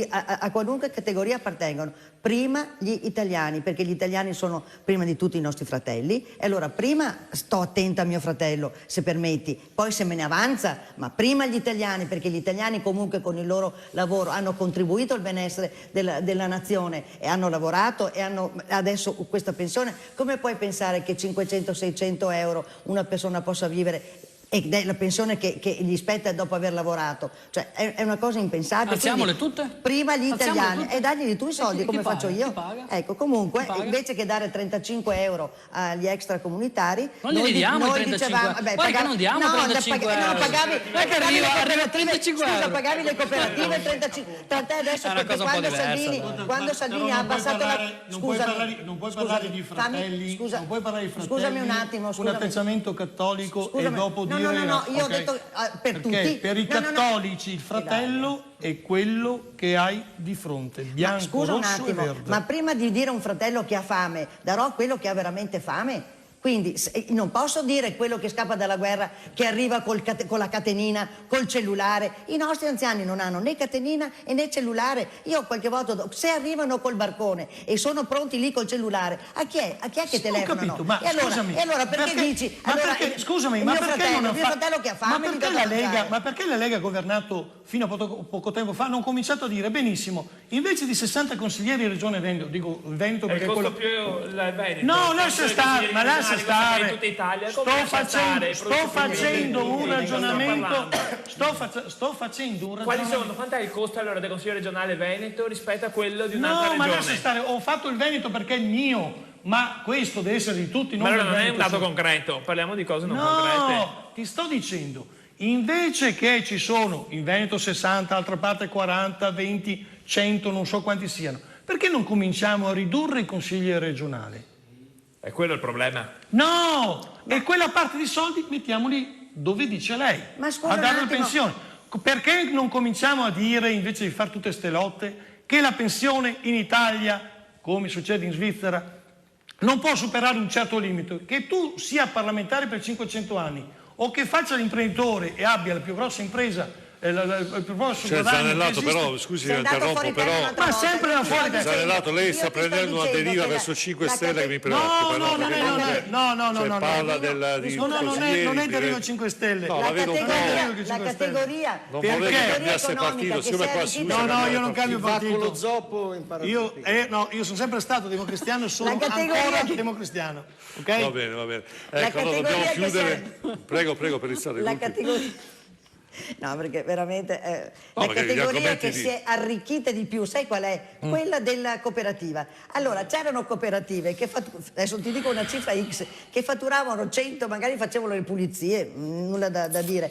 a qualunque categoria appartengono, prima gli italiani, perché gli italiani sono prima di tutti i nostri fratelli, e allora prima sto attenta a mio fratello, se permetti, poi se me ne avanza, ma prima gli italiani, perché gli italiani comunque con il loro lavoro hanno contribuito al benessere della nazione, e hanno lavorato e hanno adesso questa pensione. Come puoi pensare che 500-600 euro una persona possa vivere, e la pensione che gli spetta dopo aver lavorato? Cioè è una cosa impensabile. Alziamole tutte? Prima gli italiani, e dagli tu i soldi, come faccio io. Ecco, comunque, invece che dare 35 euro agli extracomunitari, non li diamo 35 euro. Non diamo 35 euro. Pagavi le cooperative 35. Tant'è adesso, perché quando Salvini ha abbassato la... Non puoi parlare di fratelli, non puoi parlare di fratelli, scusami un attimo, un atteggiamento cattolico, e dopo dire... No, io ho detto per tutti. Per i cattolici il fratello è quello che hai di fronte, bianco, scusa un rosso attimo, e verde. ma prima di dire un fratello che ha fame, darò a quello che ha veramente fame? Quindi non posso dire quello che scappa dalla guerra, che arriva con la catenina, col cellulare. I nostri anziani non hanno né catenina e né cellulare. Io qualche volta, se arrivano col barcone e sono pronti lì col cellulare, a chi è che telefonano? Ho capito, ma e allora perché dici? Ma allora, perché, scusami, mio fratello che ha fame, ma perché la Lega ha governato fino a poco tempo fa, non ha cominciato a dire benissimo, invece di 60 consiglieri in Regione Veneto, dico il Veneto perché è quello più il Veneto. No, lascia stare, ma lascia stare. Tutta Italia, sto facendo un ragionamento. Quant'è il costo allora del Consiglio regionale Veneto rispetto a quello di un'altra regione? No, ma lascia stare, ho fatto il Veneto perché è il mio, ma questo deve essere di tutti. Ma allora non è un dato concreto, parliamo di cose non concrete. No, ti sto dicendo Invece che ci sono in Veneto 60, altra parte 40, 20, 100, non so quanti siano, perché non cominciamo a ridurre i consigli regionali? È quello il problema? No! E quella parte di soldi mettiamoli dove dice lei, Ma scusa a dare un la attimo. pensione. Perché non cominciamo a dire, invece di fare tutte ste lotte, che la pensione in Italia, come succede in Svizzera, non può superare un certo limite, che tu sia parlamentare per 500 anni o che faccia l'imprenditore e abbia la più grossa impresa, il più grosso Cioè, guadagno Zanellato, che esiste. però, scusi, lo interrompo, però... Ma sempre da fuori testa. Zanellato, lei sta prendendo una deriva verso 5 Stelle che mi preoccupa. No, parla di non è deriva 5 Stelle. No, la vedo un po'. La categoria Non vorrei che cambiasse partito, siccome qua si usa No, io non cambio Va con partito. lo zoppo impara Io sono sempre stato democristiano e sono ancora democristiano. Ok? Va bene. Ecco, allora dobbiamo chiudere. Prego, per iniziare. La categoria... No, perché veramente No, la perché gli categoria argomenti che si è arricchita di più, sai qual è? Quella della cooperativa. Allora, c'erano cooperative che, adesso ti dico una cifra X, che fatturavano 100, magari facevano le pulizie, nulla da dire,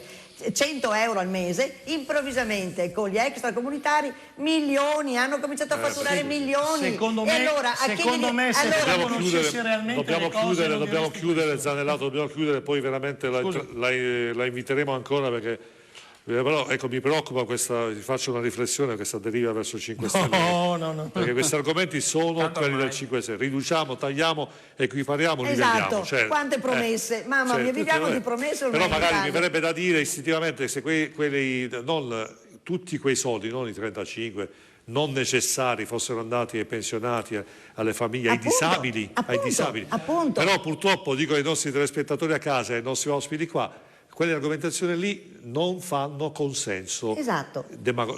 100 euro al mese, improvvisamente con gli extracomunitari milioni, hanno cominciato a fatturare milioni. Secondo e allora, dobbiamo chiudere, Zanellato, dobbiamo chiudere, poi veramente la inviteremo ancora perché... Però ecco, mi preoccupa faccio una riflessione, questa deriva verso 5 Stelle. No. Perché questi argomenti sono quelli del 5 Stelle. Riduciamo, tagliamo, equipariamo, livelliamo. Esatto, quante promesse. Mamma mia, viviamo di promesse ormai. Però magari mi verrebbe da dire istintivamente se tutti quei soldi, non i 35, non necessari fossero andati ai pensionati, alle famiglie, ai disabili. Appunto. Però purtroppo dico ai nostri telespettatori a casa e ai nostri ospiti qua, quelle argomentazioni lì non fanno consenso. Esatto.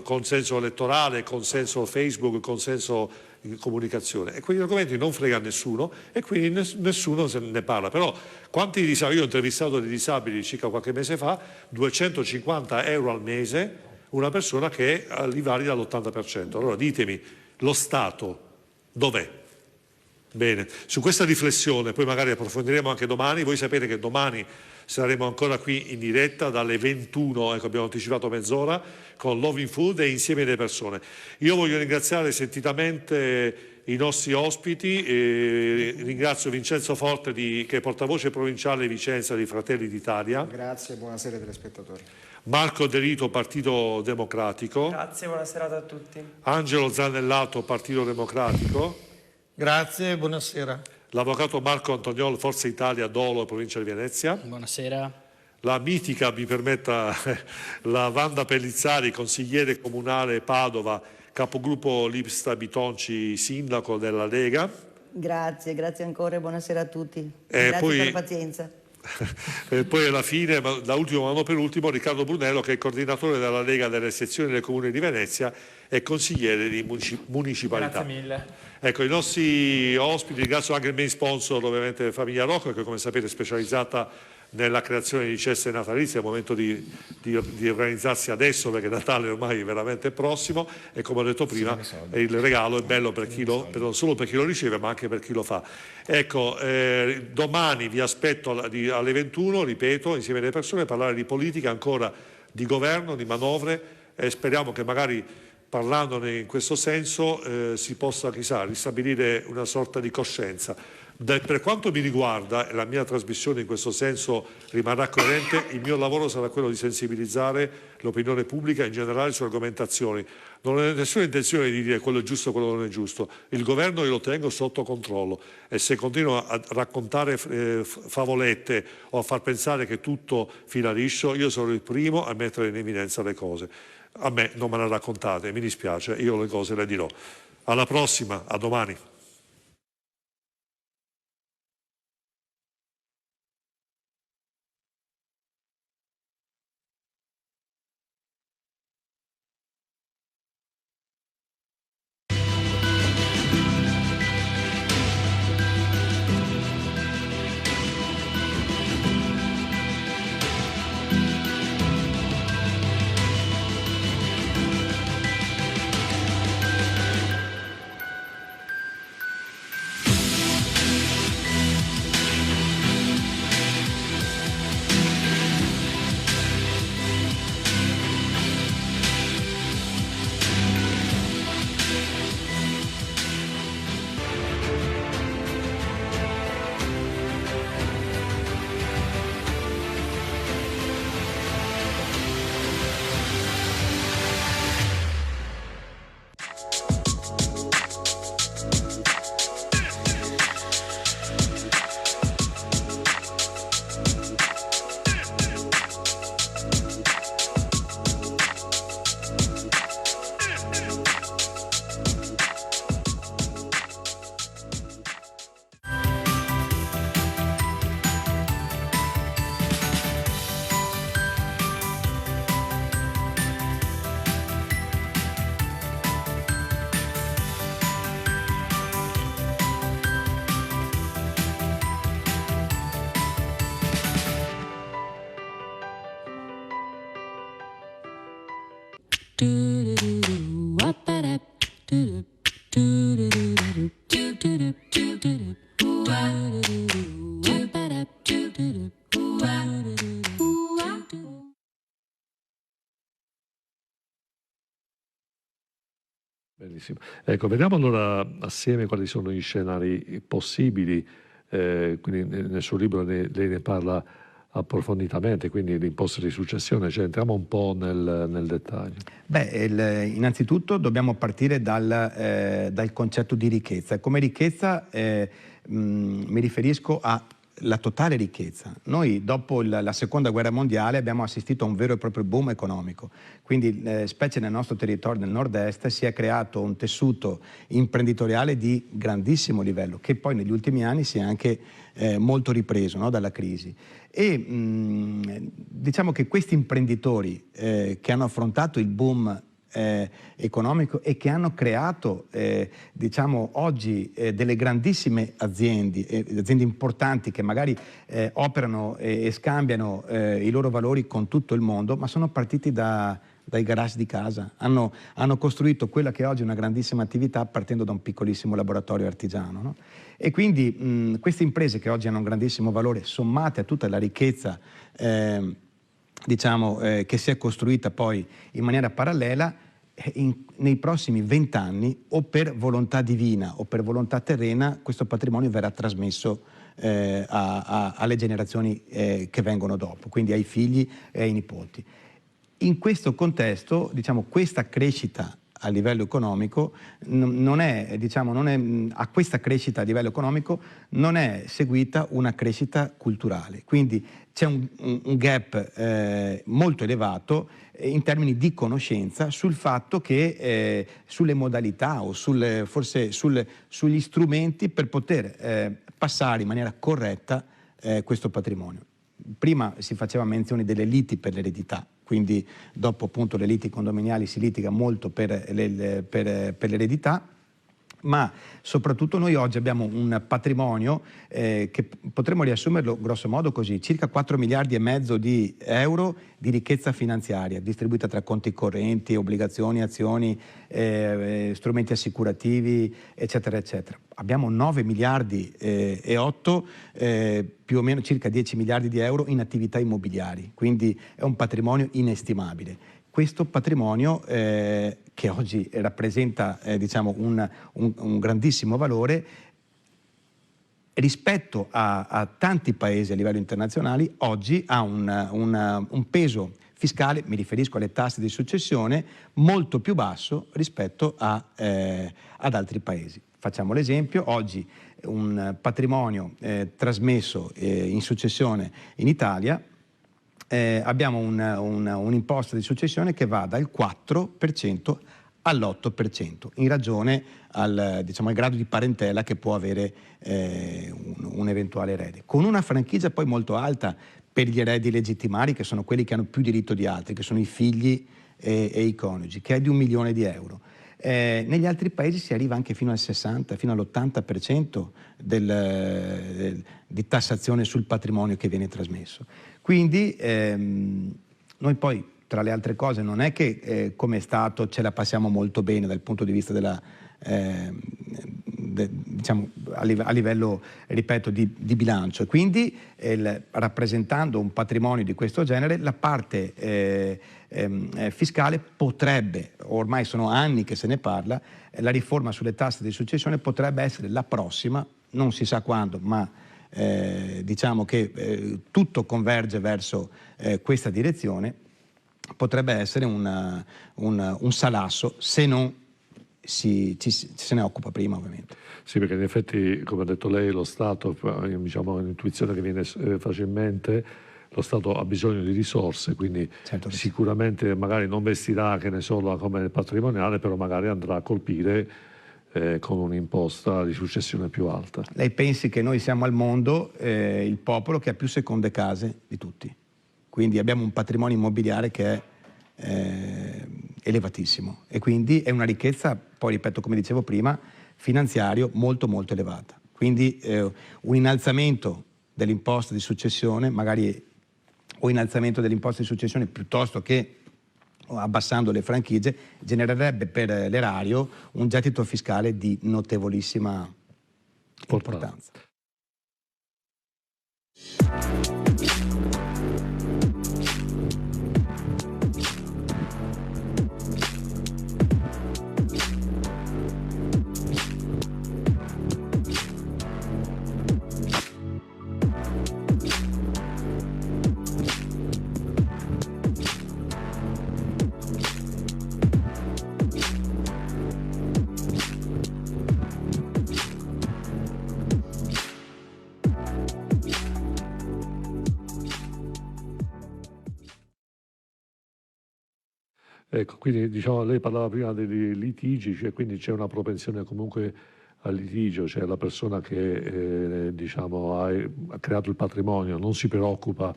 Consenso elettorale, consenso Facebook, consenso in comunicazione. E quegli argomenti non frega a nessuno e quindi nessuno se ne parla. Però quanti disabili, io ho intervistato dei disabili circa qualche mese fa, 250 euro al mese, una persona che li valida all'80%. Allora ditemi, lo Stato dov'è? Bene, su questa riflessione poi magari approfondiremo anche domani. Voi sapete che domani saremo ancora qui in diretta dalle 21, ecco, abbiamo anticipato mezz'ora, con Loving Food e Insieme alle Persone. Io voglio ringraziare sentitamente i nostri ospiti, ringrazio Vincenzo Forte che è portavoce provinciale Vicenza di Fratelli d'Italia. Grazie, buonasera ai telespettatori. Marco De Rito, Partito Democratico. Grazie, buona serata a tutti. Angelo Zanellato, Partito Democratico. Grazie, buonasera. L'avvocato Marco Antoniol, Forza Italia, Dolo, Provincia di Venezia. Buonasera. La mitica, mi permetta, la Wanda Pellizzari, consigliere comunale Padova, capogruppo Lipsta Bitonci, sindaco della Lega. Grazie ancora e buonasera a tutti. E Grazie poi, per la pazienza. E poi alla fine, da ultimo ma non per ultimo, Riccardo Brunello, che è coordinatore della Lega delle sezioni del Comune di Venezia e consigliere di municipalità. Grazie mille. Ecco, i nostri ospiti, ringrazio anche il main sponsor, ovviamente Famiglia Rocco, che come sapete è specializzata nella creazione di ceste natalizie. È il momento di organizzarsi adesso perché Natale ormai è veramente prossimo e come ho detto prima il regalo è bello non solo per chi lo riceve ma anche per chi lo fa. Ecco, domani vi aspetto alle 21, ripeto, insieme alle persone, parlare di politica, ancora di governo, di manovre e speriamo che magari parlandone in questo senso si possa, chissà, ristabilire una sorta di coscienza. Per quanto mi riguarda, e la mia trasmissione in questo senso rimarrà coerente, il mio lavoro sarà quello di sensibilizzare l'opinione pubblica in generale su argomentazioni. Non ho nessuna intenzione di dire quello è giusto e quello non è giusto. Il governo io lo tengo sotto controllo e se continuo a raccontare favolette o a far pensare che tutto fila liscio, io sono il primo a mettere in evidenza le cose. A me non me le raccontate, mi dispiace, io le cose le dirò. Alla prossima, a domani. Benissimo. Ecco, vediamo allora assieme quali sono gli scenari possibili. Quindi nel suo libro lei ne parla approfonditamente, quindi l'imposta di successione, cioè entriamo un po' nel dettaglio. Innanzitutto dobbiamo partire dal concetto di ricchezza. Come ricchezza mi riferisco alla totale ricchezza. Noi dopo la seconda guerra mondiale abbiamo assistito a un vero e proprio boom economico, quindi specie nel nostro territorio del nord-est si è creato un tessuto imprenditoriale di grandissimo livello che poi negli ultimi anni si è anche molto ripreso, no, dalla crisi. E diciamo che questi imprenditori che hanno affrontato il boom economico e che hanno creato diciamo oggi delle grandissime aziende importanti che magari operano e scambiano i loro valori con tutto il mondo, ma sono partiti dai garage di casa, hanno costruito quella che oggi è una grandissima attività partendo da un piccolissimo laboratorio artigiano, no? E quindi queste imprese che oggi hanno un grandissimo valore sommate a tutta la ricchezza diciamo, che si è costruita poi in maniera parallela, nei prossimi 20 anni o per volontà divina o per volontà terrena questo patrimonio verrà trasmesso alle generazioni che vengono dopo, quindi ai figli e ai nipoti. In questo contesto, diciamo, questa crescita a livello economico a questa crescita a livello economico non è seguita una crescita culturale, quindi c'è un gap molto elevato in termini di conoscenza sul fatto che sulle modalità o forse sugli strumenti per poter passare in maniera corretta questo patrimonio. Prima si faceva menzione delle liti per l'eredità, quindi dopo appunto le liti condominiali si litiga molto per l'eredità, ma soprattutto noi oggi abbiamo un patrimonio che potremmo riassumerlo grosso modo così: circa 4 miliardi e mezzo di euro di ricchezza finanziaria distribuita tra conti correnti, obbligazioni, azioni, strumenti assicurativi, eccetera, eccetera. Abbiamo 9 miliardi e 8, più o meno circa 10 miliardi di euro in attività immobiliari, quindi è un patrimonio inestimabile. Questo patrimonio che oggi rappresenta diciamo un grandissimo valore rispetto a tanti paesi a livello internazionale, oggi ha un peso fiscale, mi riferisco alle tasse di successione, molto più basso rispetto ad altri paesi. Facciamo l'esempio: oggi un patrimonio trasmesso in successione in Italia, abbiamo un'imposta di successione che va dal 4% all'8%, in ragione al grado di parentela che può avere un eventuale erede, con una franchigia poi molto alta per gli eredi legittimari, che sono quelli che hanno più diritto di altri, che sono i figli e i coniugi, che è di 1 milione di euro. Negli altri paesi si arriva anche fino al 60, fino all'80% di tassazione sul patrimonio che viene trasmesso. Quindi noi poi, tra le altre cose, non è che come Stato ce la passiamo molto bene dal punto di vista diciamo a livello, ripeto, di bilancio, e quindi rappresentando un patrimonio di questo genere, la parte fiscale potrebbe, ormai sono anni che se ne parla, la riforma sulle tasse di successione potrebbe essere la prossima, non si sa quando, ma diciamo che tutto converge verso questa direzione. Potrebbe essere un salasso se non se ne occupa prima, ovviamente. Sì, perché in effetti, come ha detto lei, lo Stato, diciamo, è un'intuizione che viene facilmente, lo Stato ha bisogno di risorse, quindi certo, sicuramente magari non vestirà, che ne so, come patrimoniale, però magari andrà a colpire con un'imposta di successione più alta. Lei pensi che noi siamo al mondo il popolo che ha più seconde case di tutti, quindi abbiamo un patrimonio immobiliare che è elevatissimo e quindi è una ricchezza, poi ripeto, come dicevo prima, finanziario molto molto elevata. Quindi un innalzamento dell'imposta di successione, magari o innalzamento dell'imposta di successione piuttosto che abbassando le franchigie, genererebbe per l'erario un gettito fiscale di notevolissima importanza. Ecco, quindi diciamo, lei parlava prima dei litigi, cioè, quindi c'è una propensione comunque al litigio, cioè la persona che diciamo, ha creato il patrimonio non si preoccupa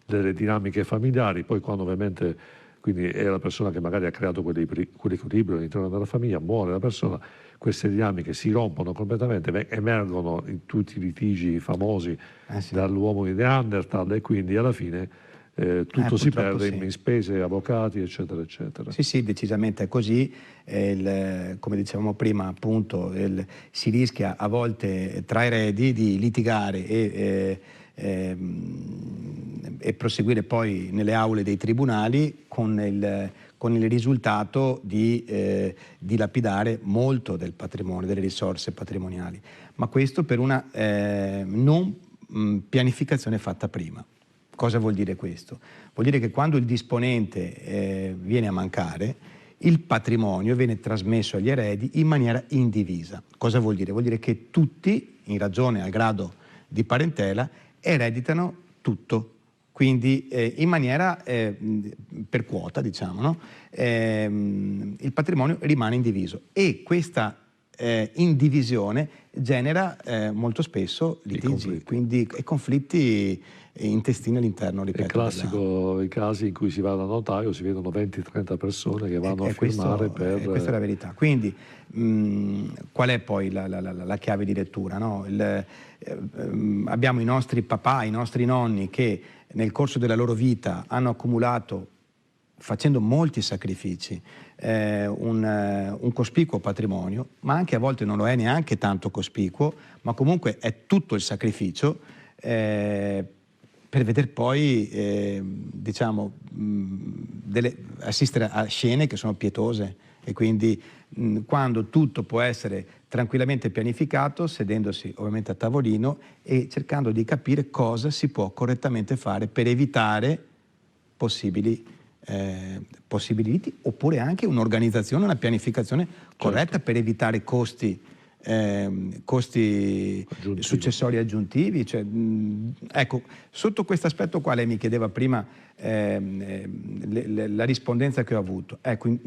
delle dinamiche familiari, poi quando ovviamente quindi è la persona che magari ha creato quell'equilibrio all'interno della famiglia, muore la persona, queste dinamiche si rompono completamente, emergono in tutti i litigi famosi dall'uomo di Neanderthal e quindi alla fine tutto si perde in spese, avvocati, eccetera, eccetera. Sì, decisamente è così. Come dicevamo prima, appunto, si rischia a volte tra eredi di litigare e proseguire poi nelle aule dei tribunali con il risultato di dilapidare molto del patrimonio, delle risorse patrimoniali. Ma questo per una non pianificazione fatta prima. Cosa vuol dire questo? Vuol dire che quando il disponente viene a mancare, il patrimonio viene trasmesso agli eredi in maniera indivisa. Cosa vuol dire? Vuol dire che tutti, in ragione al grado di parentela, ereditano tutto. Quindi in maniera per quota, diciamo, no? Il patrimonio rimane indiviso e questa indivisione genera molto spesso litigi e conflitti intestini all'interno, ripeto. È classico i casi in cui si va da notaio, si vedono 20-30 persone che vanno a firmare per... Questa è la verità. Quindi qual è poi la chiave di lettura? No? Abbiamo i nostri papà, i nostri nonni che nel corso della loro vita hanno accumulato, facendo molti sacrifici, un cospicuo patrimonio, ma anche a volte non lo è neanche tanto cospicuo, ma comunque è tutto il sacrificio per vedere poi assistere a scene che sono pietose. E quindi quando tutto può essere tranquillamente pianificato, sedendosi ovviamente a tavolino e cercando di capire cosa si può correttamente fare per evitare possibili liti, oppure anche un'organizzazione, una pianificazione corretta per evitare costi successori aggiuntivi. Cioè, ecco, sotto questo aspetto qua lei mi chiedeva prima la rispondenza che ho avuto. Ecco,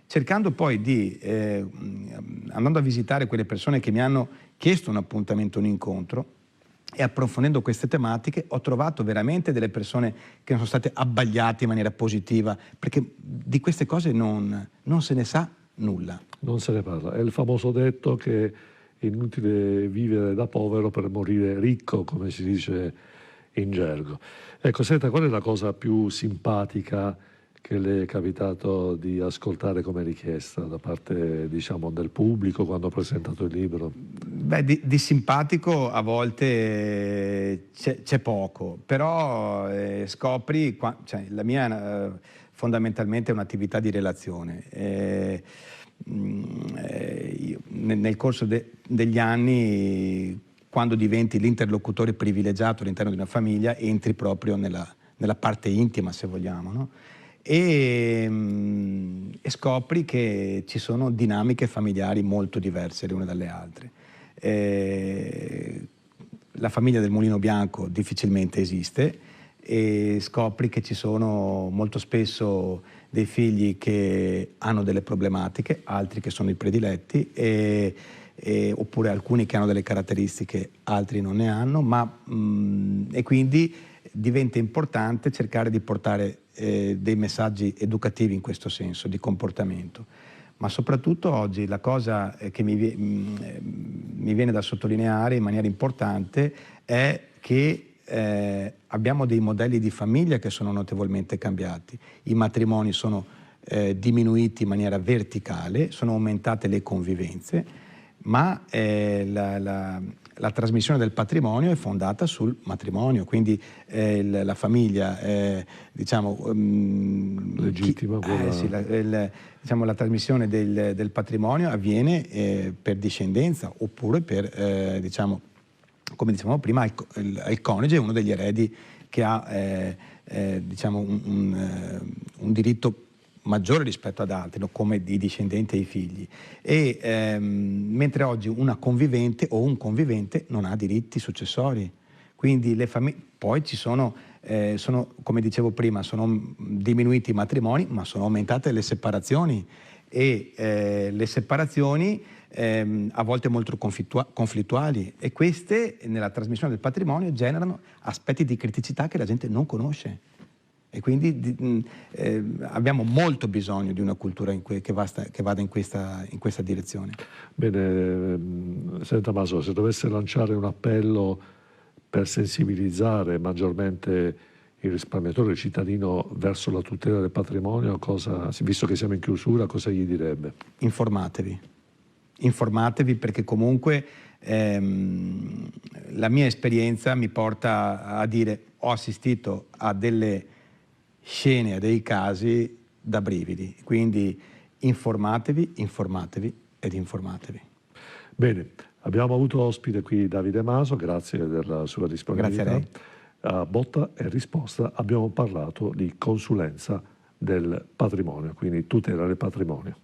cercando poi di, andando a visitare quelle persone che mi hanno chiesto un appuntamento, un incontro, e approfondendo queste tematiche ho trovato veramente delle persone che sono state abbagliate in maniera positiva, perché di queste cose non se ne sa nulla. Non se ne parla. È il famoso detto che è inutile vivere da povero per morire ricco, come si dice in gergo. Ecco, senta, qual è la cosa più simpatica che le è capitato di ascoltare come richiesta da parte, diciamo, del pubblico quando ha presentato il libro? Beh, di simpatico a volte c'è poco, però scopri, cioè, la mia fondamentalmente è un'attività di relazione. Nel corso degli anni, quando diventi l'interlocutore privilegiato all'interno di una famiglia, entri proprio nella parte intima, se vogliamo, no? E scopri che ci sono dinamiche familiari molto diverse le une dalle altre. La famiglia del Mulino Bianco difficilmente esiste e scopri che ci sono molto spesso dei figli che hanno delle problematiche, altri che sono i prediletti, oppure alcuni che hanno delle caratteristiche, altri non ne hanno, e quindi diventa importante cercare di portare dei messaggi educativi in questo senso, di comportamento. Ma soprattutto oggi la cosa che mi viene da sottolineare in maniera importante è che abbiamo dei modelli di famiglia che sono notevolmente cambiati. I matrimoni sono diminuiti in maniera verticale, sono aumentate le convivenze, ma la trasmissione del patrimonio è fondata sul matrimonio, quindi la famiglia legittima, la trasmissione del patrimonio avviene per discendenza, oppure per come dicevamo prima, il coniuge è uno degli eredi che ha un diritto maggiore rispetto ad altri, come i discendenti e i figli, mentre oggi una convivente o un convivente non ha diritti successori. Quindi le famiglie, poi ci sono, come dicevo prima, sono diminuiti i matrimoni, ma sono aumentate le separazioni, e le separazioni a volte molto conflittuali, e queste nella trasmissione del patrimonio generano aspetti di criticità che la gente non conosce. E quindi abbiamo molto bisogno di una cultura che vada in questa direzione. Bene, senta Maso, se dovesse lanciare un appello per sensibilizzare maggiormente il risparmiatore, il cittadino verso la tutela del patrimonio, visto che siamo in chiusura, cosa gli direbbe? Informatevi, perché comunque la mia esperienza mi porta a dire: ho assistito a delle scene, a dei casi da brividi, quindi informatevi ed informatevi. Bene, abbiamo avuto ospite qui Davide Maso, grazie della sua disponibilità. Grazie a lei. A botta e risposta abbiamo parlato di consulenza del patrimonio, quindi tutela del patrimonio.